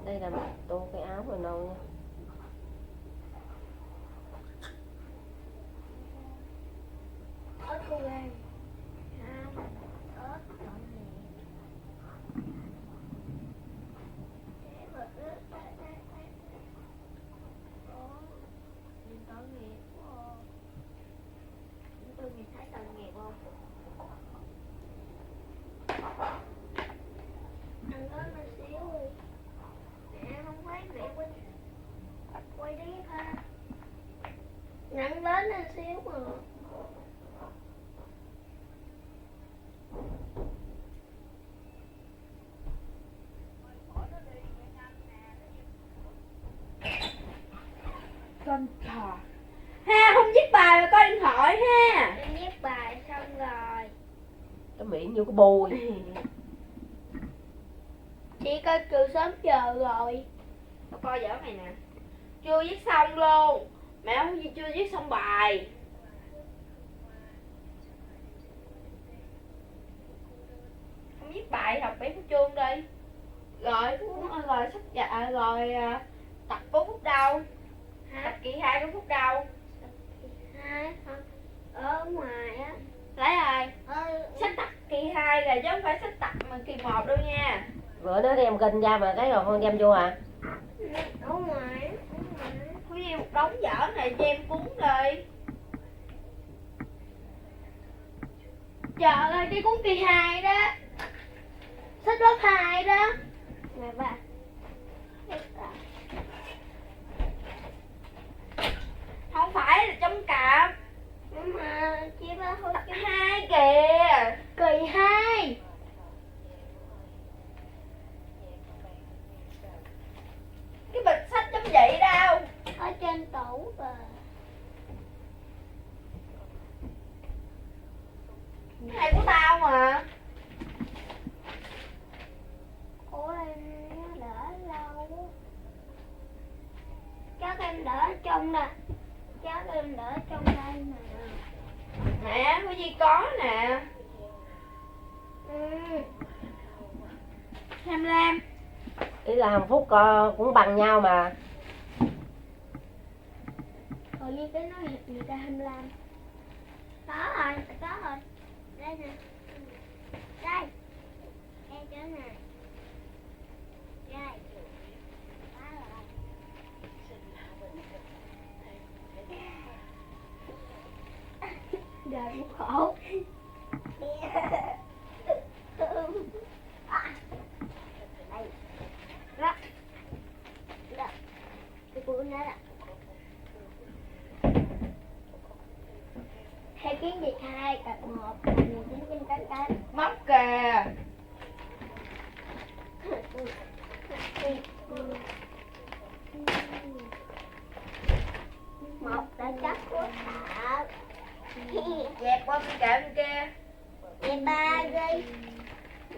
Đây là một tô cái áo vừa nâu nha. Ớt cô ăn. Ớt chọn nè. Để mà ớt mình tội nghiệp quá. Tôi nhìn thấy tội nghiệp không? Ăn ớt nó xíu đi. Mẹ không thấy mẹ quay đi ha. Nặng lớn lên xíu mà. Con thò ha, không viết bài mà có điện thoại ha. Em viết bài xong rồi. Cái miệng như cái bôi. Chị coi từ sớm giờ rồi. Con coi vở này nè. Chưa viết xong luôn. Mẹ không chưa viết xong bài. Không viết bài học 7 phút chương đi. Rồi sách dạ rồi tập 4 phút đâu? Tập kỳ 2 có phút đâu? Hai ở ngoài á. Lấy rồi. Sách tập kỳ 2 là chứ không phải sách tập mà kỳ 1 đâu nha. Bữa đó đem kênh ra mà cái rồi con đem vô hả? Ở ngoài. Có gì một đống vở này cho em cuốn đi. Trời ơi, cái cuốn kỳ 2 đó. Sách lớp 2 đó. Nè ba. Không phải là trong cặp. Nhưng mà chị ba không Tập 2 kìa. kỳ 2. Cái bịch sách giống vậy đâu. Ở trên tủ bà. Này của tao mà. Ủa em nó để lâu. Chắc em để trong nè. Chắc em để trong đây nè. Nè, có gì có nè. 25. Ý là 1 phút cũng bằng nhau mà. Rồi như cái nói người ta 25. Có rồi. Đây nè. Đây. Đây chỗ này. Đây. Đó rồi. Đời cũng khổ. Đây. Đó. Đó. Cái cuốn đó đó. Hai kiến Việt 2 tập 1 1988. Móc kìa. Một đã chắc của thợ. Dẹp qua bên kệ bên kia. Đi ba đi.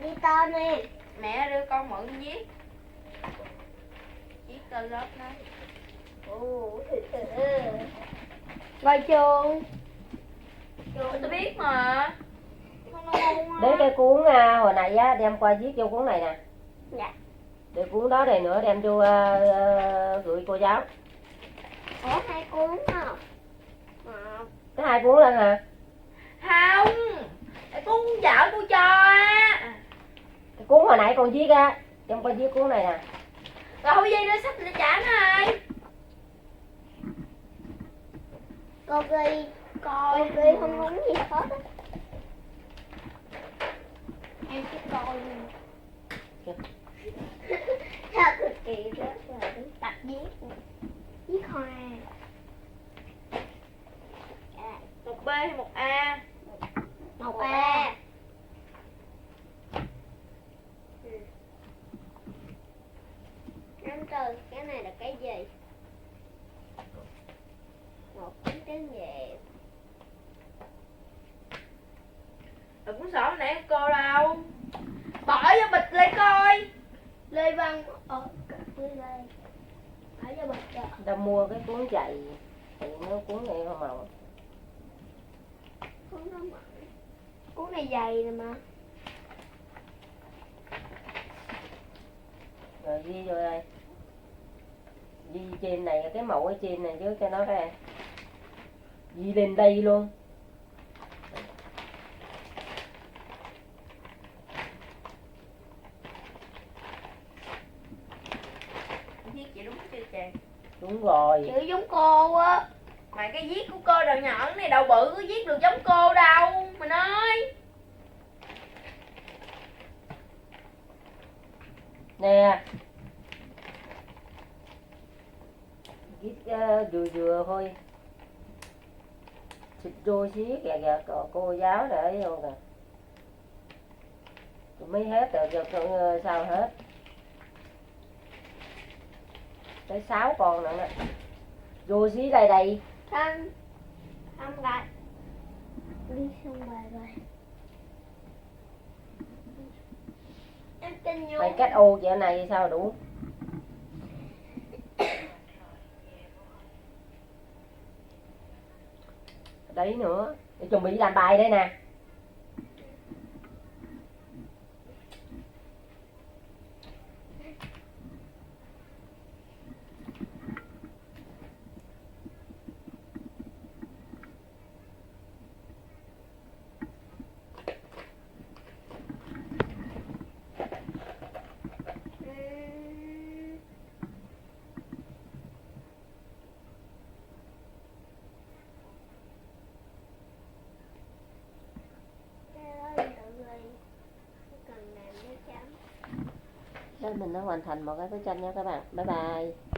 Đi to nè. Mẹ đưa con mượn viết. Viết tên lớp đó. Rồi trường. Trường tôi biết mà. Không ngu Để cái cuốn hồi nãy á, đem qua viết vô cuốn này nè. Dạ. Để cuốn đó này nữa đem vô gửi cô giáo. Ủa 2 cuốn không? Cái 2 cuốn lên hả? Không, cái cuốn vợ cô cho á. Cái cuốn hồi nãy con viết á, trong con viết cuốn này nè. Rồi không gì nữa sách để trả nó ai. Cô ghi không đúng gì hết á. Em chỉ coi luôn. Sao cực kỳ rất là tập viết. Viết hoa. Một B hay một A? Một A. Năm từ, cái này là cái gì? Một cái gì? Cuốn sổ nãy cô đâu? Bỏ vô bịch lại coi. Lê Văn Lê bỏ vô bịch rồi. Ta mua cái cuốn dày thì nó cuốn này không màu. Cuốn này dày nè mà. Rồi ghi vô đây. Ghi trên này, cái mẫu ở trên này chứ cho nó ra. Ghi lên đây luôn. Viết chị đúng chưa chị? Đúng rồi. Chữ giống cô á. Mà cái viết của cô đầu nhỏ này đầu bự có viết được giống cô đâu mình ơi. Nè. Viết vừa vừa thôi. Xịt vô xíu kìa cô giáo để vô kìa. Mới hết rồi sao hết. Tới 6 con nữa nè. Vô xí đây đây. Không lại. Đi xong bài rồi. Em tin vô. Mày cách ô chỗ này sao đủ. Đấy nữa. Để chuẩn bị làm bài đây nè. Đây mình đã hoàn thành một cái bức tranh nha các bạn. Bye bye.